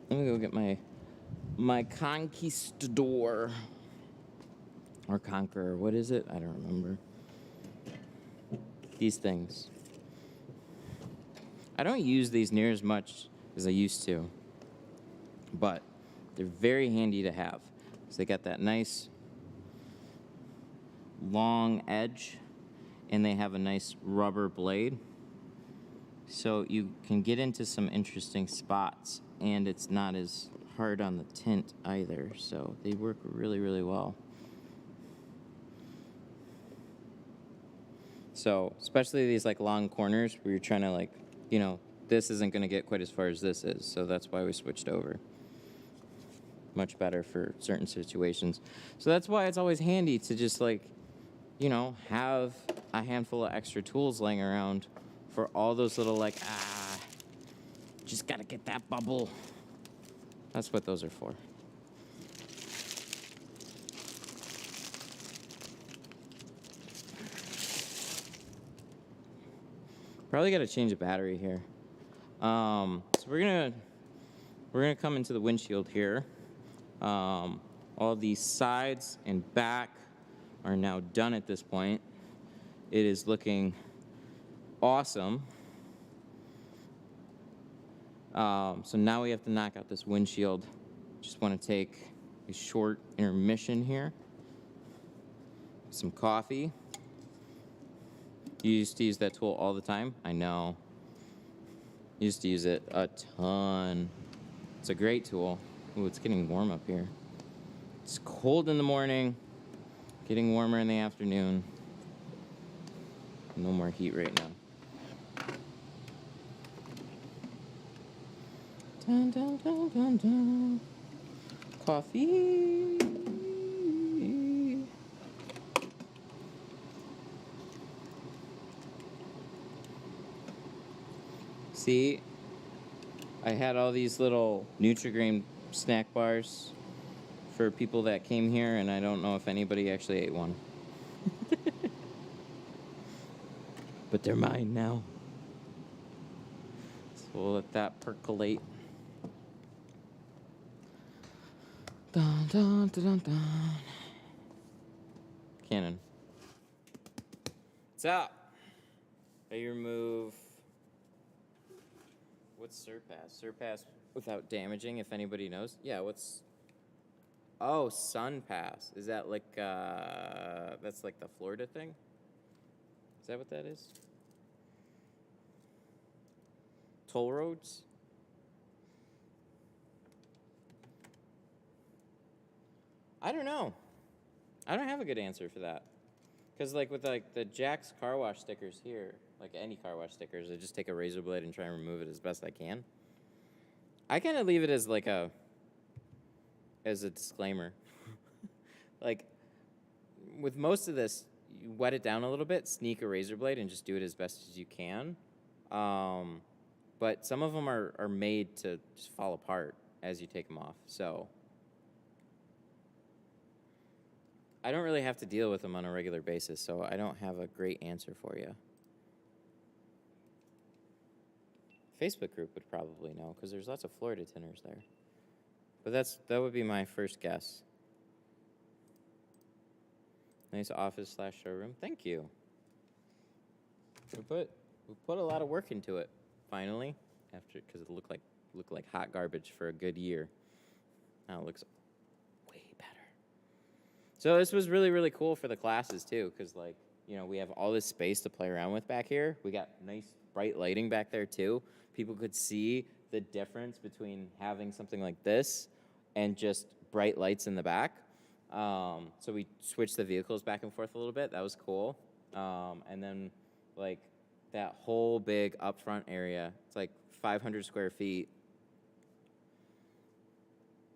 Let me go get my conquistador or conqueror. What is it? I don't remember. These things. I don't use these near as much as I used to, but they're very handy to have. So they got that nice long edge, and they have a nice rubber blade. So you can get into some interesting spots, and it's not as hard on the tint either. So they work really, really well. So especially these like long corners where you're trying to like, you know, this isn't going to get quite as far as this is. So that's why we switched over. Much better for certain situations. So that's why it's always handy to just like, you know, have a handful of extra tools laying around for all those little like, just gotta get that bubble. That's what those are for. Probably gotta change a battery here. So we're gonna come into the windshield here. All the sides and back are now done at this point. It is looking awesome. So now we have to knock out this windshield. Just want to take a short intermission here. Some coffee. You used to use that tool all the time? I know. Used to use it a ton. It's a great tool. Ooh, it's getting warm up here. It's cold in the morning, getting warmer in the afternoon. No more heat right now. Dun, dun, dun, dun, dun. Coffee. See, I had all these little Nutri-Grain snack bars for people that came here, and I don't know if anybody actually ate one. But they're mine now. So we'll let that percolate. Dun, dun, dun, dun, dun. Cannon. What's up? I remove... What's surpass? Surpass without damaging, if anybody knows. Yeah, what's... Oh, sun pass. Is that like, that's like the Florida thing? Is that what that is? Toll roads? I don't know. I don't have a good answer for that. Because like with like the Jack's car wash stickers here, like any car wash stickers, I just take a razor blade and try and remove it as best I can. I kind of leave it as like a disclaimer. Like with most of this, you wet it down a little bit, sneak a razor blade, and just do it as best as you can. But some of them are made to just fall apart as you take them off. So I don't really have to deal with them on a regular basis, so I don't have a great answer for you. Facebook group would probably know, because there's lots of Florida tinters there. But that would be my first guess. Nice office / showroom. Thank you. We put a lot of work into it, finally, because it looked like hot garbage for a good year. Now it looks way better. So this was really, really cool for the classes too, because like, you know, we have all this space to play around with back here. We got nice bright lighting back there too. People could see the difference between having something like this and just bright lights in the back. So we switched the vehicles back and forth a little bit. That was cool. And then like that whole big upfront area, it's like 500 square feet.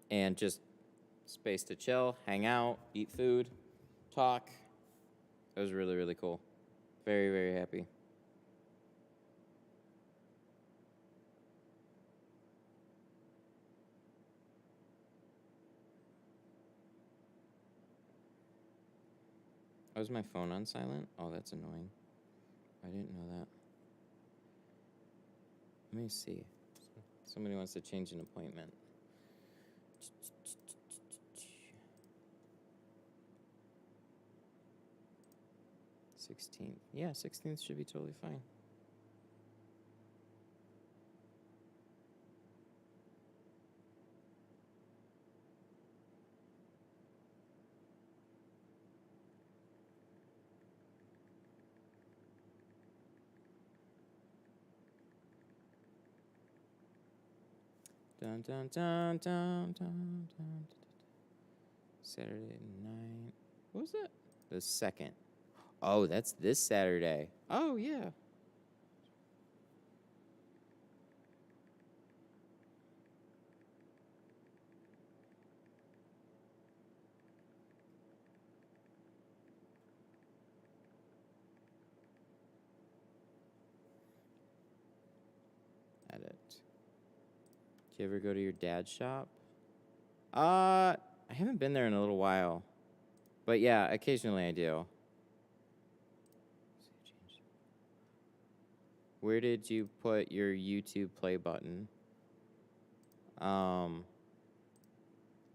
And just space to chill, hang out, eat food, talk. It was really, really cool. Very, very happy. Oh, is my phone on silent? Oh, that's annoying. I didn't know that. Let me see. Somebody wants to change an appointment. 16th. Yeah, 16th should be totally fine. Dun dun dun dun dun dun. Saturday night. What was that? The 2nd. Oh, that's this Saturday. Oh, yeah. Edit. Do you ever go to your dad's shop? I haven't been there in a little while. But yeah, occasionally I do. Where did you put your YouTube play button?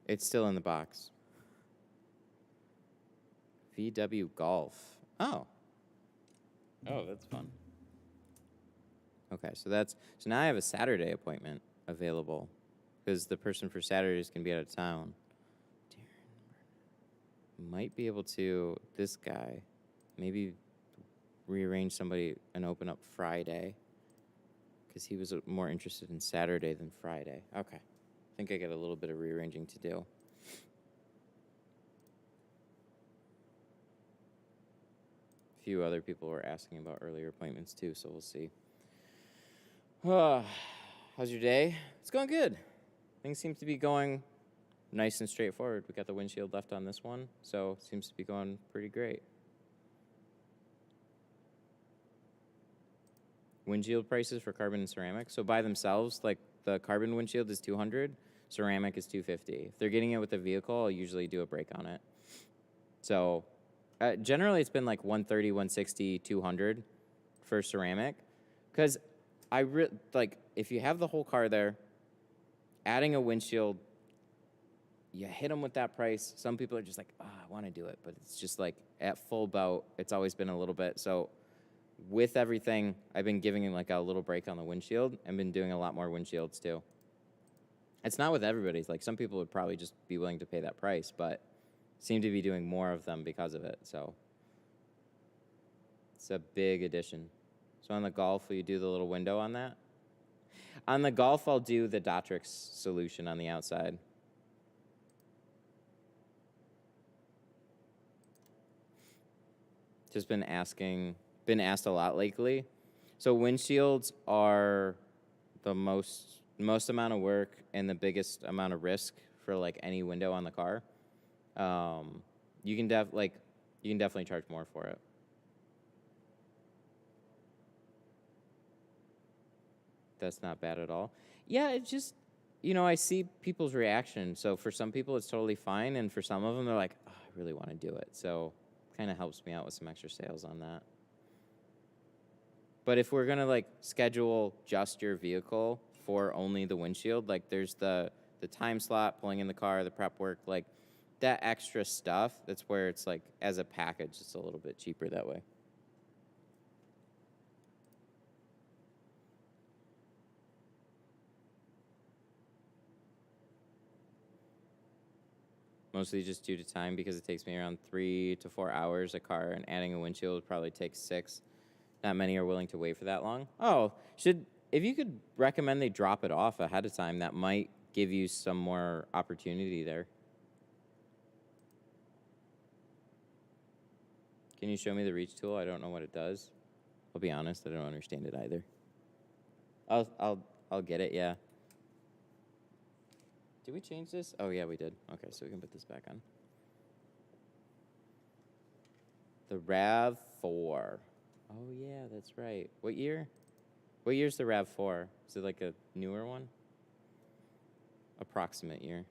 It's still in the box. VW Golf. Oh. Oh, that's fun. Okay, so now I have a Saturday appointment available because the person for Saturday is going to be out of town. Might be able to, this guy, maybe rearrange somebody and open up Friday because he was more interested in Saturday than Friday. Okay. I think I got a little bit of rearranging to do. A few other people were asking about earlier appointments too, so we'll see. How's your day? It's going good. Things seem to be going nice and straightforward. We got the windshield left on this one, so it seems to be going pretty great. Windshield prices for carbon and ceramic. So by themselves, like the carbon windshield is $200, ceramic is $250. If they're getting it with a vehicle, I'll usually do a break on it. So generally it's been like $130, $160, $200 for ceramic. Because like if you have the whole car there, adding a windshield, you hit them with that price. Some people are just like, I want to do it. But it's just like at full boat, it's always been a little bit. So with everything, I've been giving him like a little break on the windshield and been doing a lot more windshields too. It's not with everybody. Like some people would probably just be willing to pay that price, but seem to be doing more of them because of it. So it's a big addition. So on the Golf, will you do the little window on that? On the Golf, I'll do the Dotrix solution on the outside. Just been asked a lot lately. So windshields are the most amount of work and the biggest amount of risk for like any window on the car. You can definitely charge more for it. That's not bad at all. Yeah, it's just, I see people's reaction. So for some people, it's totally fine. And for some of them, they're like, I really want to do it. So it kind of helps me out with some extra sales on that. But if we're going to like schedule just your vehicle for only the windshield, like there's the time slot, pulling in the car, the prep work, like that extra stuff, that's where it's like as a package, it's a little bit cheaper that way. Mostly just due to time because it takes me around 3 to 4 hours a car, and adding a windshield probably takes 6. Not many are willing to wait for that long. Oh, if you could recommend they drop it off ahead of time, that might give you some more opportunity there. Can you show me the reach tool? I don't know what it does. I'll be honest, I don't understand it either. I'll get it, yeah. Did we change this? Oh, yeah, we did. Okay, so we can put this back on. The RAV4. Oh, yeah, that's right. What year? What year's the RAV4? Is it like a newer one? Approximate year.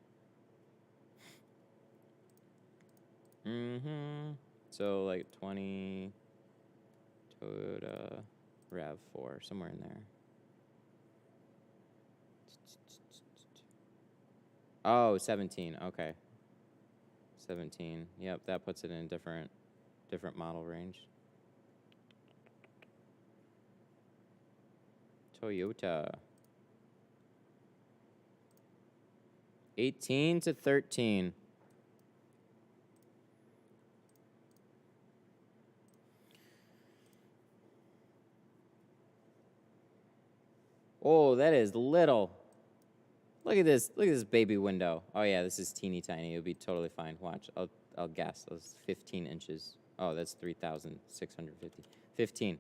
So like 20 Toyota RAV4, somewhere in there. Oh, 17. Okay. 17. Yep, that puts it in a different model range. Toyota. 18 to 13. Oh, that is little. Look at this. Look at this baby window. Oh yeah, this is teeny tiny. It'll be totally fine. Watch. I'll guess. That's 15 inches. Oh, that's 3,650. 15.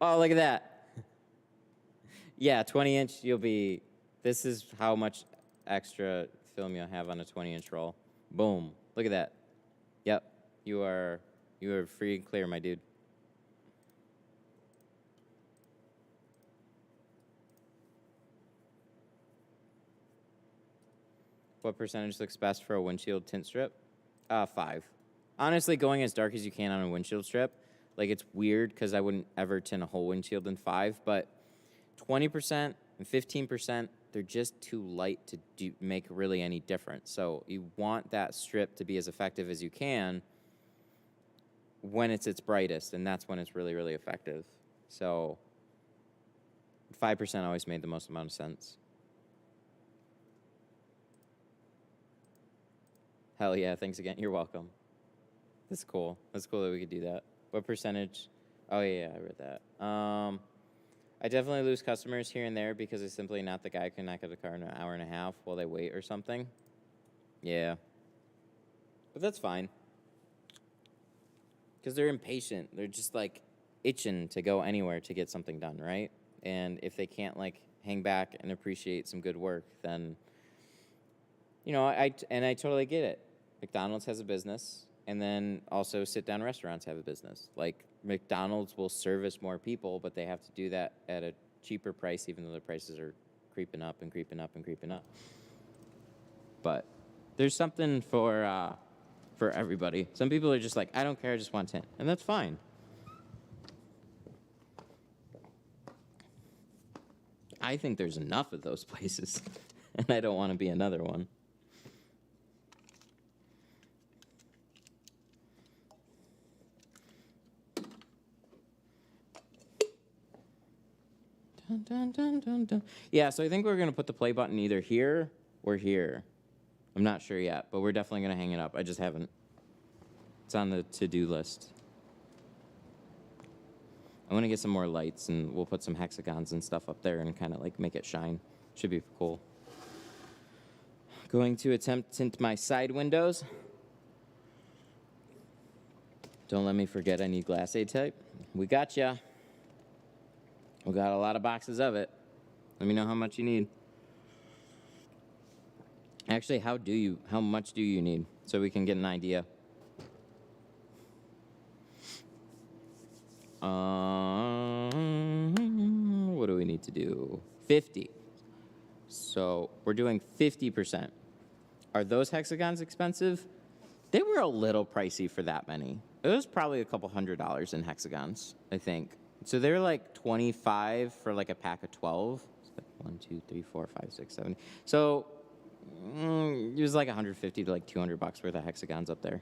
Oh, look at that. Yeah, 20-inch. This is how much extra film you'll have on a 20-inch roll. Boom. Look at that. Yep. You are free and clear, my dude. What percentage looks best for a windshield tint strip? 5. Honestly, going as dark as you can on a windshield strip, Like, it's weird because I wouldn't ever tint a whole windshield in 5, but 20% and 15%, they're just too light to make really any difference. So you want that strip to be as effective as you can when it's its brightest, and that's when it's really, really effective. So 5% always made the most amount of sense. Hell yeah, thanks again. You're welcome. That's cool. That's cool that we could do that. What percentage? Oh, yeah, I read that. I definitely lose customers here and there because it's simply not the guy who can knock out the car in an hour and a half while they wait or something. Yeah. But that's fine. Because they're impatient. They're just, like, itching to go anywhere to get something done, right? And if they can't, like, hang back and appreciate some good work, then, you know, I totally get it. McDonald's has a business, and then also sit-down restaurants have a business. Like, McDonald's will service more people, but they have to do that at a cheaper price, even though the prices are creeping up and creeping up and creeping up. But there's something for everybody. Some people are just like, I don't care, I just want tint. And that's fine. I think there's enough of those places, and I don't want to be another one. Dun, dun, dun, dun, dun. Yeah, so I think we're going to put the play button either here or here. I'm not sure yet, but we're definitely going to hang it up. I just haven't. It's on the to-do list. I want to get some more lights, and we'll put some hexagons and stuff up there and kind of like make it shine. Should be cool. Going to attempt to tint my side windows. Don't let me forget I need glass A type. We got ya. We got a lot of boxes of it. Let me know how much you need. Actually, how much do you need so we can get an idea? What do we need to do? 50. So we're doing 50%. Are those hexagons expensive? They were a little pricey for that many. It was probably a couple $100 in hexagons, I think. So they're like 25 for like a pack of 12. It's like 1, 2, 3, 4, 5, 6, 7. So it was like 150 to like $200 worth of hexagons up there.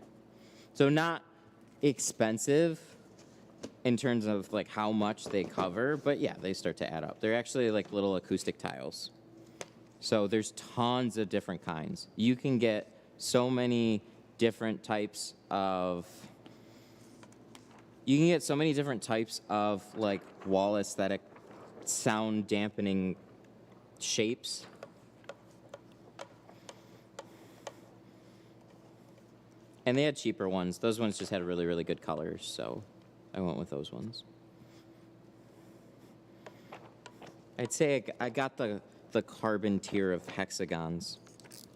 So not expensive in terms of like how much they cover, but yeah, they start to add up. They're actually like little acoustic tiles. So there's tons of different kinds. You can get so many different types of like wall aesthetic sound dampening shapes. And they had cheaper ones. Those ones just had really, really good colors, so I went with those ones. I'd say I got the carbon tier of hexagons.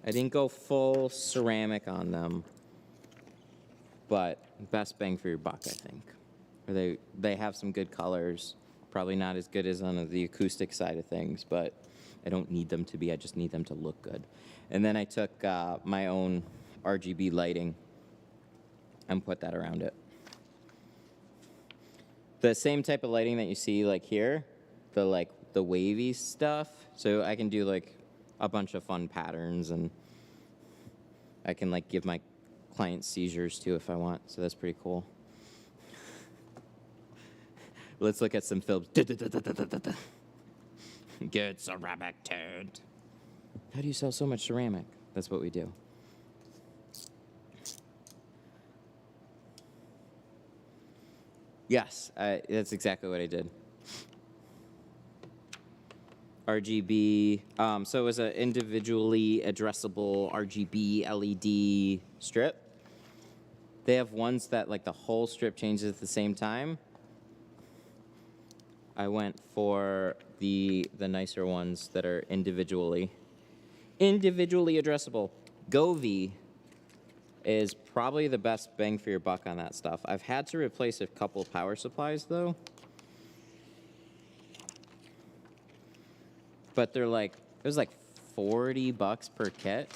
I didn't go full ceramic on them, but best bang for your buck, I think. They have some good colors, probably not as good as on the acoustic side of things, but I don't need them to be. I just need them to look good. And then I took my own RGB lighting and put that around it. The same type of lighting that you see like here, the wavy stuff. So I can do like a bunch of fun patterns, and I can like give my clients seizures too if I want. So that's pretty cool. Let's look at some films. Good ceramic tint. How do you sell so much ceramic? That's what we do. Yes, that's exactly what I did. RGB, so it was an individually addressable RGB LED strip. They have ones that like the whole strip changes at the same time. I went for the nicer ones that are individually addressable. Govee is probably the best bang for your buck on that stuff. I've had to replace a couple power supplies though. But they're like, it was like $40 per kit.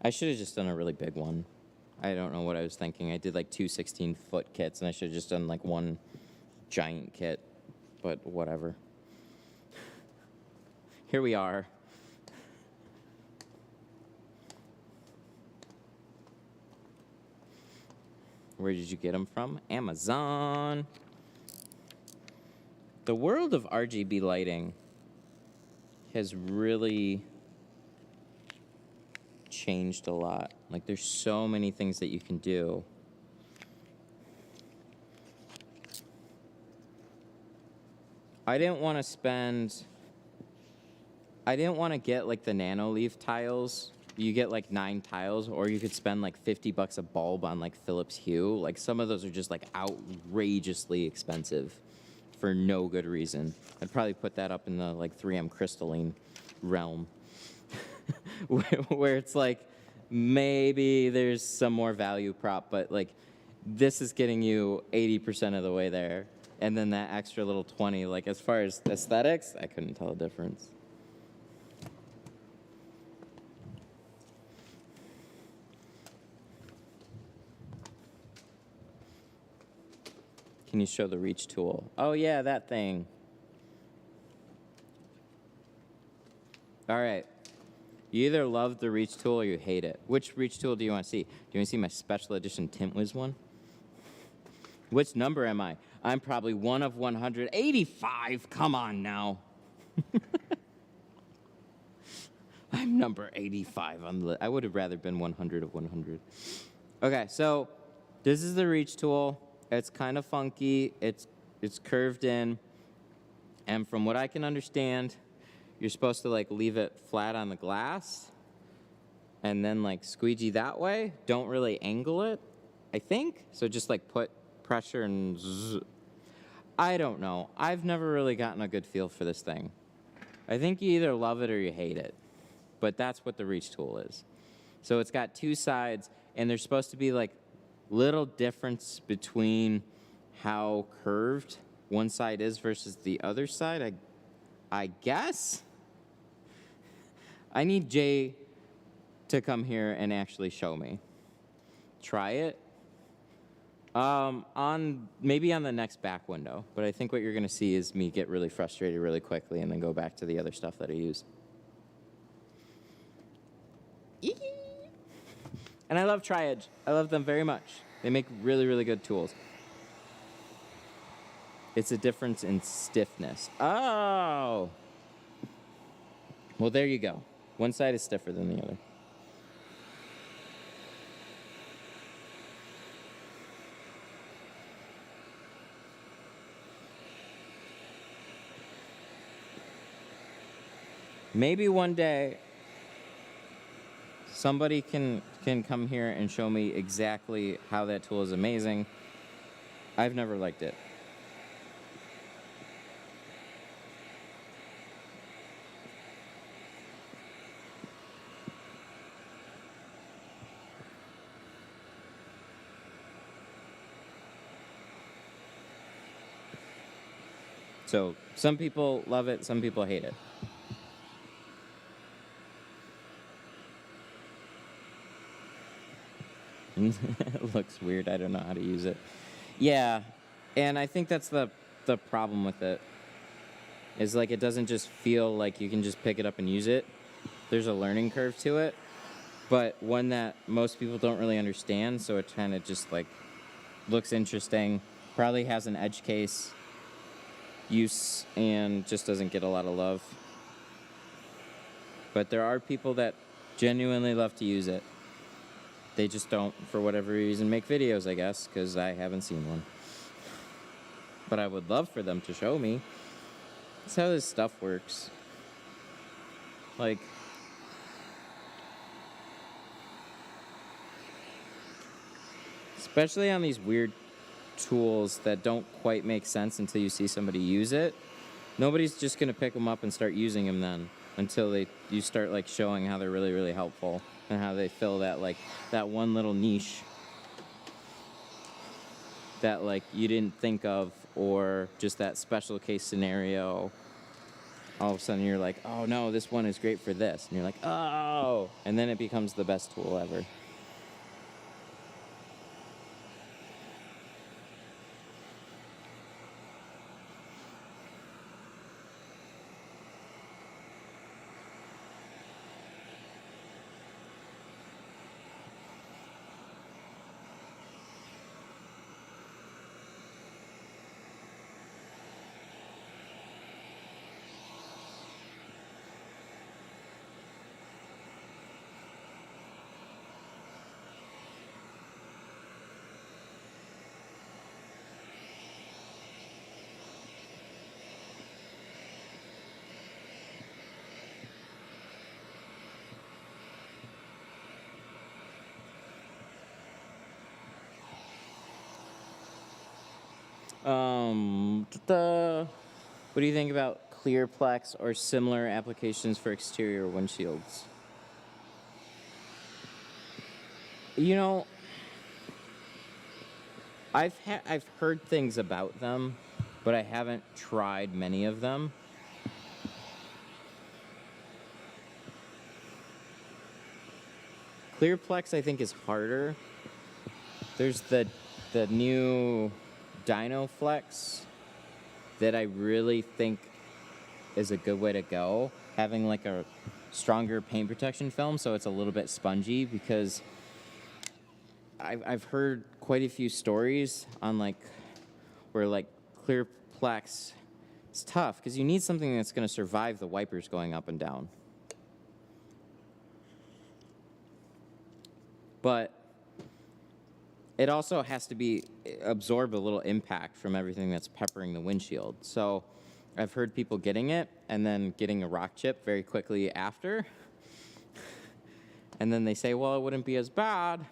I should have just done a really big one. I don't know what I was thinking. I did like 2 16-foot kits, and I should have just done like one giant kit, but whatever. Here we are. Where did you get them from? Amazon. The world of RGB lighting has really changed a lot. Like, there's so many things that you can do. I didn't want to get like the nano leaf tiles. You get like 9 tiles, or you could spend like $50 a bulb on like Philips Hue. Like, some of those are just like outrageously expensive for no good reason. I'd probably put that up in the like 3M crystalline realm. where it's like, maybe there's some more value prop, but like, this is getting you 80% of the way there. And then that extra little 20, like, as far as aesthetics, I couldn't tell a difference. Can you show the reach tool? Oh yeah, that thing. All right. You either love the reach tool or you hate it. Which reach tool do you want to see? Do you want to see my special edition Tint Whiz one? Which number am I? I'm probably one of 185. Come on now. I'm number 85 on the list. I would have rather been 100 of 100. Okay, so this is the reach tool. It's kind of funky. It's curved in. And from what I can understand, you're supposed to like leave it flat on the glass and then like squeegee that way. Don't really angle it, I think. So just like put pressure and zzz. I don't know. I've never really gotten a good feel for this thing. I think you either love it or you hate it. But that's what the reach tool is. So it's got 2 sides, and there's supposed to be like little difference between how curved one side is versus the other side, I guess. I need Jay to come here and actually show me. Try it. Maybe on the next back window, but I think what you're gonna see is me get really frustrated really quickly and then go back to the other stuff that I use. And I love Tri-Edge. I love them very much. They make really, really good tools. It's a difference in stiffness. Oh! Well, there you go. One side is stiffer than the other. Maybe one day somebody can come here and show me exactly how that tool is amazing. I've never liked it. So some people love it, some people hate it. It looks weird. I don't know how to use it. Yeah, and I think that's the problem with it. Is like it doesn't just feel like you can just pick it up and use it. There's a learning curve to it, but one that most people don't really understand, so it kind of just like looks interesting. Probably has an edge case use and just doesn't get a lot of love. But there are people that genuinely love to use it. They just don't, for whatever reason, make videos, I guess, because I haven't seen one. But I would love for them to show me. That's how this stuff works. Like, especially on these weird tools that don't quite make sense until you see somebody use it. Nobody's just going to pick them up and start using them then until you start like showing how they're really, really helpful. And how they fill that like that one little niche that like you didn't think of, or just that special case scenario. All of a sudden you're like, oh no, this one is great for this, and you're like, oh, and then it becomes the best tool ever. What do you think about Clearplex or similar applications for exterior windshields? You know, I've heard things about them, but I haven't tried many of them. Clearplex, I think, is harder. There's the new DynoFlex that I really think is a good way to go. Having like a stronger paint protection film, so it's a little bit spongy, because I've heard quite a few stories on like where like Clearplex is tough because you need something that's going to survive the wipers going up and down. But it also has to absorb a little impact from everything that's peppering the windshield. So I've heard people getting it and then getting a rock chip very quickly after. And then they say, well, it wouldn't be as bad.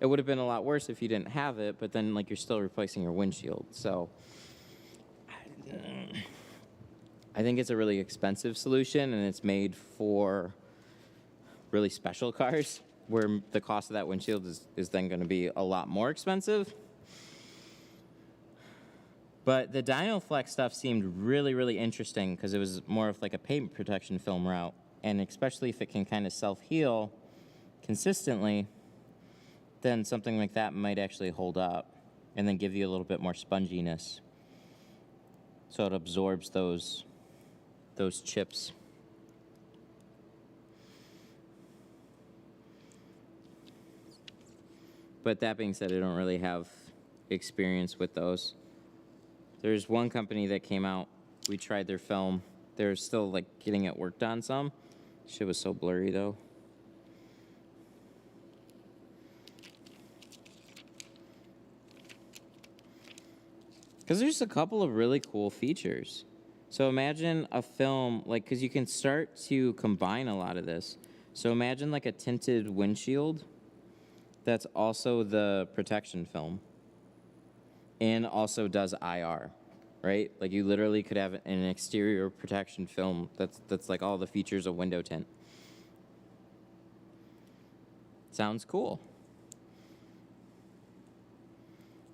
It would have been a lot worse if you didn't have it, but then like you're still replacing your windshield. So I think it's a really expensive solution, and it's made for really special cars where the cost of that windshield is then going to be a lot more expensive. But the DynoFlex stuff seemed really, really interesting because it was more of like a paint protection film route. And especially if it can kind of self-heal consistently, then something like that might actually hold up and then give you a little bit more sponginess. So it absorbs those chips. But that being said, I don't really have experience with those. There's one company that came out. We tried their film. They're still like getting it worked on some. Shit was so blurry though. Because there's a couple of really cool features. So imagine a film, like, because you can start to combine a lot of this. So imagine like a tinted windshield that's also the protection film and also does IR, right? Like you literally could have an exterior protection film that's like all the features of window tint. Sounds cool.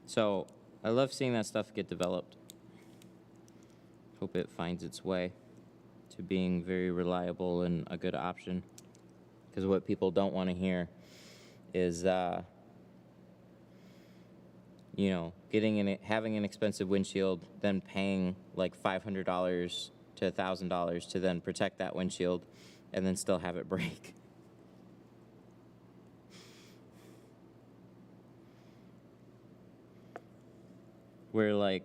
So I love seeing that stuff get developed. Hope it finds its way to being very reliable and a good option. Because what people don't want to hear is, you know, having an expensive windshield, then paying like $500 to $1,000 to then protect that windshield, and then still have it break. Where like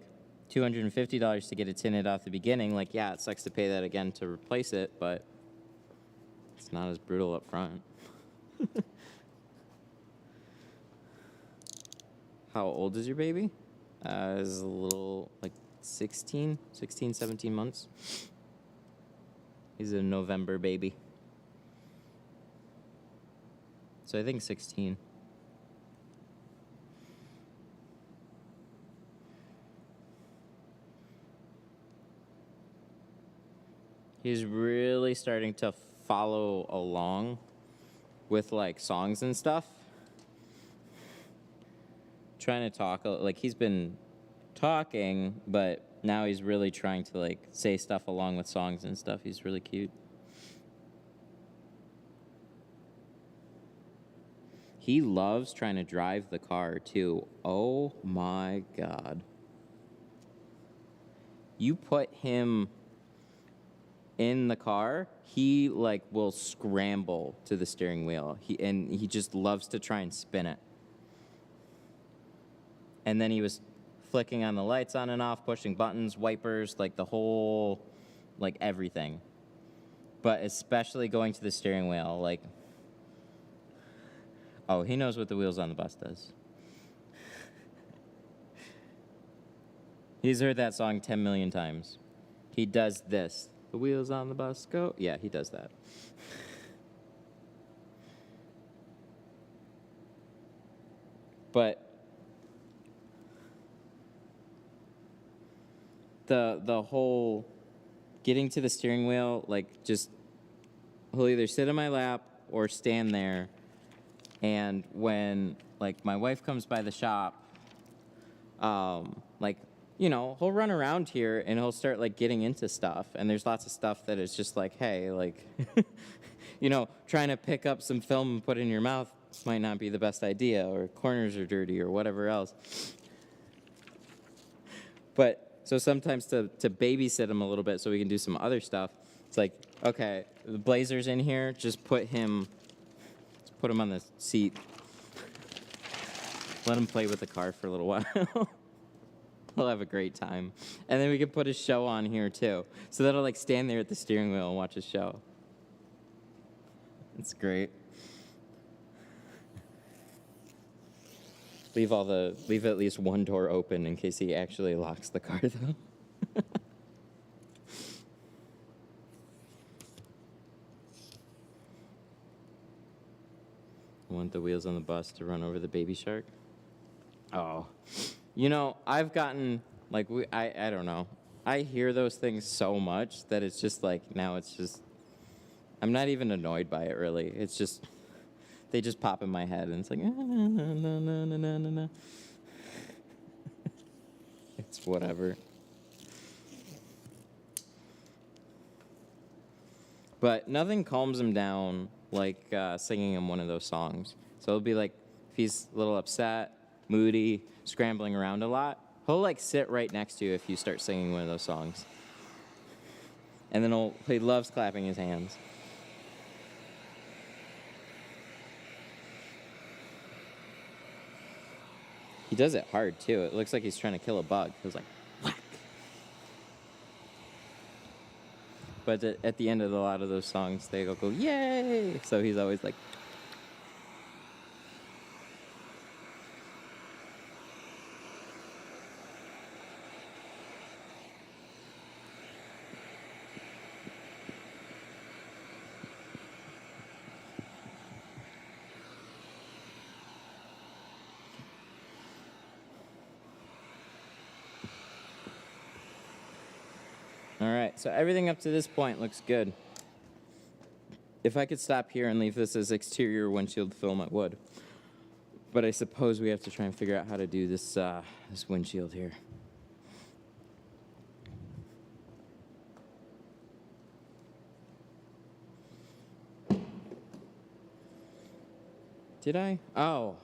$250 to get it tinted off the beginning, like, yeah, it sucks to pay that again to replace it, but it's not as brutal up front. How old is your baby? Is a little, like 16, 17 months. He's a November baby. So I think 16. He's really starting to follow along with like songs and stuff. Trying to talk, like he's been talking, but now he's really trying to like say stuff along with songs and stuff. He's really cute. He loves trying to drive the car too. Oh my God. You put him in the car, he like will scramble to the steering wheel. He just loves to try and spin it. And then he was flicking on the lights on and off, pushing buttons, wipers, like the whole, like everything. But especially going to the steering wheel, like, oh, he knows what the wheels on the bus does. He's heard that song 10 million times. He does this. The wheels on the bus go. Yeah, he does that. But the whole getting to the steering wheel, like just he'll either sit in my lap or stand there. And when like my wife comes by the shop, like, you know, he'll run around here and he'll start like getting into stuff. And there's lots of stuff that is just like, hey, like, you know, trying to pick up some film and put it in your mouth might not be the best idea, or corners are dirty or whatever else. But so sometimes to babysit him a little bit so we can do some other stuff, it's like, okay, the Blazer's in here, just put him on the seat. Let him play with the car for a little while. He'll have a great time. And then we can put a show on here too. So that'll like stand there at the steering wheel and watch a show. It's great. Leave at least one door open in case he actually locks the car though. I want the wheels on the bus to run over the baby shark. Oh, you know, I've gotten, like, I don't know. I hear those things so much that it's just like, now it's just, I'm not even annoyed by it really. It's just, they just pop in my head and it's like, no. It's whatever. But nothing calms him down like singing him one of those songs. So it'll be like, if he's a little upset, moody, scrambling around a lot, he'll like sit right next to you if you start singing one of those songs. And then he loves clapping his hands. He does it hard too. It looks like he's trying to kill a bug. He was like, whack. But at the end of a lot of those songs, they go, yay! So he's always like, all right, so everything up to this point looks good. If I could stop here and leave this as exterior windshield film, I would. But I suppose we have to try and figure out how to do this windshield here. Did I? Oh.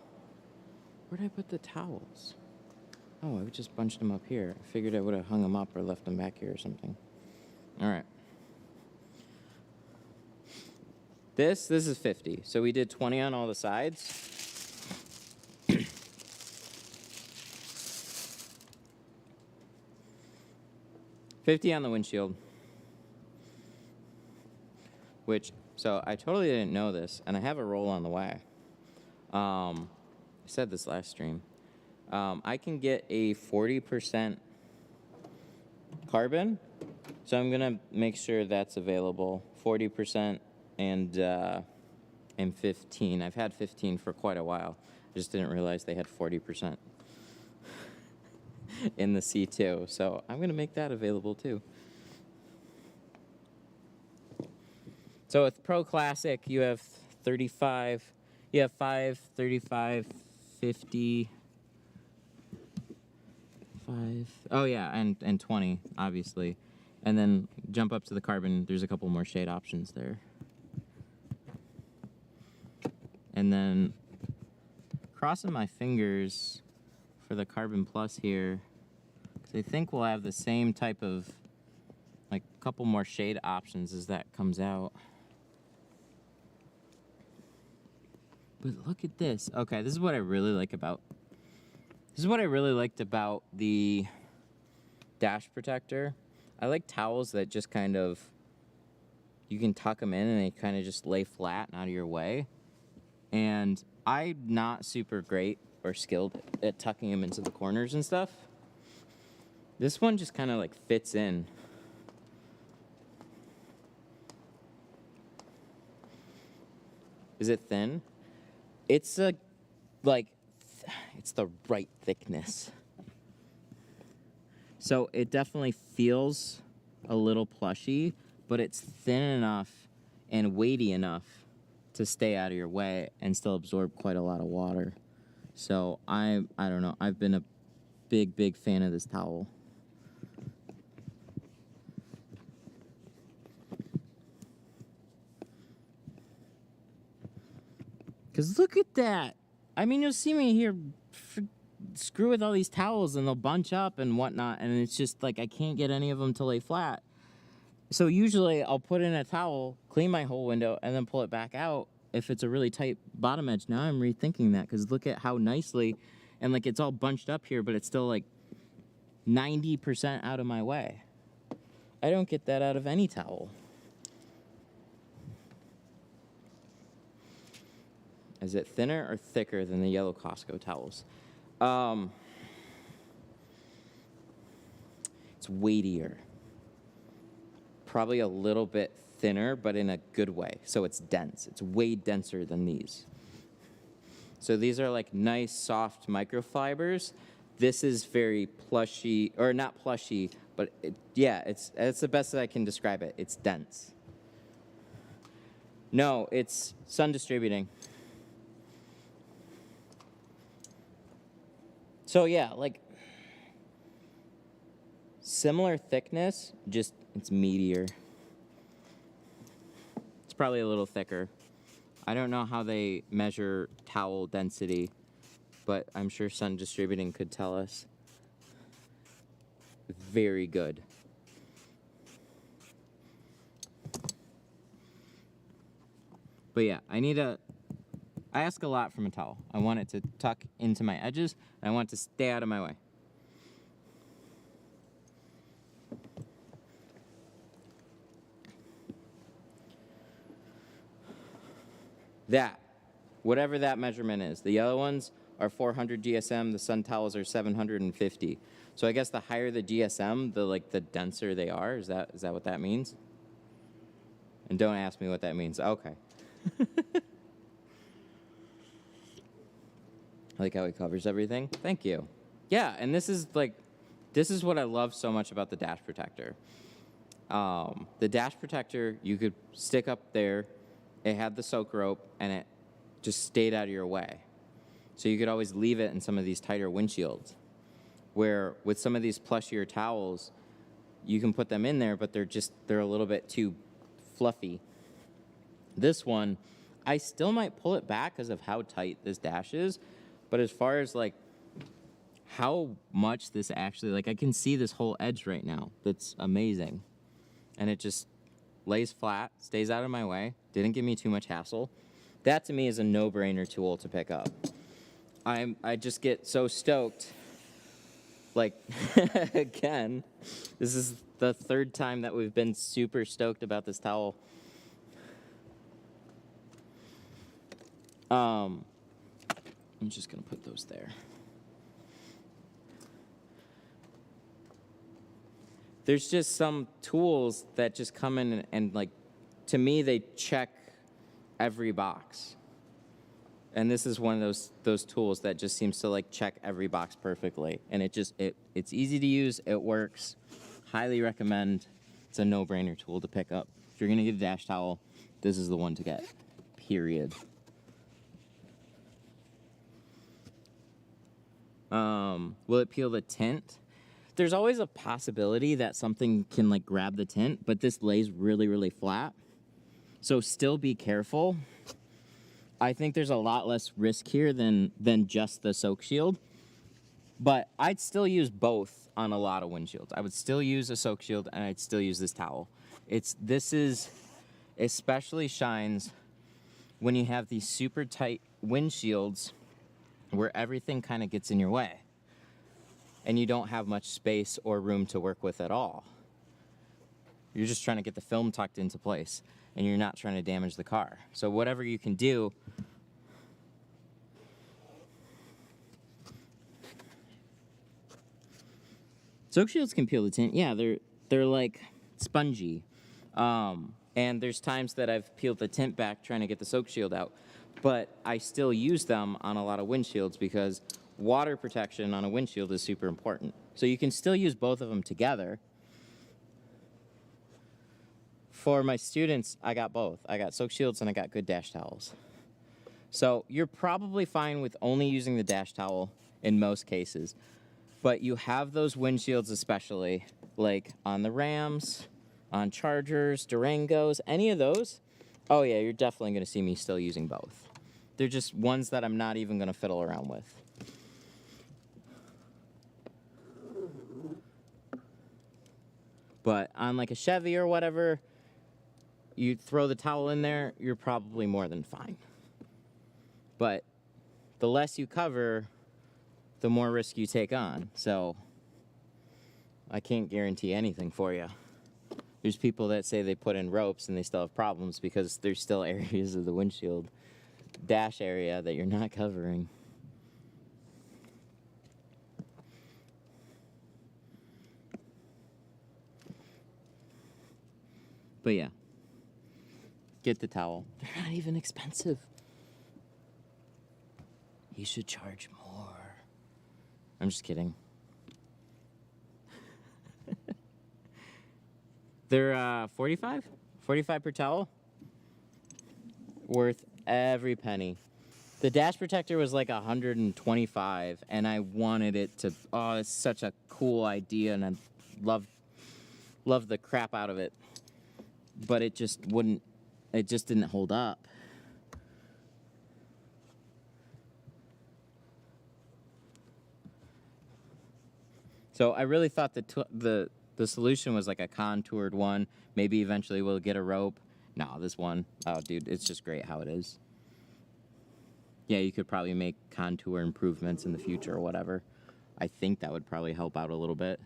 Where did I put the towels? Oh, I just bunched them up here. I figured I would have hung them up or left them back here or something. All right. This is 50. So we did 20 on all the sides. 50 on the windshield. So I totally didn't know this, and I have a roll on the way. I said this last stream. I can get a 40% carbon, so I'm gonna make sure that's available. 40% and 15. I've had 15 for quite a while. I just didn't realize they had 40% in the C2, so I'm gonna make that available too. So with Pro Classic, you have 35. You have 5, 35, 50. 5. Oh yeah, and 20, obviously. And then jump up to the carbon, there's a couple more shade options there. And then crossing my fingers for the Carbon Plus here, because I think we'll have the same type of, like, a couple more shade options as that comes out. But look at this. Okay, this is what I really like about, the dash protector. I like towels that just kind of, you can tuck them in and they kind of just lay flat and out of your way. And I'm not super great or skilled at tucking them into the corners and stuff. This one just kind of like fits in. Is it thin? It's it's the right thickness. So it definitely feels a little plushy, but it's thin enough and weighty enough to stay out of your way and still absorb quite a lot of water. So I don't know, I've been a big fan of this towel. Because look at that. I mean, you'll see me here screw with all these towels and they'll bunch up and whatnot, and it's just like I can't get any of them to lay flat. So usually I'll put in a towel, clean my whole window, and then pull it back out if it's a really tight bottom edge. Now I'm rethinking that, because look at how nicely, and like it's all bunched up here, but it's still like 90% out of my way. I don't get that out of any towel. Is it thinner or thicker than the yellow Costco towels? It's weightier. Probably a little bit thinner, but in a good way. So it's dense. It's way denser than these. So these are like nice, soft microfibers. This is very plushy, or not plushy, but yeah, it's the best that I can describe it. It's dense. No, it's sun distributing. So yeah, like similar thickness, just it's meatier. It's probably a little thicker. I don't know how they measure towel density, but I'm sure Sun Distributing could tell us. Very good. But yeah, I ask a lot from a towel. I want it to tuck into my edges, and I want it to stay out of my way. That, whatever that measurement is. The yellow ones are 400 GSM, the sun towels are 750. So I guess the higher the GSM, the denser they are. Is that what that means? And don't ask me what that means. Okay. I like how he covers everything. Thank you. Yeah, and this is what I love so much about the dash protector. The dash protector, you could stick up there. It had the soak rope, and it just stayed out of your way. So you could always leave it in some of these tighter windshields, where with some of these plushier towels, you can put them in there, but they're a little bit too fluffy. This one, I still might pull it back because of how tight this dash is, but as far as like how much this actually, like I can see this whole edge right now. That's amazing. And it just lays flat, stays out of my way, didn't give me too much hassle. That to me is a no-brainer tool to pick up. I just get so stoked. Like, again, this is the third time that we've been super stoked about this towel. I'm just gonna put those there. There's just some tools that just come in and like, to me, they check every box. And this is one of those tools that just seems to like check every box perfectly. And it's easy to use, it works. Highly recommend. It's a no-brainer tool to pick up. If you're gonna get a dash towel, this is the one to get, period. Will it peel the tint? There's always a possibility that something can like grab the tint, but this lays really, really flat. So still be careful. I think there's a lot less risk here than just the soak shield. But I'd still use both on a lot of windshields. I would still use a soak shield and I'd still use this towel. This especially shines when you have these super tight windshields where everything kind of gets in your way and you don't have much space or room to work with at all. You're just trying to get the film tucked into place and you're not trying to damage the car. So whatever you can do, soak shields can peel the tint. Yeah, they're like spongy. And there's times that I've peeled the tint back trying to get the soak shield out, but I still use them on a lot of windshields because water protection on a windshield is super important. So you can still use both of them together. For my students, I got both. I got soak shields and I got good dash towels. So you're probably fine with only using the dash towel in most cases. But you have those windshields especially, like on the Rams, on Chargers, Durangos, any of those. Oh yeah, you're definitely gonna see me still using both. They're just ones that I'm not even gonna fiddle around with. But on like a Chevy or whatever, you throw the towel in there, you're probably more than fine. But the less you cover, the more risk you take on. So I can't guarantee anything for you. There's people that say they put in ropes and they still have problems because there's still areas of the windshield dash area that you're not covering. But yeah, get the towel. They're not even expensive. You should charge more. I'm just kidding. They're 45? 45 per towel. Worth every penny. The dash protector was like 125, and I wanted it to, oh, it's such a cool idea, and I love the crap out of it. But it just didn't hold up. So I really thought the solution was like a contoured one. Maybe eventually we'll get a rope. No, this one, oh dude, it's just great how it is. Yeah, you could probably make contour improvements in the future or whatever. I think that would probably help out a little bit.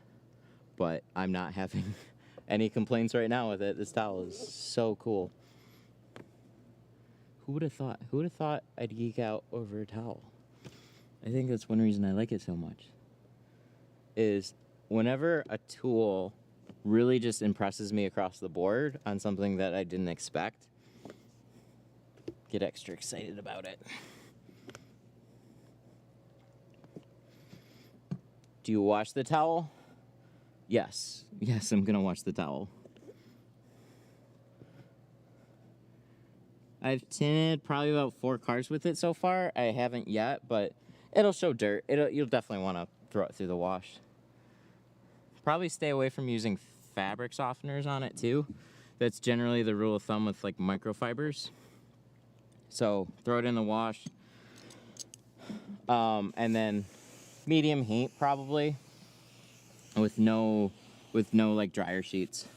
But I'm not having any complaints right now with it. This towel is so cool. Who would have thought? Who would have thought I'd geek out over a towel? I think that's one reason I like it so much. Is whenever a tool really just impresses me across the board on something that I didn't expect, get extra excited about it. Do you wash the towel? Yes. Yes, I'm gonna wash the towel. I've tinted probably about 4 cars with it so far. I haven't yet, but it'll show dirt. You'll definitely want to throw it through the wash. Probably stay away from using fabric softeners on it too. That's generally the rule of thumb with like microfibers. So throw it in the wash. And then medium heat probably with no like dryer sheets.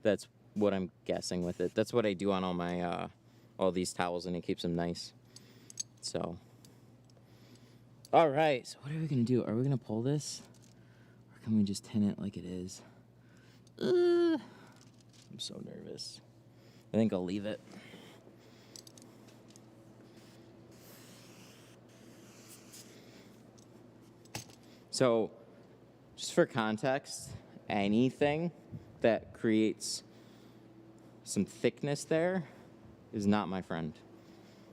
That's what I'm guessing with it. That's what I do on all my all these towels, and it keeps them nice. So all right, so what are we gonna do? Are we gonna pull this, or can we just tint it like it is? I'm so nervous. I think I'll leave it. So, just for context, anything that creates some thickness there is not my friend.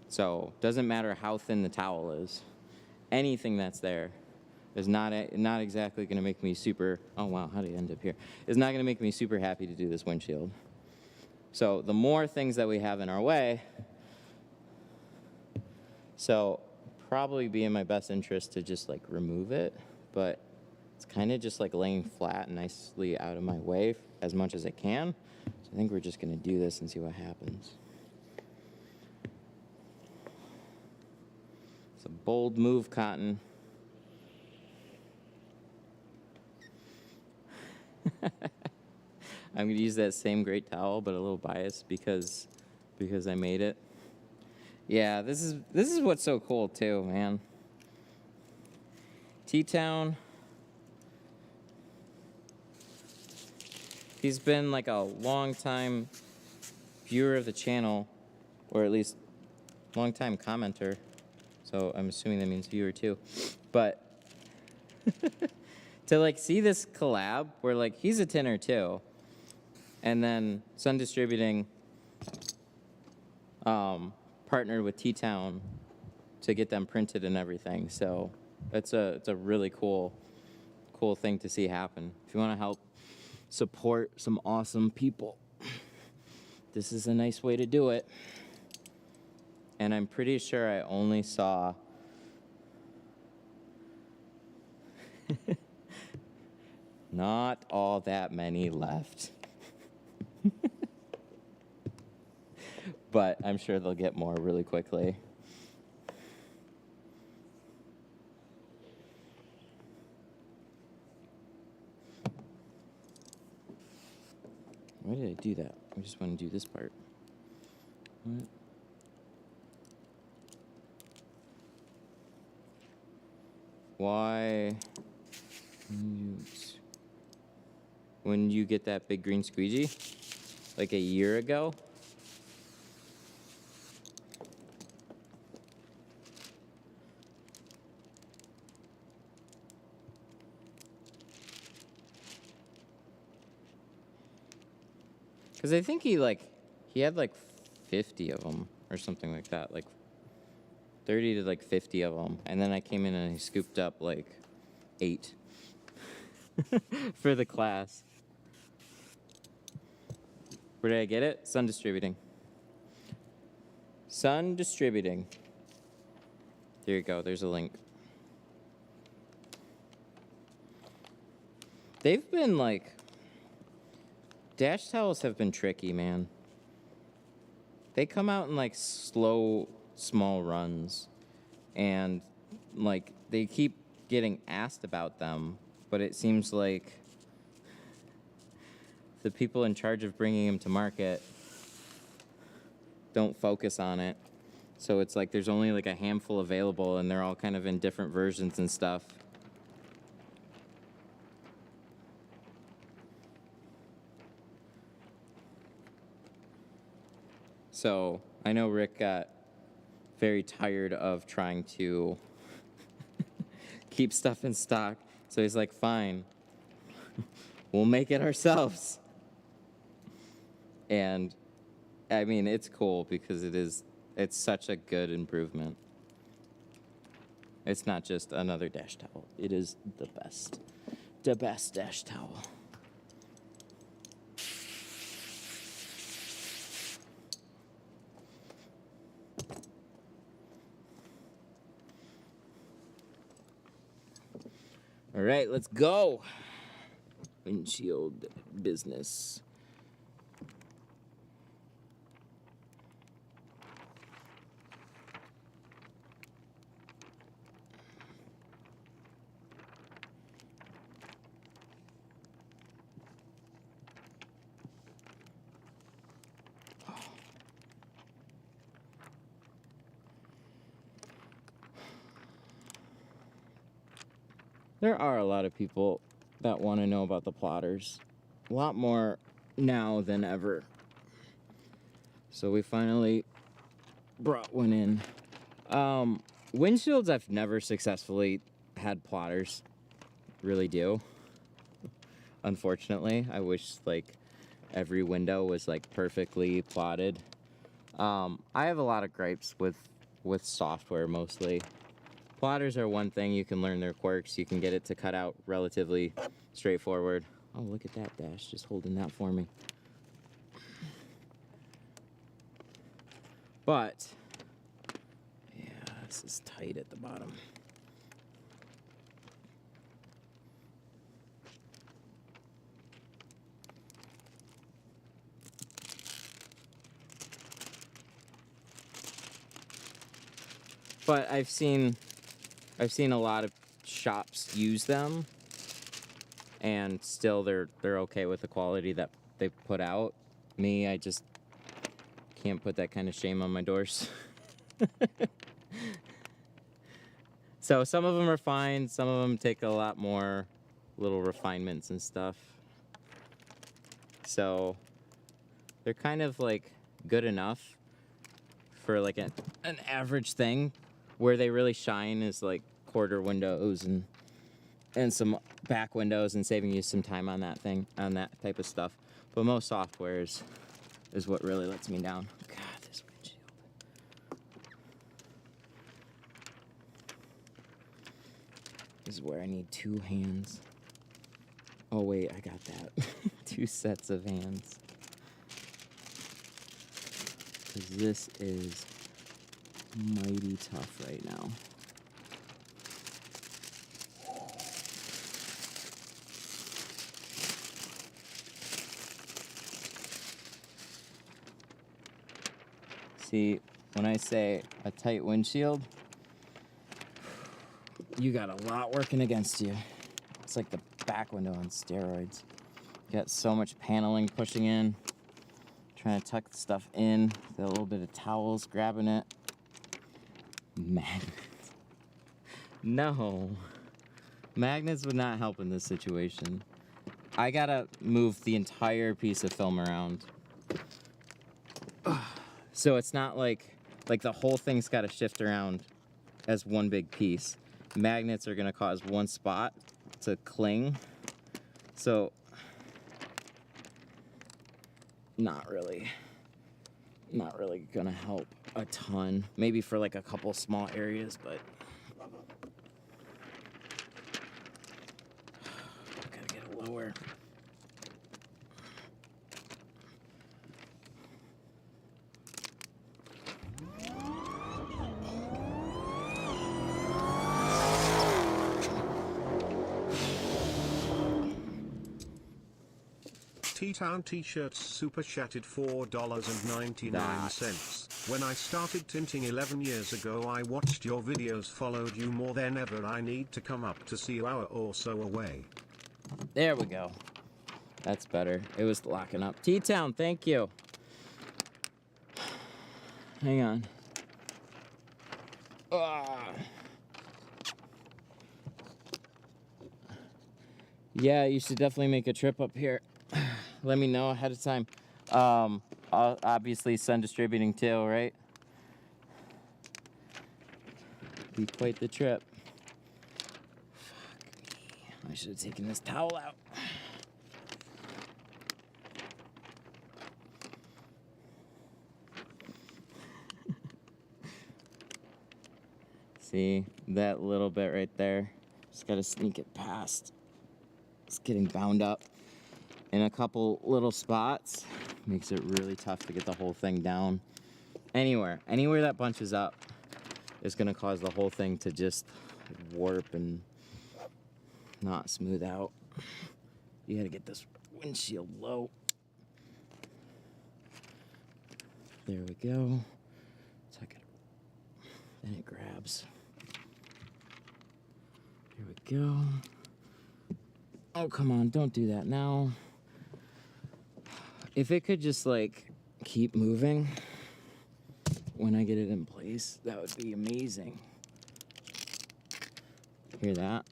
So, doesn't matter how thin the towel is. Anything that's there is not exactly going to make me super, oh wow, how did it end up here? It's not going to make me super happy to do this windshield. So the more things that we have in our way, so probably be in my best interest to just like remove it, but it's kind of just like laying flat and nicely out of my way as much as it can. So I think we're just going to do this and see what happens. It's a bold move, Cotton. I'm going to use that same great towel, but a little biased because I made it. Yeah, this is what's so cool too, man. T-Town. He's been like a long time viewer of the channel, or at least long time commenter. So I'm assuming that means viewer too. But to like see this collab where like he's a tinner too, and then Sun Distributing partnered with T-Town to get them printed and everything. So it's a really cool thing to see happen. If you want to help support some awesome people, this is a nice way to do it. And I'm pretty sure I only saw not all that many left. But I'm sure they'll get more really quickly. Why did I do that? I just want to do this part. What? Why? When you get that big green squeegee, like a year ago, because I think he had like 50 of them or something like that, like 30 to like 50 of them, and then I came in and he scooped up like 8 for the class. Where did I get it? Sun Distributing. Sun Distributing. There you go. There's a link. They've been like... Dash towels have been tricky, man. They come out in like slow, small runs. And like they keep getting asked about them. But it seems like the people in charge of bringing them to market don't focus on it. So it's like there's only like a handful available and they're all kind of in different versions and stuff. So I know Rick got very tired of trying to keep stuff in stock. So he's like, fine, we'll make it ourselves. And I mean, it's cool because it's such a good improvement. It's not just another dash towel. It is the best dash towel. All right, let's go. Windshield business. There are a lot of people that want to know about the plotters. A lot more now than ever. So we finally brought one in. Windshields, I've never successfully had plotters. Really do. Unfortunately, I wish like every window was like perfectly plotted. I have a lot of gripes with software mostly. Plotters are one thing. You can learn their quirks. You can get it to cut out relatively straightforward. Oh, look at that dash, just holding that for me. But, yeah, this is tight at the bottom. But I've seen a lot of shops use them, and still they're okay with the quality that they put out. Me, I just can't put that kind of shame on my doors. So some of them are fine, some of them take a lot more little refinements and stuff. So they're kind of like good enough for like an average thing. Where they really shine is like quarter windows and some back windows and saving you some time on that type of stuff. But most softwares is what really lets me down. God, this windshield. This is where I need 2 hands. Oh wait, I got that. 2 sets of hands. Because this is mighty tough right now. See, when I say a tight windshield, you got a lot working against you. It's like the back window on steroids. You got so much paneling pushing in, trying to tuck the stuff in, a little bit of towels grabbing it. Magnets. No. Magnets would not help in this situation. I gotta move the entire piece of film around. So it's not like the whole thing's gotta shift around as one big piece. Magnets are gonna cause one spot to cling. So, not really gonna help a ton. Maybe for like a couple small areas, but gotta get it lower. T-Town T-shirts super chatted $4.99. When I started tinting 11 years ago, I watched your videos, followed you more than ever. I need to come up to see you hour or so away. There we go. That's better. It was locking up. T-Town, thank you. Hang on. Yeah, you should definitely make a trip up here. Let me know ahead of time. Obviously, Sun Distributing too, right? Be quite the trip. Fuck me. I should have taken this towel out. See, that little bit right there. Just gotta sneak it past. It's getting bound up in a couple little spots. Makes it really tough to get the whole thing down. Anywhere that bunches up is gonna cause the whole thing to just warp and not smooth out. You gotta get this windshield low. There we go. Tuck it. Then it grabs. Here we go. Oh, come on, don't do that now. If it could just like keep moving when I get it in place, that would be amazing. Hear that?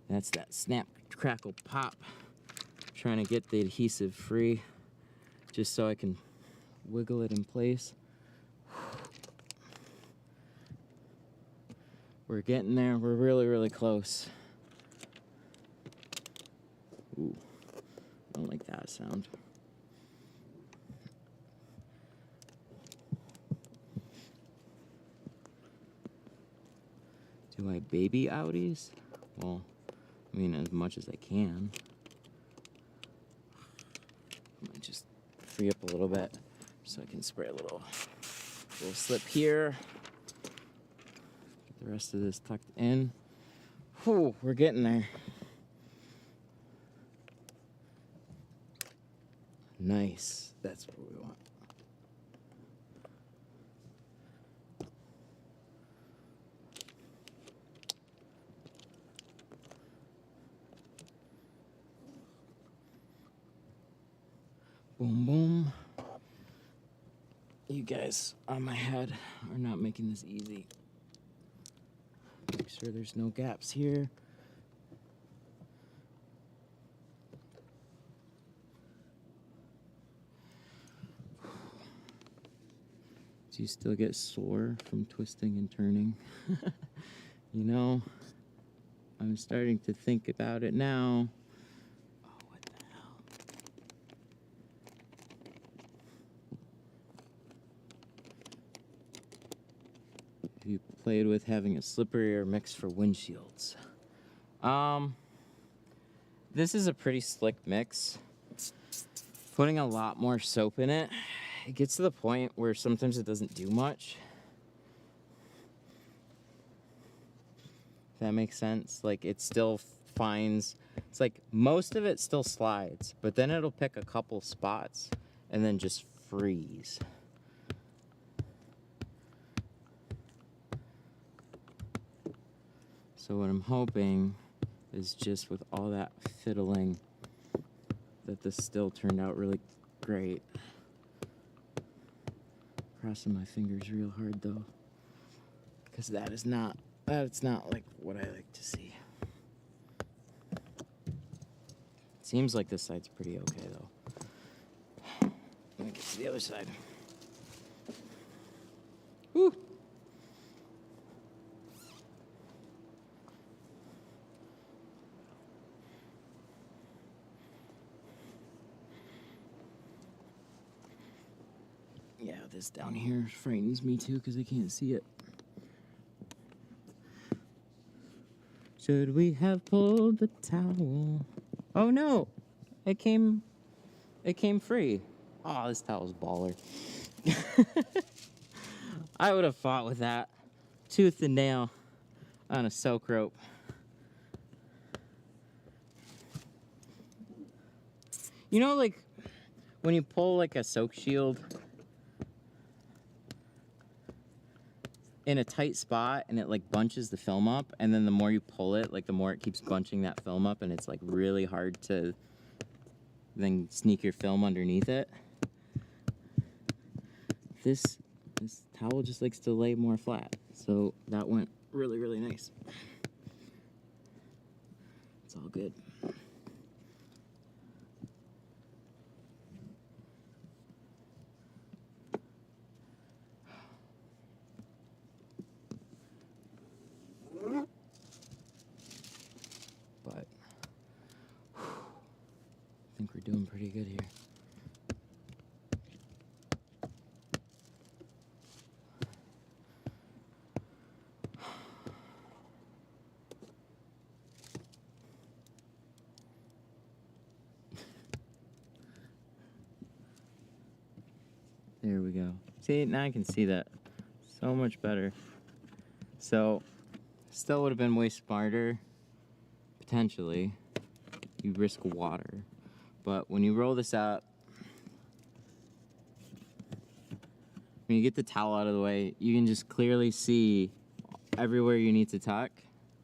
That's that snap, crackle, pop. Trying to get the adhesive free just so I can wiggle it in place. We're getting there. We're really, really close. Ooh, I don't like that sound. Do I baby Audis? Well, I mean, as much as I can. I might just free up a little bit so I can spray a little slip here. Get the rest of this tucked in. Whew, we're getting there. Nice. That's what we want. Boom, boom. You guys on my head are not making this easy. Make sure there's no gaps here. Do you still get sore from twisting and turning? You know, I'm starting to think about it now. Oh, what the hell? If you played with having a slipperier mix for windshields? This is a pretty slick mix. Putting a lot more soap in it, it gets to the point where sometimes it doesn't do much. If that makes sense. Like, it still finds, it's like most of it still slides, but then it'll pick a couple spots and then just freeze. So what I'm hoping is just with all that fiddling that this still turned out really great. Crossing my fingers real hard though, because that's not like what I like to see. Seems like this side's pretty okay though. Let me get to the other side. Woo! Yeah, this down here frightens me too because I can't see it. Should we have pulled the towel? Oh no! It came free. Oh, this towel's baller. I would have fought with that tooth and nail on a soak rope. You know, like when you pull like a soak shield in a tight spot and it like bunches the film up, and then the more you pull it, like the more it keeps bunching that film up, and it's like really hard to then sneak your film underneath it. This towel just likes to lay more flat, so that went really, really nice. It's all good. But I think we're doing pretty good here. There we go. See, now I can see that so much better. So, still would have been way smarter, potentially. You risk water. But when you roll this up, when you get the towel out of the way, you can just clearly see everywhere you need to tuck,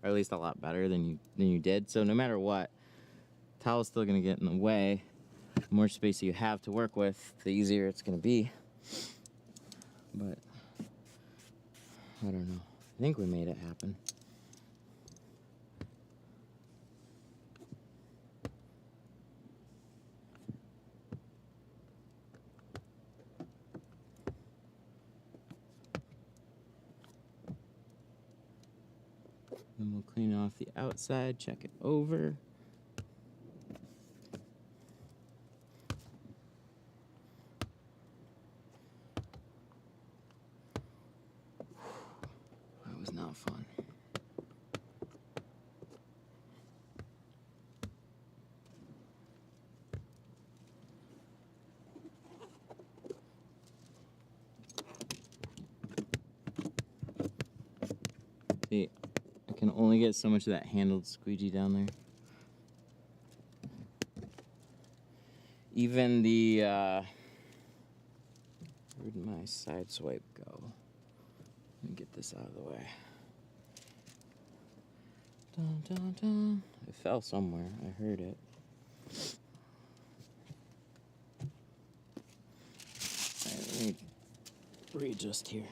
or at least a lot better than you did. So no matter what, towel's still gonna get in the way. The more space you have to work with, the easier it's gonna be. But I don't know. I think we made it happen. Then we'll clean off the outside, check it over. That was not fun. See, I can only get so much of that handled squeegee down there. Even the, where'd my side swipe go? Let me get this out of the way. Dun, dun, dun. It fell somewhere, I heard it. Alright, let me readjust here.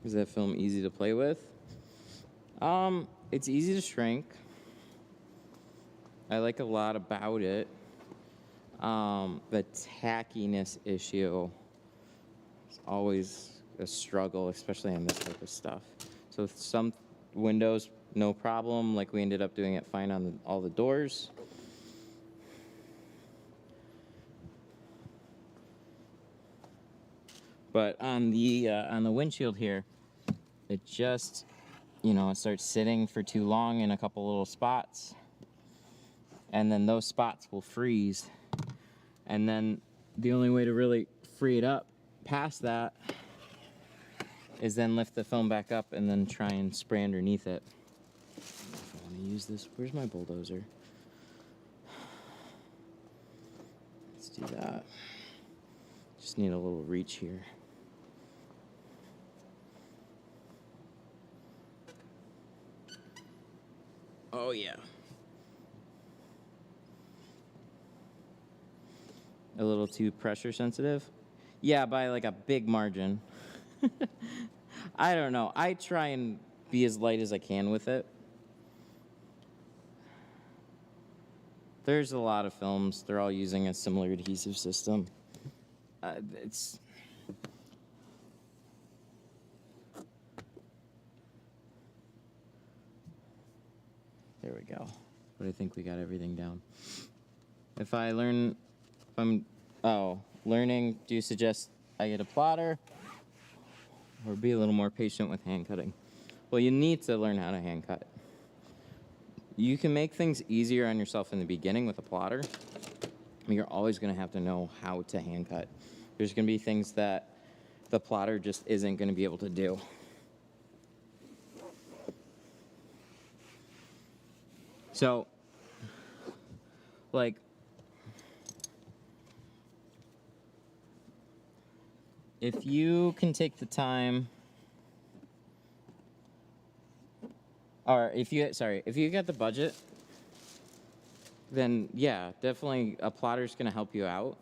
Is that film easy to play with? It's easy to shrink. I like a lot about it. The tackiness issue is always a struggle, especially on this type of stuff. So with some windows, no problem. Like we ended up doing it fine on all the doors. But on the windshield here, it just, you know, it starts sitting for too long in a couple little spots, and then those spots will freeze, and then the only way to really free it up past that is then lift the film back up and then try and spray underneath it. I don't know if I want to use this. Where's my bulldozer? Let's do that. Just need a little reach here. Oh yeah. A little too pressure sensitive? Yeah, by like a big margin. I don't know. I try and be as light as I can with it. There's a lot of films. They're all using a similar adhesive system. It's... There we go. But I think we got everything down. If I'm, learning, do you suggest I get a plotter or be a little more patient with hand cutting? Well, you need to learn how to hand cut. You can make things easier on yourself in the beginning with a plotter. You're always going to have to know how to hand cut. There's going to be things that the plotter just isn't going to be able to do. So, like, if you can take the time, or if you got the budget, then yeah, definitely a plotter's gonna help you out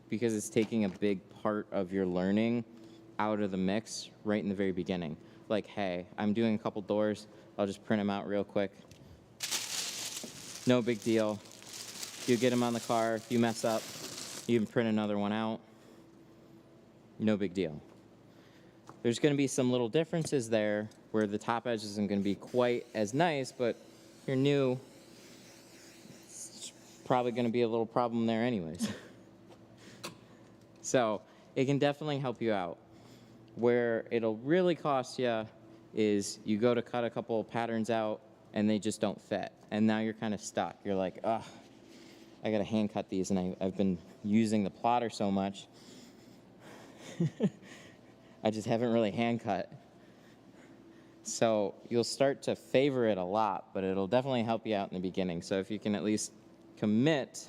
because it's taking a big part of your learning out of the mix right in the very beginning. Like, hey, I'm doing a couple doors, I'll just print them out real quick. No big deal. You get them on the car, if you mess up, you can print another one out. No big deal. There's going to be some little differences there where the top edge isn't going to be quite as nice, but you're new, it's probably going to be a little problem there anyways. So it can definitely help you out. Where it'll really cost you is you go to cut a couple patterns out and they just don't fit. And now you're kind of stuck. You're like, ugh, I got to hand cut these, and I've been using the plotter so much. I just haven't really hand cut. So you'll start to favor it a lot, but it'll definitely help you out in the beginning. So if you can at least commit,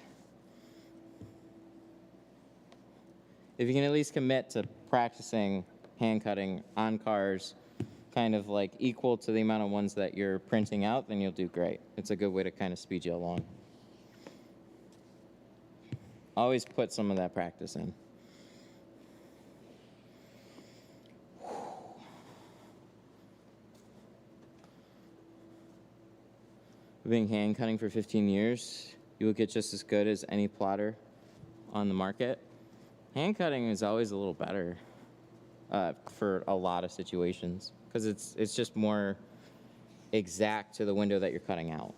to practicing hand cutting on cars, kind of like equal to the amount of ones that you're printing out, then you'll do great. It's a good way to kind of speed you along. Always put some of that practice in. I've been hand cutting for 15 years. You will get just as good as any plotter on the market. Hand cutting is always a little better for a lot of situations because it's just more exact to the window that you're cutting out.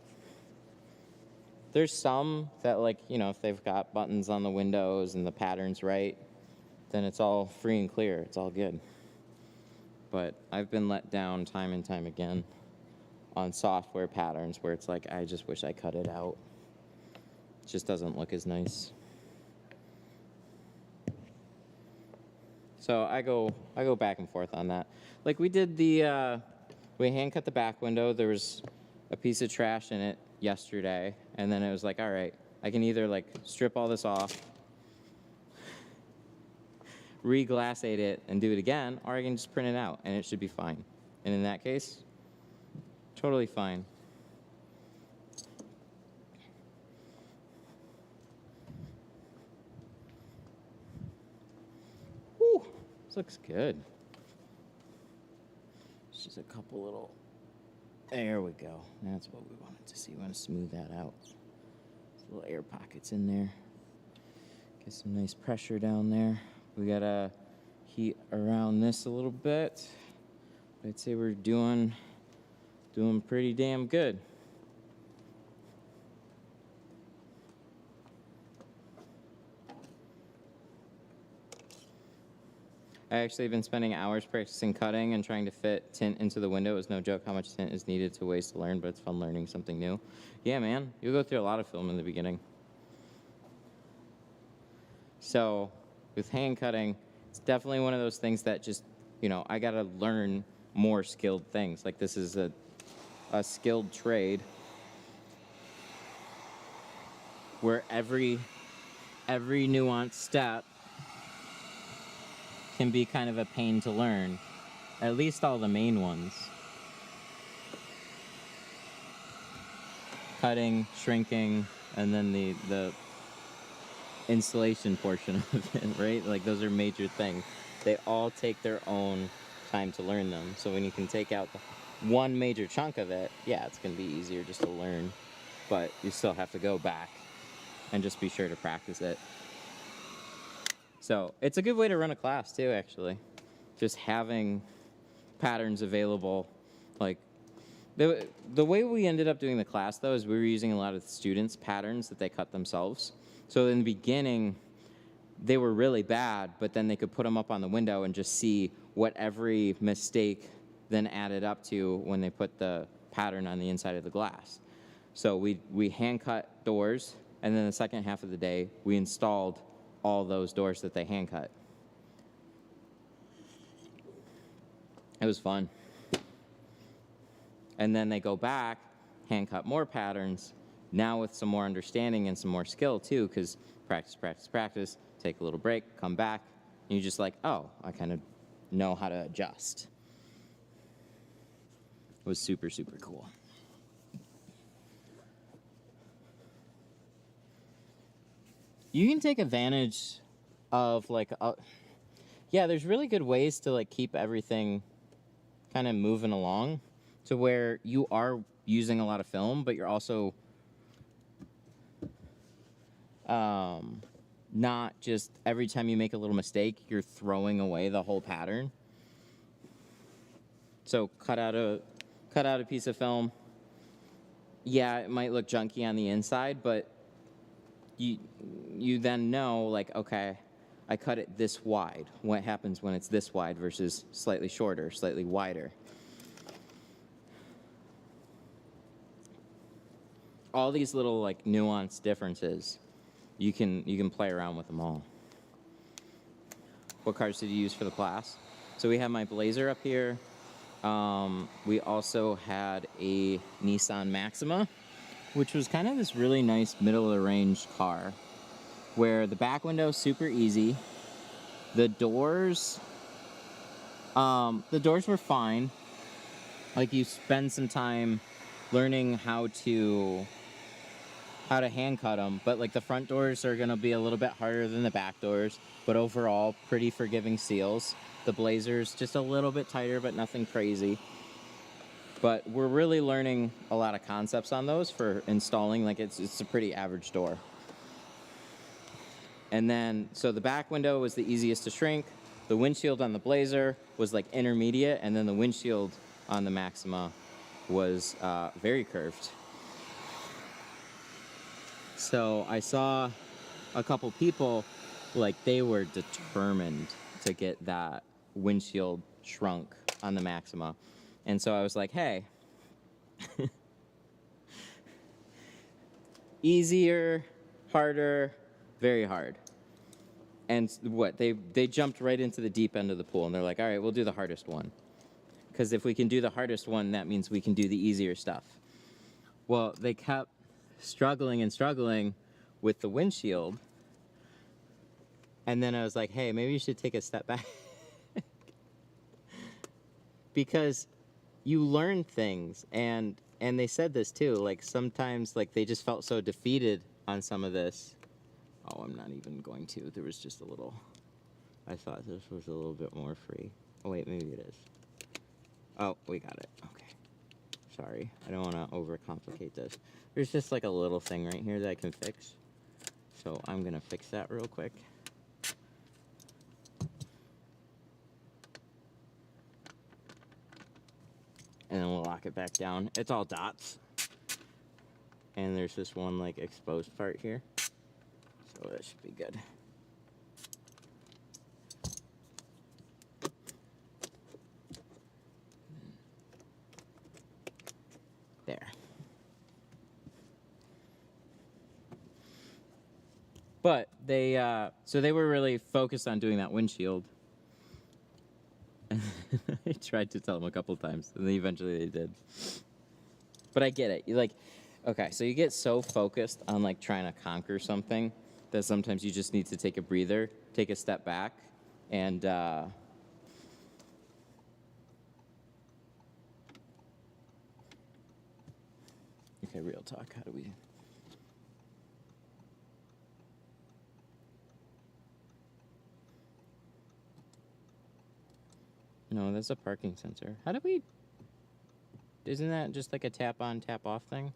There's some that, like, you know, if they've got buttons on the windows and the pattern's right, then it's all free and clear. It's all good. But I've been let down time and time again on software patterns where it's like, I just wish I cut it out. It just doesn't look as nice. So I go back and forth on that. Like we did we hand cut the back window. There was a piece of trash in it yesterday, and then it was like, all right, I can either like strip all this off, re-glassate it, and do it again, or I can just print it out, and it should be fine. And in that case, totally fine. Whew, this looks good. It's just a couple little, there we go. That's what we wanted to see. We want to smooth that out. There's little air pockets in there. Get some nice pressure down there. We gotta heat around this a little bit. I'd say we're doing pretty damn good. I actually have been spending hours practicing cutting and trying to fit tint into the window. It's no joke how much tint is needed to waste to learn, but it's fun learning something new. Yeah, man, you'll go through a lot of film in the beginning. So with hand cutting, it's definitely one of those things that just, you know, I gotta learn more skilled things. Like this is a skilled trade where every nuanced step can be kind of a pain to learn. At least all the main ones. Cutting, shrinking, and then the installation portion of it, right? Like those are major things. They all take their own time to learn them. So when you can take out one major chunk of it, yeah, it's gonna be easier just to learn. But you still have to go back and just be sure to practice it. So it's a good way to run a class too, actually. Just having patterns available. Like the way we ended up doing the class though is we were using a lot of the students' patterns that they cut themselves. So in the beginning, they were really bad, but then they could put them up on the window and just see what every mistake then added up to when they put the pattern on the inside of the glass. So we hand cut doors, and then the second half of the day, we installed all those doors that they hand cut. It was fun. And then they go back, hand cut more patterns, now with some more understanding and some more skill too, because practice, practice, practice, take a little break, come back, and you're just like, oh, I kind of know how to adjust. It was super, super cool. You can take advantage of like, yeah, there's really good ways to like keep everything kind of moving along to where you are using a lot of film, but you're also not just every time you make a little mistake, you're throwing away the whole pattern. So cut out a piece of film. Yeah, it might look junky on the inside, but you then know, like, okay, I cut it this wide. What happens when it's this wide versus slightly shorter, slightly wider? All these little like nuanced differences, you can play around with them all. What cars did you use for the class? So we have my Blazer up here. We also had a Nissan Maxima, which was kind of this really nice middle of the range car where the back window is super easy. The doors were fine. Like you spend some time learning how to hand cut them, but like the front doors are gonna be a little bit harder than the back doors, but overall pretty forgiving seals. The Blazer's just a little bit tighter, but nothing crazy. But we're really learning a lot of concepts on those for installing. Like it's a pretty average door. And then, so the back window was the easiest to shrink. The windshield on the Blazer was like intermediate, and then the windshield on the Maxima was very curved. So I saw a couple people, like they were determined to get that windshield shrunk on the Maxima. And so I was like, hey, easier, harder, very hard. And what, they jumped right into the deep end of the pool, and they're like, all right, we'll do the hardest one. Because if we can do the hardest one, that means we can do the easier stuff. Well, they kept struggling and struggling with the windshield. And then I was like, hey, maybe you should take a step back. Because you learn things, and they said this too, like sometimes like they just felt so defeated on some of this. Oh, I'm not even going to. There was just a little, I thought this was a little bit more free. Oh wait, maybe it is. Oh, we got it. Okay. Sorry, I don't want to overcomplicate this. There's just like a little thing right here that I can fix. So I'm gonna fix that real quick. And then we'll lock it back down. It's all dots. And there's this one like exposed part here. So that should be good. so they were really focused on doing that windshield. I tried to tell them a couple times, and then eventually they did. But I get it. You like, okay, so you get so focused on like trying to conquer something that sometimes you just need to take a breather, take a step back, and okay, real talk. How do we? No, that's a parking sensor. How do we? Isn't that just like a tap on, tap off thing?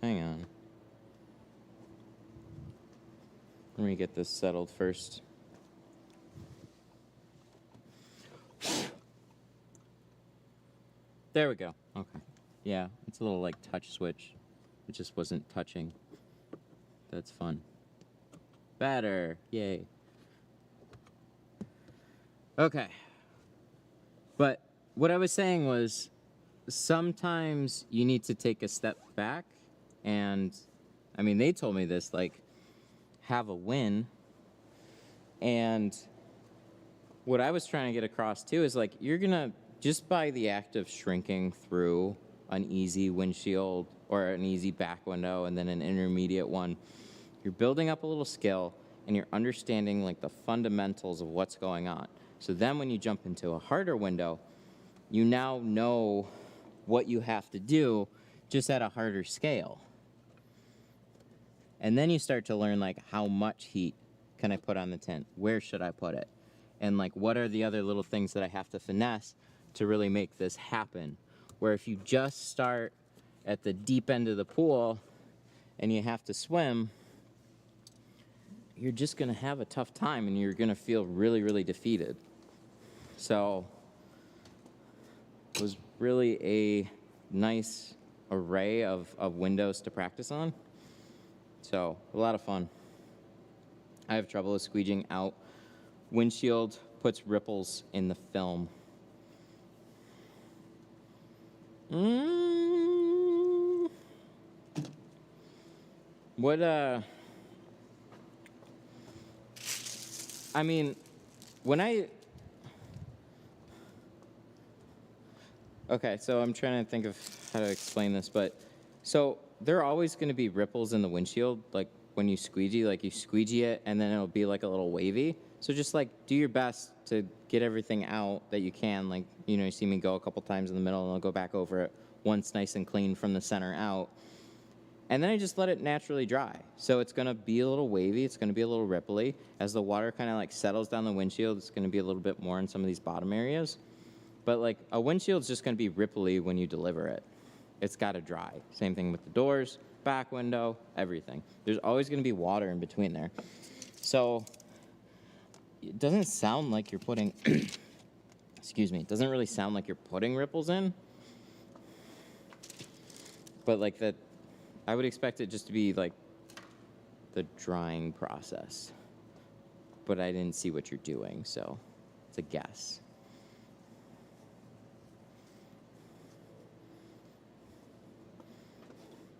Hang on. Let me get this settled first. There we go. Okay. Yeah, it's a little like touch switch. It just wasn't touching. That's fun. Better. Yay. Okay. But what I was saying was sometimes you need to take a step back, and I mean, they told me this, like, have a win. And what I was trying to get across too is like, you're gonna, just by the act of shrinking through an easy windshield or an easy back window and then an intermediate one, you're building up a little skill and you're understanding like the fundamentals of what's going on. So then when you jump into a harder window, you now know what you have to do just at a harder scale. And then you start to learn like how much heat can I put on the tint? Where should I put it? And like what are the other little things that I have to finesse to really make this happen? Where if you just start at the deep end of the pool and you have to swim, you're just gonna have a tough time and you're gonna feel really, really defeated. So it was really a nice array of windows to practice on. So a lot of fun. I have trouble with squeegeeing out. Windshield puts ripples in the film. What, I mean, when okay, so I'm trying to think of how to explain this, but, so there are always gonna be ripples in the windshield, like when you squeegee, like you squeegee it and then it'll be like a little wavy. So just like do your best to get everything out that you can. Like, you know, you see me go a couple times in the middle and I'll go back over it once nice and clean from the center out. And then I just let it naturally dry. So it's gonna be a little wavy, it's gonna be a little ripply. As the water kind of like settles down the windshield, it's gonna be a little bit more in some of these bottom areas. But like a windshield's just gonna be ripply when you deliver it. It's gotta dry. Same thing with the doors, back window, everything. There's always gonna be water in between there. So it doesn't sound like you're putting, excuse me, it doesn't really sound like you're putting ripples in. But like that, I would expect it just to be like the drying process. But I didn't see what you're doing, so it's a guess.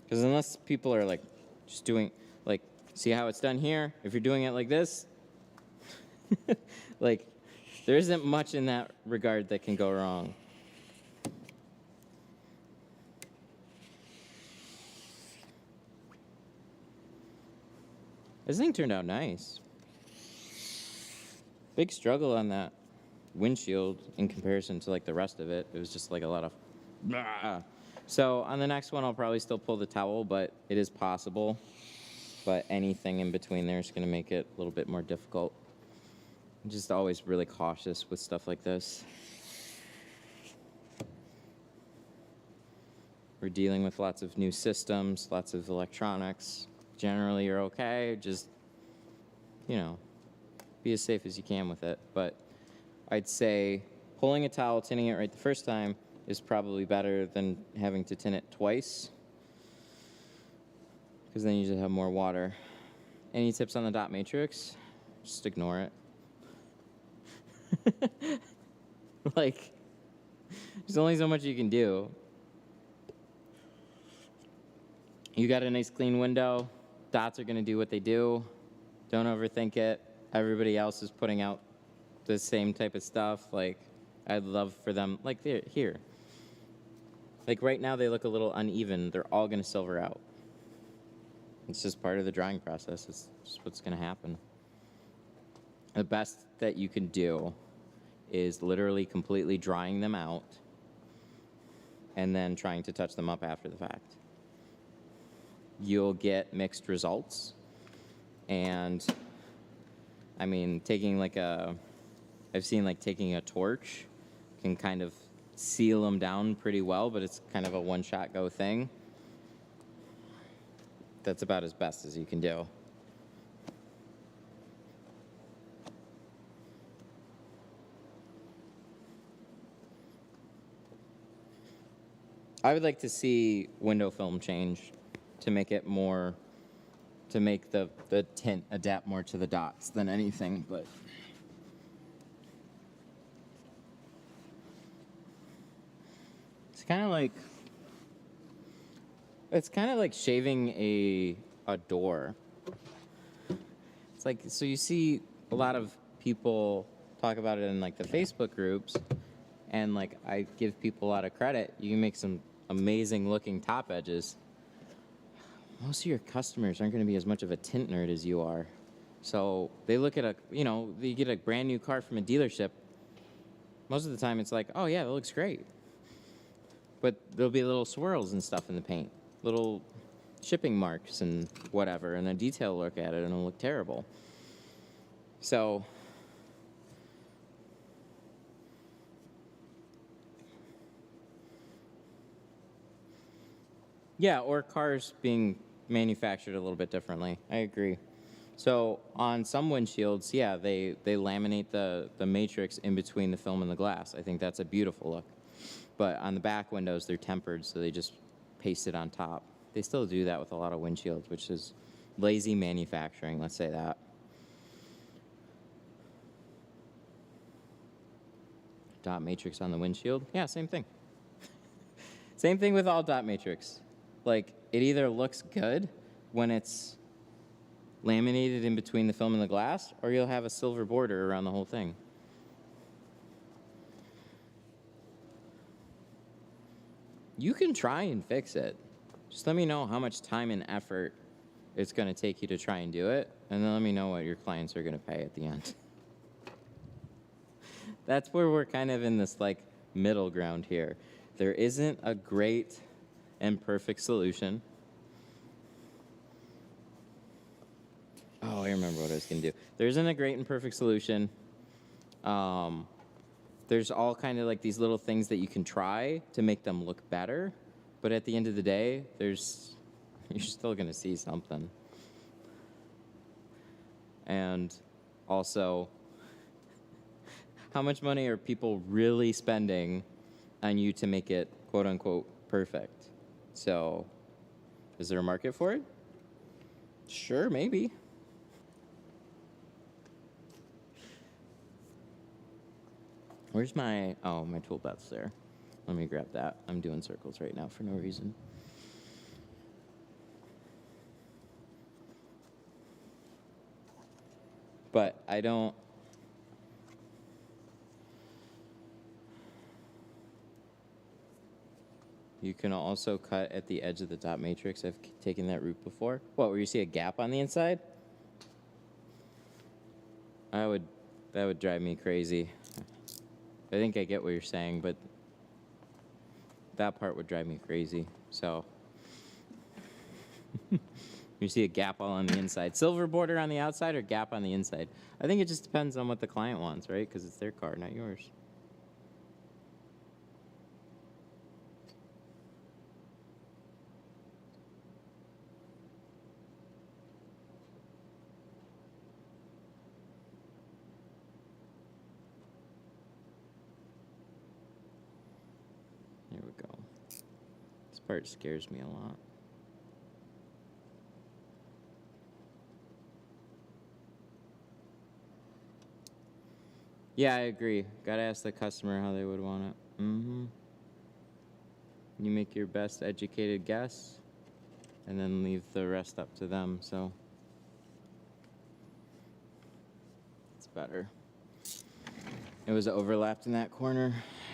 Because unless people are like just doing, like, see how it's done here? If you're doing it like this, like, there isn't much in that regard that can go wrong. This thing turned out nice. Big struggle on that windshield in comparison to like the rest of it. It was just like a lot of blah. So on the next one, I'll probably still pull the towel, but it is possible. But anything in between there is going to make it a little bit more difficult. I'm just always really cautious with stuff like this. We're dealing with lots of new systems, lots of electronics. Generally, you're okay. Just, you know, be as safe as you can with it. But I'd say pulling a towel, tinting it right the first time is probably better than having to tint it twice, because then you just have more water. Any tips on the dot matrix? Just ignore it. Like, there's only so much you can do. You got a nice clean window. Dots are going to do what they do. Don't overthink it. Everybody else is putting out the same type of stuff. Like, I'd love for them, like they're here. Like right now they look a little uneven. They're all going to silver out. It's just part of the drying process. It's just what's going to happen. The best that you can do is literally completely drying them out and then trying to touch them up after the fact. You'll get mixed results. And I mean, I've seen like taking a torch can kind of seal them down pretty well, but it's kind of a one-shot go thing. That's about as best as you can do. I would like to see window film change to make it more, to make the tint adapt more to the dots than anything, but it's kind of like shaving a door. It's like, so you see a lot of people talk about it in like the Facebook groups, and like I give people a lot of credit. You can make some amazing looking top edges. Most of your customers aren't going to be as much of a tint nerd as you are. So they look at you get a brand new car from a dealership. Most of the time it's like, oh yeah, that looks great. But there'll be little swirls and stuff in the paint, little shipping marks and whatever, and a detail look at it and it'll look terrible. So yeah, or cars being manufactured a little bit differently. I agree. So on some windshields, yeah, they laminate the matrix in between the film and the glass. I think that's a beautiful look. But on the back windows, they're tempered, so they just paste it on top. They still do that with a lot of windshields, which is lazy manufacturing, let's say that. Dot matrix on the windshield? Yeah, same thing. Same thing with all dot matrix. Like, it either looks good when it's laminated in between the film and the glass, or you'll have a silver border around the whole thing. You can try and fix it. Just let me know how much time and effort it's going to take you to try and do it, and then let me know what your clients are going to pay at the end. That's where we're kind of in this like middle ground here. There isn't a great and perfect solution. Oh, I remember what I was going to do. There isn't a great and perfect solution. There's all kind of like these little things that you can try to make them look better, but at the end of the day, you're still going to see something. And also, how much money are people really spending on you to make it quote unquote perfect? So, is there a market for it? Sure, maybe. Where's my tool belt's there. Let me grab that. I'm doing circles right now for no reason. But I don't. You can also cut at the edge of the dot matrix. I've taken that route before. What, where you see a gap on the inside? That would drive me crazy. I think I get what you're saying, but that part would drive me crazy. So you see a gap all on the inside. Silver border on the outside or gap on the inside? I think it just depends on what the client wants, right? Because it's their car, not yours. There we go. This part scares me a lot. Yeah, I agree. Gotta ask the customer how they would want it. You make your best educated guess, and then leave the rest up to them, so it's better. It was overlapped in that corner.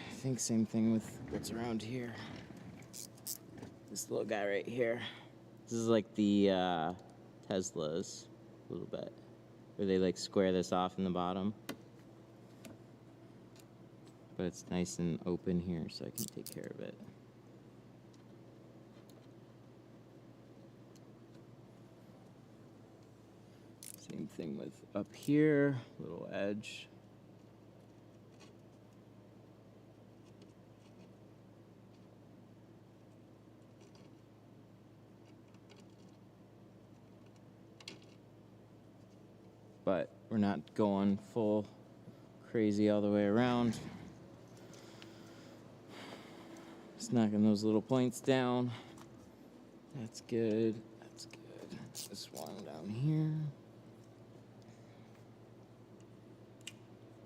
I think same thing with what's around here. This little guy right here. This is like the Teslas, a little bit, where they like square this off in the bottom. But it's nice and open here, so I can take care of it. Same thing with up here, little edge. But we're not going full crazy all the way around. Just knocking those little points down. That's good. That's good. This one down here.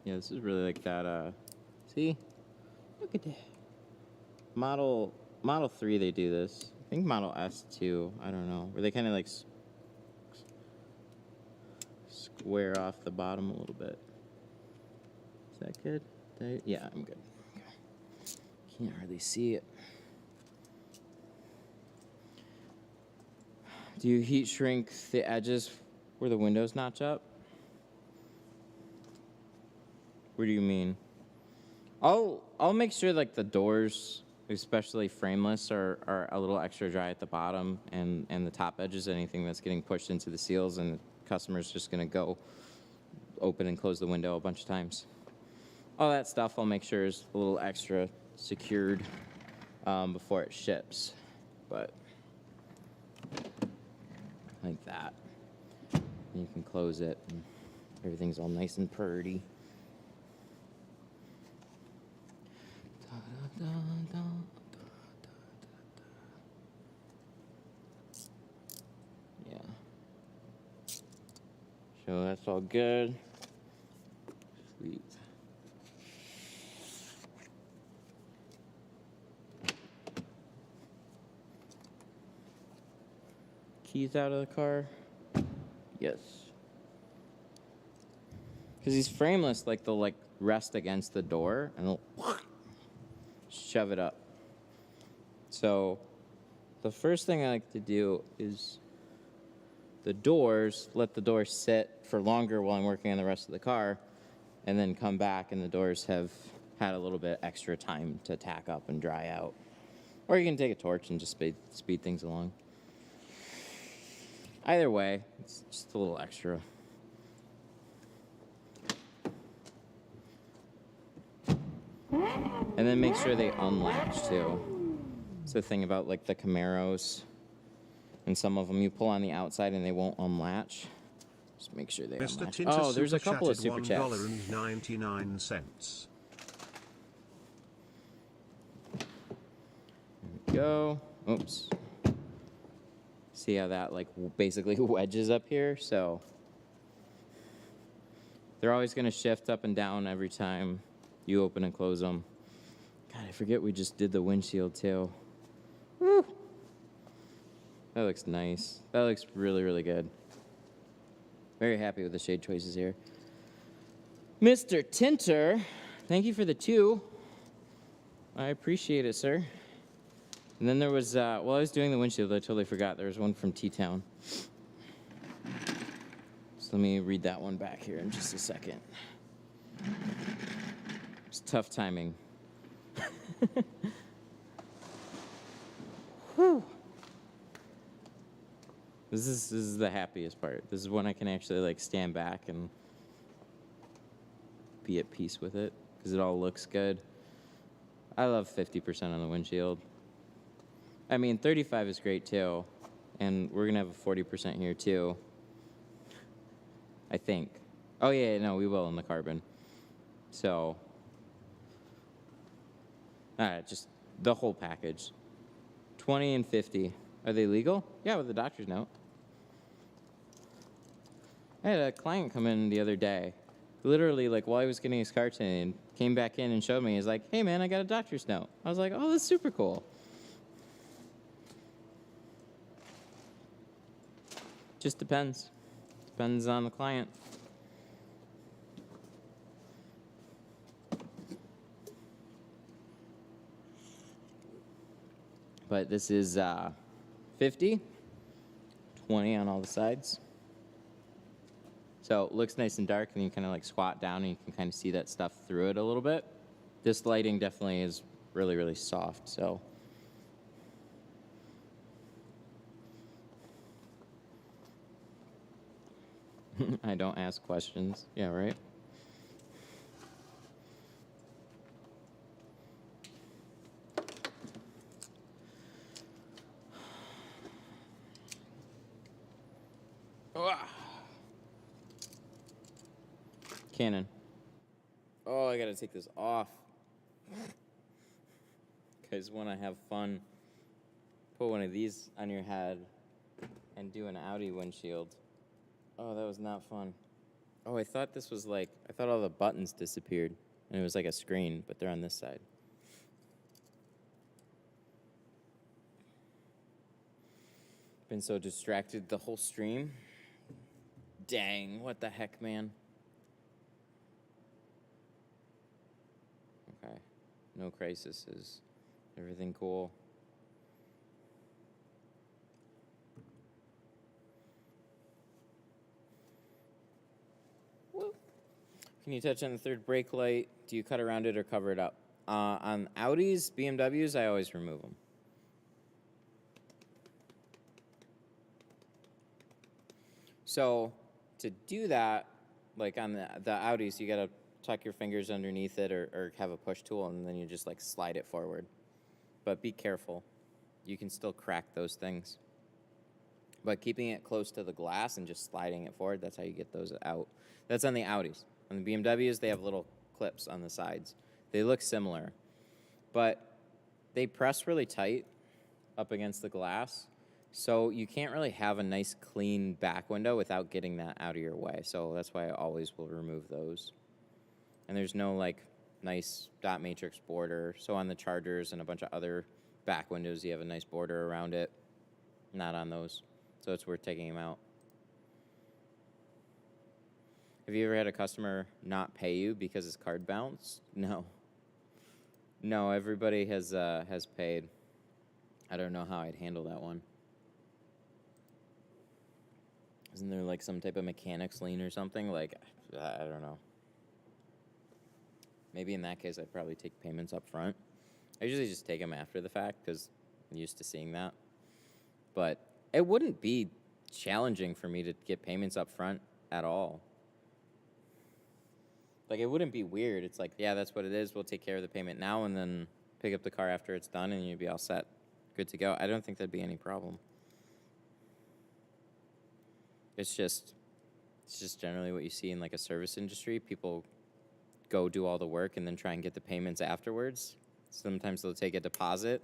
Yeah, this is really like that. See? Look at that. Model 3, they do this. I think Model S too. I don't know. Where they kind of like square off the bottom a little bit. Is that good? Yeah, I'm good. Okay. Can't hardly see it. Do you heat shrink the edges where the windows notch up? What do you mean? I'll make sure like the doors, especially frameless, are a little extra dry at the bottom and the top edges, anything that's getting pushed into the seals, and the customer's just gonna go open and close the window a bunch of times. All that stuff I'll make sure is a little extra secured before it ships, but like that. And you can close it and everything's all nice and purty. Yeah. So that's all good. Sweet. Keys out of the car? Yes. Because these frameless, like they'll like rest against the door and they'll shove it up. So the first thing I like to do is the doors, let the doors sit for longer while I'm working on the rest of the car, and then come back and the doors have had a little bit extra time to tack up and dry out. Or you can take a torch and just speed things along. Either way, it's just a little extra. And then make sure they unlatch too. It's the thing about like the Camaros, and some of them you pull on the outside and they won't unlatch. Just make sure they unlatch. Tinter Oh, there's a couple of super chats. $1.99. There we go. Oops. See how that like basically wedges up here? So they're always going to shift up and down every time you open and close them. God, I forget we just did the windshield too. Woo! That looks nice. That looks really, really good. Very happy with the shade choices here. Mr. Tinter, thank you for the 2. I appreciate it, sir. And then there was, while I was doing the windshield, I totally forgot there was one from T-Town. So let me read that one back here in just a second. It's tough timing. Whew. This is the happiest part. This is when I can actually like stand back and be at peace with it because it all looks good. I love 50% on the windshield. I mean, 35 is great too, and we're gonna have a 40% here too. I think. Oh yeah, no, we will in the carbon. So, all right, just the whole package. 20 and 50. Are they legal? Yeah, with the doctor's note. I had a client come in the other day, literally like while I was getting his car tinted, came back in and showed me. He's like, "Hey man, I got a doctor's note." I was like, "Oh, that's super cool." Just depends. Depends on the client. But this is 50, 20 on all the sides. So it looks nice and dark, and you kind of like squat down and you can kind of see that stuff through it a little bit. This lighting definitely is really, really soft, so. I don't ask questions. Yeah, right? Canon. Oh, I gotta take this off. Because when I have fun, put one of these on your head and do an Audi windshield. Oh, that was not fun. Oh, I thought this was like, I thought all the buttons disappeared. And it was like a screen, but they're on this side. Been so distracted the whole stream. Dang, what the heck, man. Okay, no crises. Everything cool. Woo. Can you touch on the third brake light? Do you cut around it or cover it up? On Audis, BMWs, I always remove them. So to do that, like on the Audis, you gotta tuck your fingers underneath it or have a push tool, and then you just like slide it forward. But be careful. You can still crack those things. But keeping it close to the glass and just sliding it forward, that's how you get those out. That's on the Audis. On the BMWs, they have little clips on the sides. They look similar, but they press really tight up against the glass. So you can't really have a nice clean back window without getting that out of your way. So that's why I always will remove those. And there's no like nice dot matrix border. So on the Chargers and a bunch of other back windows, you have a nice border around it. Not on those. So it's worth taking them out. Have you ever had a customer not pay you because his card bounced? No. No, everybody has paid. I don't know how I'd handle that one. Isn't there like some type of mechanics lien or something? Like, I don't know. Maybe in that case, I'd probably take payments up front. I usually just take them after the fact because I'm used to seeing that. But it wouldn't be challenging for me to get payments up front at all. Like, it wouldn't be weird. It's like, yeah, that's what it is. We'll take care of the payment now and then pick up the car after it's done and you'd be all set. Good to go. I don't think that'd be any problem. It's just generally what you see in like a service industry. People go do all the work and then try and get the payments afterwards. Sometimes they'll take a deposit.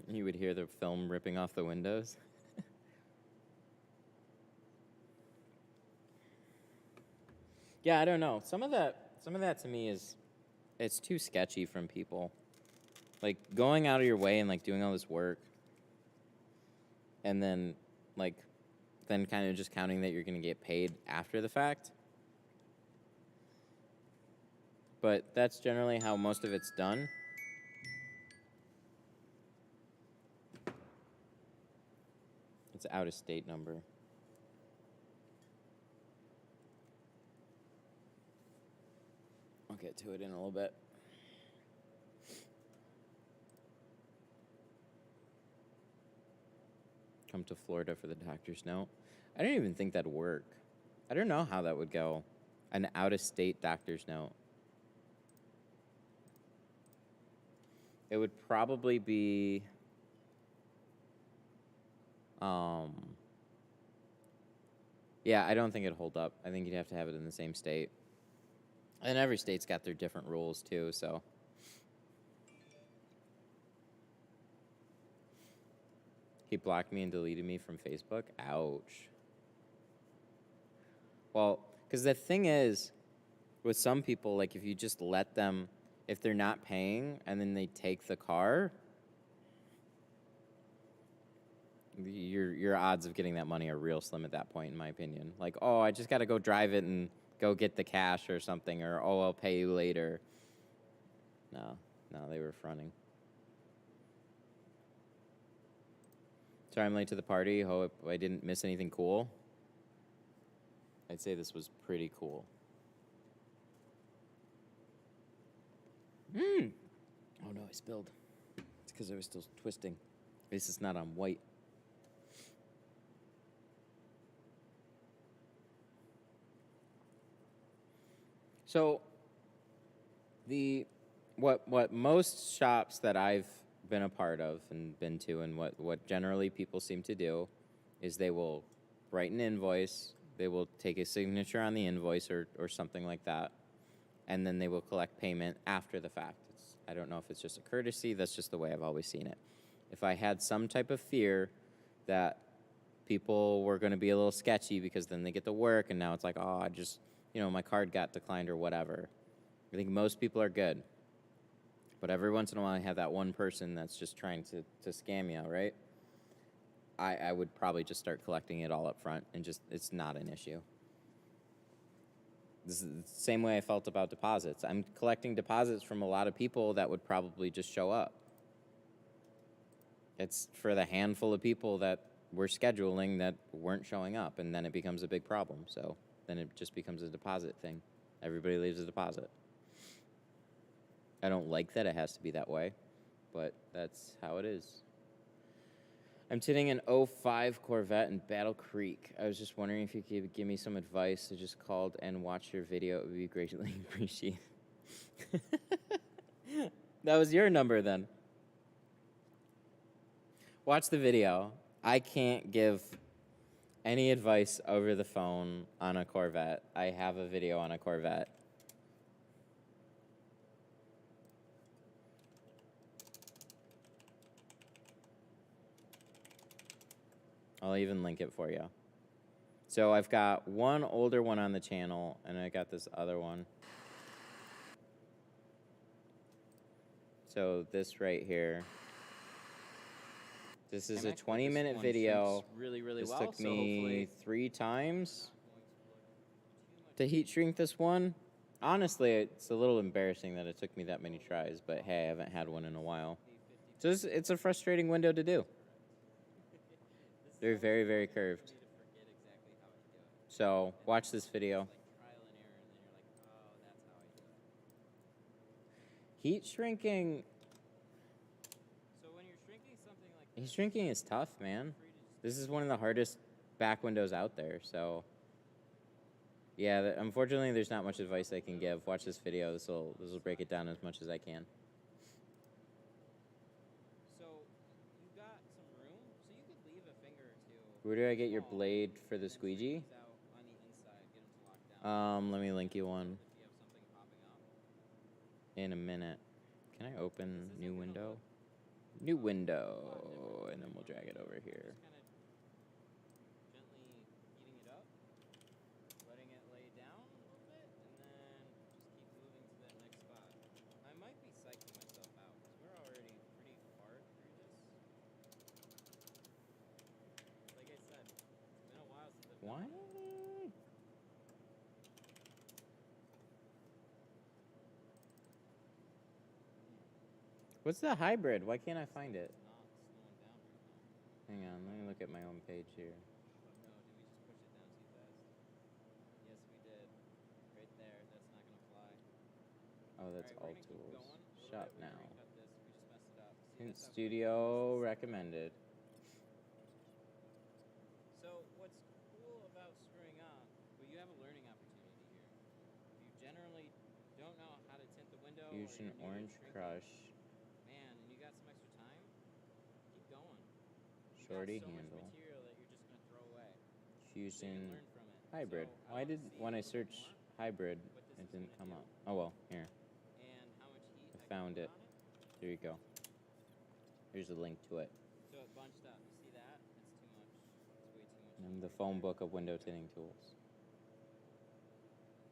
You would hear the film ripping off the windows. Yeah, I don't know. Some of that to me is, it's too sketchy from people. Like going out of your way and like doing all this work and then kind of just counting that you're going to get paid after the fact. But that's generally how most of it's done. It's out of state number. I'll get to it in a little bit. Come to Florida for the doctor's note. I don't even think that'd work. I don't know how that would go. An out-of-state doctor's note. It would probably be... yeah, I don't think it'd hold up. I think you'd have to have it in the same state. And every state's got their different rules, too, so... He blocked me and deleted me from Facebook? Ouch. Well, because the thing is, with some people, like, if you just let them, if they're not paying and then they take the car, your odds of getting that money are real slim at that point, in my opinion. Like, oh, I just got to go drive it and go get the cash or something, or oh, I'll pay you later. No, they were fronting. Sorry, I'm late to the party. Hope I didn't miss anything cool. I'd say this was pretty cool. Oh no, I spilled. It's because I was still twisting. At least it's not on white. So, what most shops that I've been a part of and been to, and what generally people seem to do, is they will write an invoice, they will take a signature on the invoice or something like that, and then they will collect payment after the fact. I don't know if it's just a courtesy, that's just the way I've always seen it. If I had some type of fear that people were going to be a little sketchy because then they get to work and now it's like, oh, I just, my card got declined or whatever. I think most people are good. But every once in a while I have that one person that's just trying to scam you, right? I would probably just start collecting it all up front and just, it's not an issue. This is the same way I felt about deposits. I'm collecting deposits from a lot of people that would probably just show up. It's for the handful of people that we're scheduling that weren't showing up, and then it becomes a big problem. So then it just becomes a deposit thing. Everybody leaves a deposit. I don't like that it has to be that way, but that's how it is. I'm tinting an 05 Corvette in Battle Creek. I was just wondering if you could give me some advice. I just called and watched your video. It would be greatly appreciated. That was your number then. Watch the video. I can't give any advice over the phone on a Corvette. I have a video on a Corvette. I'll even link it for you. So I've got one older one on the channel, and I got this other one. So this right here. This is a 20-minute video. Really This well. took So me 3 times to heat shrink this one. Honestly, it's a little embarrassing that it took me that many tries, but hey, I haven't had one in a while. So it's a frustrating window to do. They're very, very curved. So watch this video. Heat shrinking. So when you're shrinking something like Heat shrinking is tough, man. This is one of the hardest back windows out there. So yeah, unfortunately, there's not much advice I can give. Watch this video. This will break it down as much as I can. So you got some room, so you could leave a finger or two. Where do I get your blade for the squeegee? Out on the inside, get them to lock down. Let me link you one If you have something popping up. in a minute. Can I open new window? New window, and then we'll drag it over here. Just kind of gently heating it up, letting it lay down a little bit, and then just keep moving to that next spot. I might be psyching myself out because we're already pretty far through this. Like I said, it's been a while since I've done Why? it. What's the hybrid? Why can't I find it? Not slowing down right now. Hang on, let me look at my own page here. No, did we just push it down too fast? Yes, we did. Right there. That's not gonna fly. Oh, that's all Alright, we're gonna keep tools. going. A little Shop bit. We now. recut this. We just messed it up. See, Tint that's how Studio recommended. So what's cool about screwing up? Well, you have a learning opportunity here. If you generally don't know how to tint the window, or Fusion you're new to Orange shrinking, Crush. man, and you got some extra time, keep going. You Shorty got so handle. much material that you're just gonna throw away. So you Fusion can learn from it. Hybrid. So Why I did, wanna see when I what you searched want hybrid, what this it is didn't gonna come do, up. Oh well, here. and how much heat I can found put it. on it. Here you go. Here's a link to it. So it bunched up. You see that? It's too much. It's way too much. And heat the right phone there. book of window tinting tools.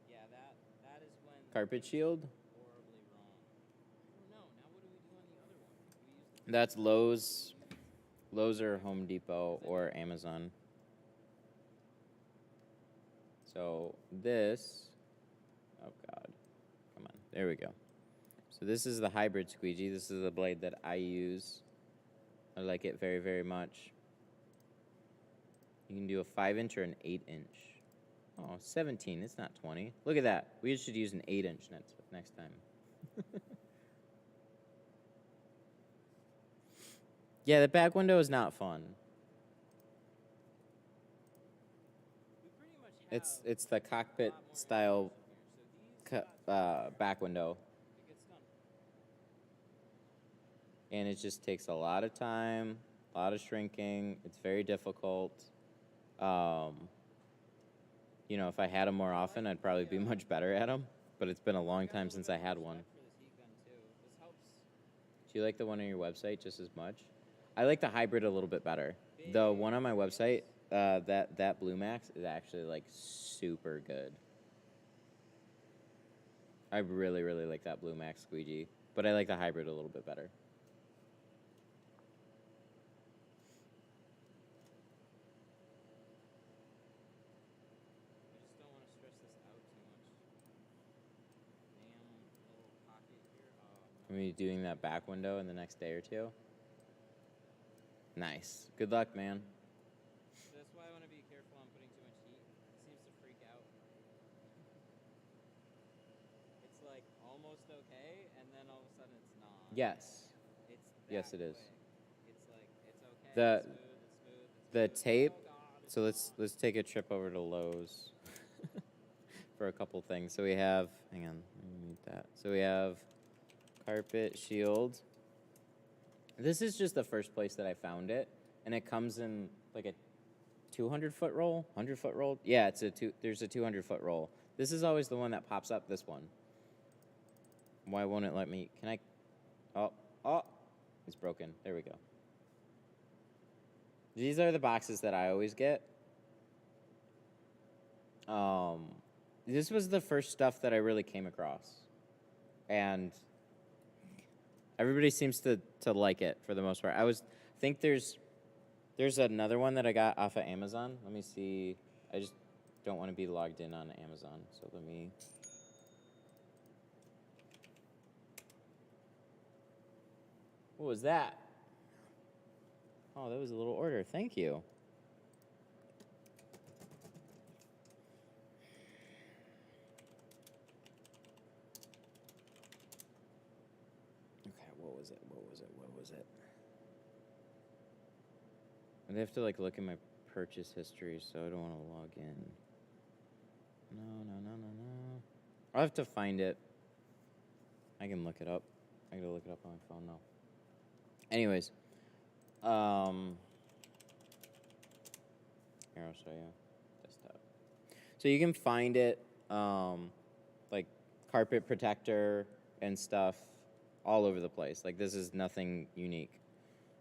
Yeah, that is when Carpet things shield? go horribly wrong. I don't know. Now what do we do on the other one? We use the That's Lowe's or Home Depot or Amazon. So this, oh God, come on, there we go. So this is the hybrid squeegee. This is the blade that I use. I like it very, very much. You can do a 5-inch or an 8-inch. Oh, 17, it's not 20. Look at that. We should use an 8-inch next time. Yeah, the back window is not fun. We pretty much have It's the a cockpit lot more style areas here. So these back window. it gets done. And it just takes a lot of time, a lot of shrinking. It's very difficult. You know, if I had them more often, I'd probably be much better at them. But it's been a long time since I had one. For this heat gun too. This helps. Do you like the one on your website just as much? I like the hybrid a little bit better. The one on my website, that Blue Max is actually like super good. I really, really like that Blue Max squeegee, but I like the hybrid a little bit better. I just don't want to stress this out too much. Damn little pocket here. Oh, I'm gonna be doing that back window in the next day or two. Nice. Good luck, man. so that's why I want to be careful on putting too much heat. It seems to freak out. It's like almost okay, and then all of a sudden it's not. Yes. It's Yes, that it is. quick. It's like it's okay. The- it's smooth. It's smooth. It's The smooth. tape. Oh God. It's So let's take a trip over to Lowe's for a couple things. So we have, hang on, let me mute that. So we have carpet shield. This is just the first place that I found it, and it comes in like a 200-foot roll, 100-foot roll. Yeah, there's a 200-foot roll. This is always the one that pops up. This one. Why won't it let me? Can I? Oh, it's broken. There we go. These are the boxes that I always get. This was the first stuff that I really came across, and everybody seems to like it for the most part. I think there's another one that I got off of Amazon. Let me see. I just don't want to be logged in on Amazon, so let me. What was that? Oh, that was a little order. Thank you. Okay, what was it? I'd have to like look at my purchase history, so I don't want to log in. No. I'll have to find it. I can look it up. I gotta look it up on my phone though. Anyways, here I'll show you. Desktop. So you can find it, like carpet protector and stuff, all over the place. Like this is nothing unique.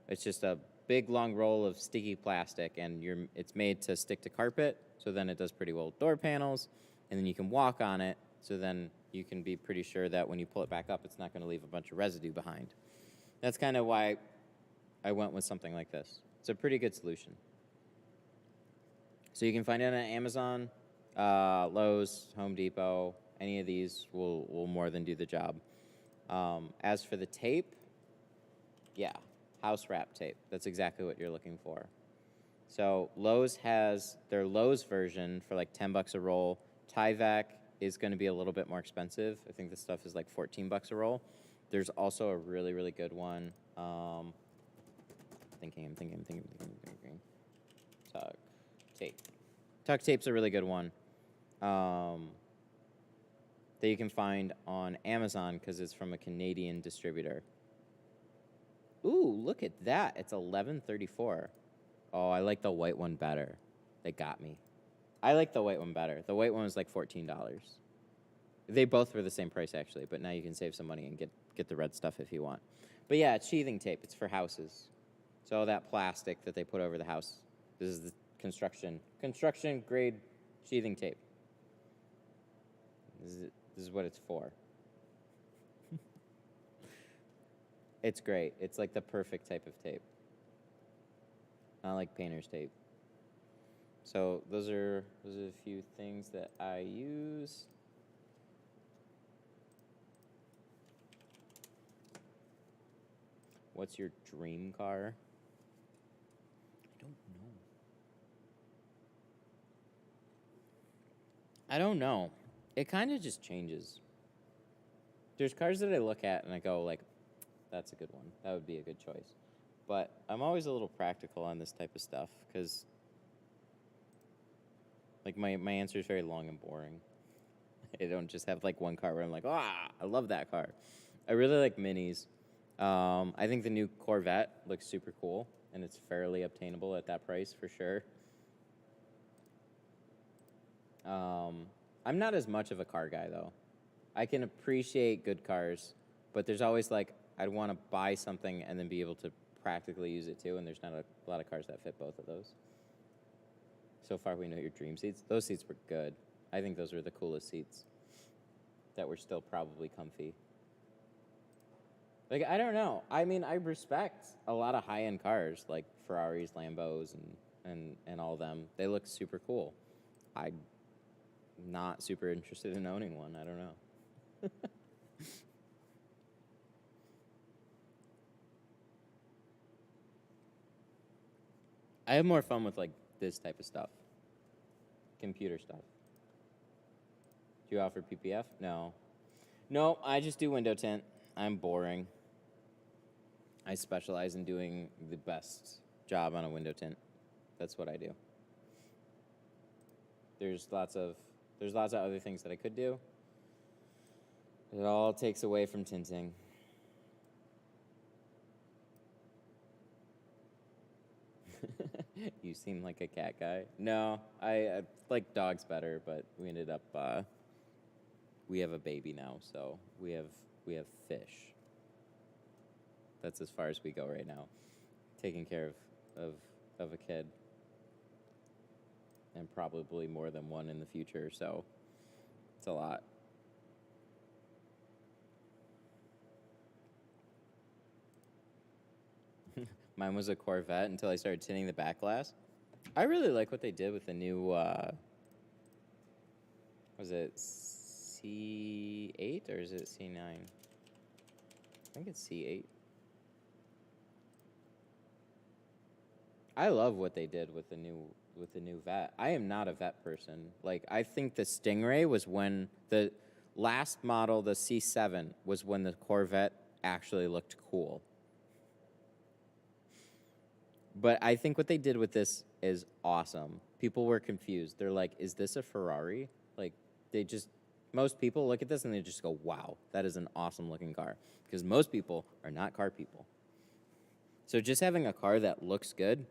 It's just a big long roll of sticky plastic, and it's made to stick to carpet. So then it does pretty well with door panels, and then you can walk on it. So then you can be pretty sure that when you pull it back up, it's not going to leave a bunch of residue behind. That's kind of why I went with something like this. It's a pretty good solution. So you can find it on Amazon, Lowe's, Home Depot. Any of these will more than do the job. As for the tape, yeah, house wrap tape. That's exactly what you're looking for. So Lowe's has their Lowe's version for like $10 a roll. Tyvek is going to be a little bit more expensive. I think this stuff is like $14 a roll. There's also a really, really good one. I'm thinking. Tuck tape. Tuck tape's a really good one. That you can find on Amazon because it's from a Canadian distributor. Ooh, look at that. It's $11.34. Oh, I like the white one better. They got me. I like the white one better. The white one was like $14. They both were the same price, actually, but now you can save some money and get the red stuff if you want. But yeah, it's sheathing tape. It's for houses. So that plastic that they put over the house. This is the construction grade sheathing tape. This is what it's for. It's great. It's like the perfect type of tape. not like painter's tape. So those are a few things that I use. What's your dream car? I don't know. It kind of just changes. There's cars that I look at and I go like, that's a good one. That would be a good choice. But I'm always a little practical on this type of stuff because like my answer is very long and boring. I don't just have like one car where I'm like, I love that car. I really like minis. I think the new Corvette looks super cool and it's fairly obtainable at that price for sure. I'm not as much of a car guy though. I can appreciate good cars, but there's always like, I'd want to buy something and then be able to practically use it too, and there's not a lot of cars that fit both of those. So far we know your dream seats. Those seats were good. I think those were the coolest seats that were still probably comfy. Like, I don't know. I mean, I respect a lot of high-end cars like Ferraris, Lambos, and all them. They look super cool. I'm not super interested in owning one. I don't know. I have more fun with like this type of stuff. Computer stuff. Do you offer PPF? No. No, I just do window tint. I'm boring. I specialize in doing the best job on a window tint. That's what I do. There's lots of other things that I could do. It all takes away from tinting. You seem like a cat guy. No, I like dogs better, but we ended up we have a baby now, so we have fish. That's as far as we go right now. Taking care of a kid. And probably more than one in the future, so it's a lot. Mine was a Corvette until I started tinting the back glass. I really like what they did with the new, was it C8 or is it C9? I think it's C8. I love what they did with the new Vet. I am not a Vet person. Like, I think the Stingray was when the last model, the C7, was when the Corvette actually looked cool. But I think what they did with this is awesome. People were confused. They're like, is this a Ferrari? Like, most people look at this and they just go, wow, that is an awesome looking car. Because most people are not car people. So just having a car that looks good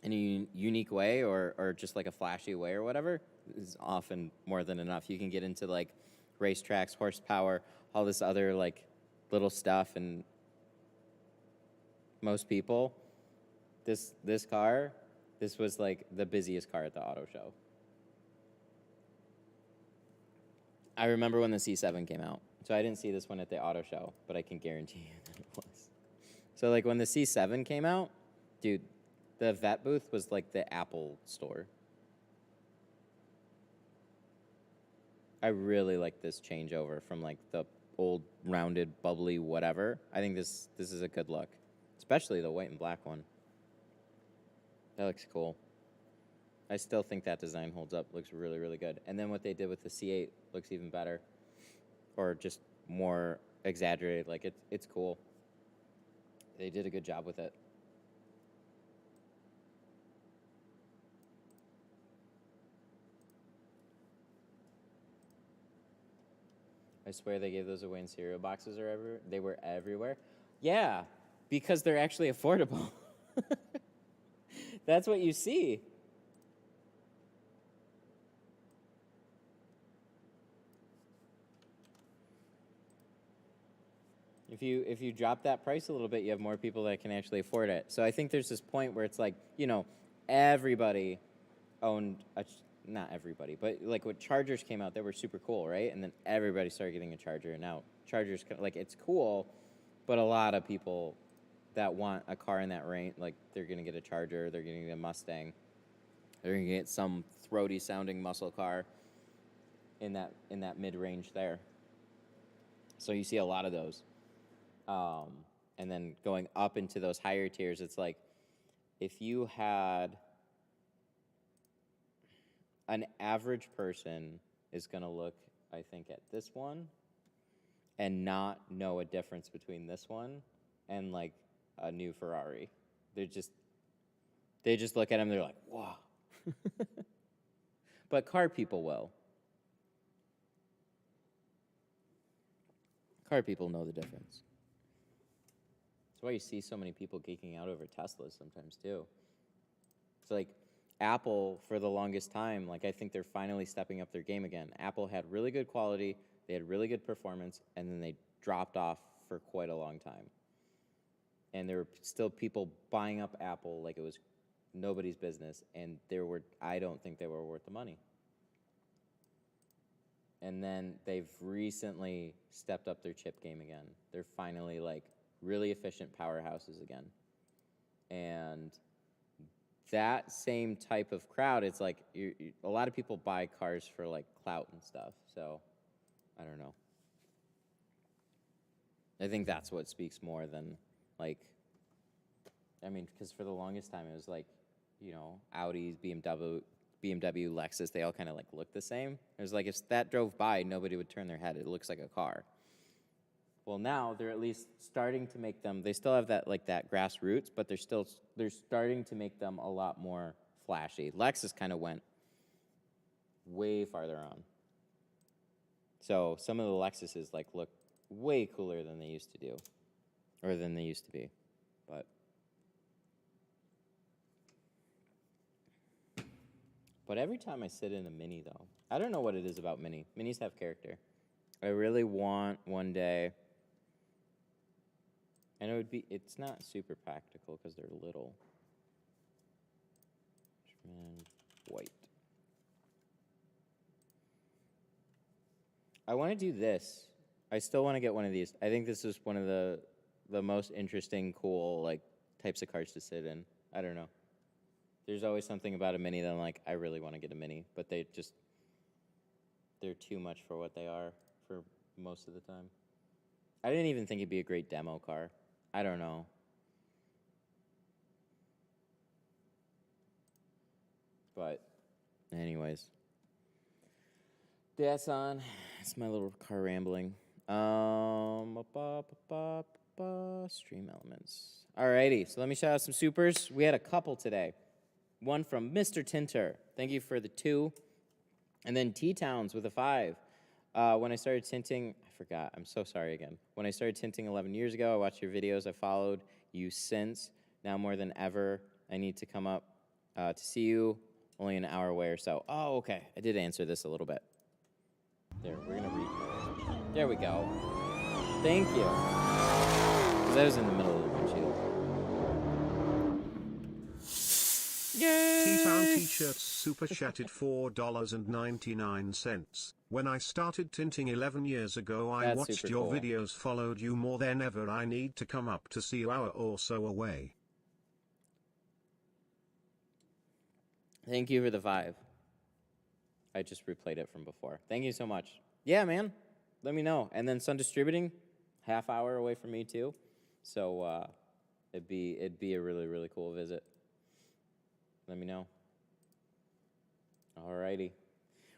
in a unique way or just like a flashy way or whatever is often more than enough. You can get into like racetracks, horsepower, all this other like little stuff, and most people, this car, this was like the busiest car at the auto show. I remember when the C7 came out. So I didn't see this one at the auto show, but I can guarantee you that it was. So like when the C7 came out, dude, the Vet booth was like the Apple store. I really like this changeover from like the old rounded bubbly whatever. I think this is a good look, especially the white and black one. That looks cool. I still think that design holds up. Looks really, really good. And then what they did with the C8 looks even better, or just more exaggerated. Like it's cool. They did a good job with it. I swear they gave those away in cereal boxes or ever. They were everywhere. Yeah, because they're actually affordable. That's what you see. If you drop that price a little bit, you have more people that can actually afford it. So I think there's this point where it's like, you know, everybody owned not everybody, but like when chargers came out, they were super cool, right? And then everybody started getting a charger, and now chargers, like, it's cool, but a lot of people that want a car in that range, like they're gonna get a Charger, they're gonna get a Mustang, they're gonna get some throaty sounding muscle car in that mid range there. So you see a lot of those. And then going up into those higher tiers, it's like if you had an average person is going to look, I think, at this one and not know a difference between this one and like a new Ferrari. They just look at them, they're like, wow. But car people will. Car people know the difference. That's why you see so many people geeking out over Teslas sometimes too. It's like Apple, for the longest time, like I think they're finally stepping up their game again. Apple had really good quality, they had really good performance, and then they dropped off for quite a long time. And there were still people buying up Apple like it was nobody's business, and I don't think they were worth the money. And then they've recently stepped up their chip game again. They're finally like really efficient powerhouses again. And that same type of crowd, it's like a lot of people buy cars for like clout and stuff. So I don't know. I think that's what speaks more than like, I mean, because for the longest time it was like, you know, Audi, BMW, Lexus, they all kind of like look the same. It was like if that drove by, nobody would turn their head. It looks like a car. Well, now they're at least starting to make them. They still have that like that grassroots, but they're starting to make them a lot more flashy. Lexus kind of went way farther on. So some of the Lexuses like look way cooler than they used to do, or than they used to be, But every time I sit in a Mini, though, I don't know what it is about Mini. Minis have character. I really want one day, and it's not super practical because they're little. White. I want to do this. I still want to get one of these. I think this is one of the most interesting, cool, like, types of cars to sit in. I don't know. There's always something about a Mini that I'm like, I really want to get a Mini, but they're too much for what they are for most of the time. I didn't even think it'd be a great demo car. I don't know. But anyways, that's on. It's my little car rambling. Stream elements. Alrighty, so let me shout out some supers. We had a couple today. One from Mr. Tinter. Thank you for the 2. And then T-Towns with a 5. When I started tinting, I forgot. I'm so sorry again. When I started tinting 11 years ago, I watched your videos. I followed you since. Now more than ever, I need to come up to see you. Only an hour away or so. Oh, okay. I did answer this a little bit. There, we're going to read. There we go. Thank you. Because I was in the middle of the windshield. Yay! T-Town T-shirts super chatted $4.99. When I started tinting 11 years ago, I That's watched super your cool. videos, followed you more than ever. I need to come up to see you hour or so away. Thank you for the 5. I just replayed it from before. Thank you so much. Yeah, man. Let me know. And then Sun Distributing, half hour away from me too. So it'd be a really, really cool visit. Let me know. Alrighty.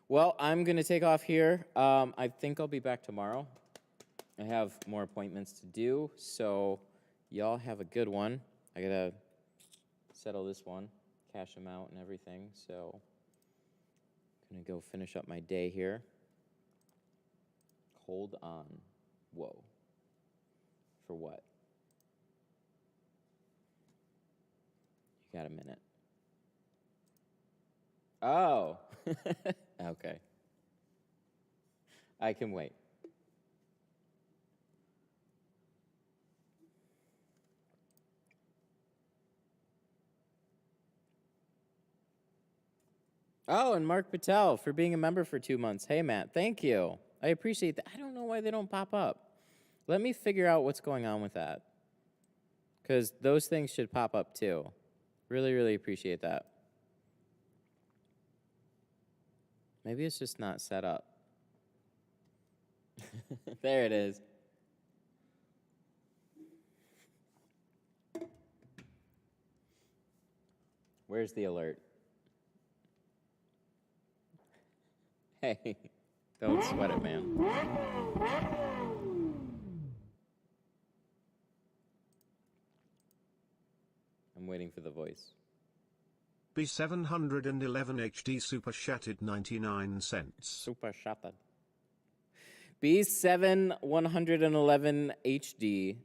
Well, I'm gonna take off here. I think I'll be back tomorrow. I have more appointments to do, so y'all have a good one. I gotta settle this one, cash them out and everything, so I'm gonna go finish up my day here. Hold on. Whoa. For what? You got a minute. Oh. Okay. I can wait. Oh, and Mark Patel for being a member for 2 months. Hey, Matt, thank you. I appreciate that. I don't know why they don't pop up. Let me figure out what's going on with that. because those things should pop up too. Really, really appreciate that. Maybe it's just not set up. There it is. Where's the alert? Hey, don't sweat it, man. I'm waiting for the voice. B711 HD Super Shattered 99 cents. Super shattered. B7 111 HD.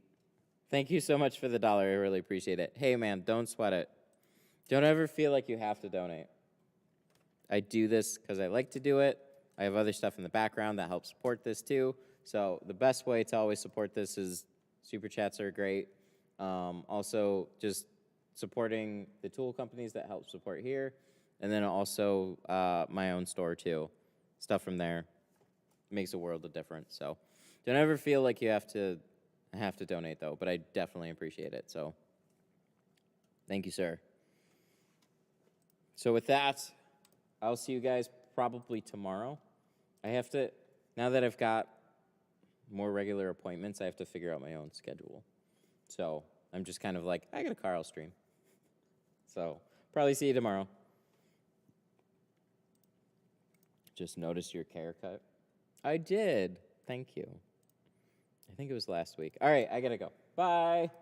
Thank you so much for the $1. I really appreciate it. Hey, man, don't sweat it. Don't ever feel like you have to donate. I do this because I like to do it. I have other stuff in the background that helps support this too. So the best way to always support this is super chats are great. Also, just supporting the tool companies that help support here. And then also my own store too. Stuff from there makes a world of difference. So don't ever feel like you have to donate though, but I definitely appreciate it. So thank you, sir. So with that, I'll see you guys probably tomorrow. I have to, now that I've got more regular appointments, I have to figure out my own schedule. So I'm just kind of like, I got a car, I'll stream. So probably see you tomorrow. Just noticed your haircut. I did. Thank you. I think it was last week. All right, I gotta go. Bye.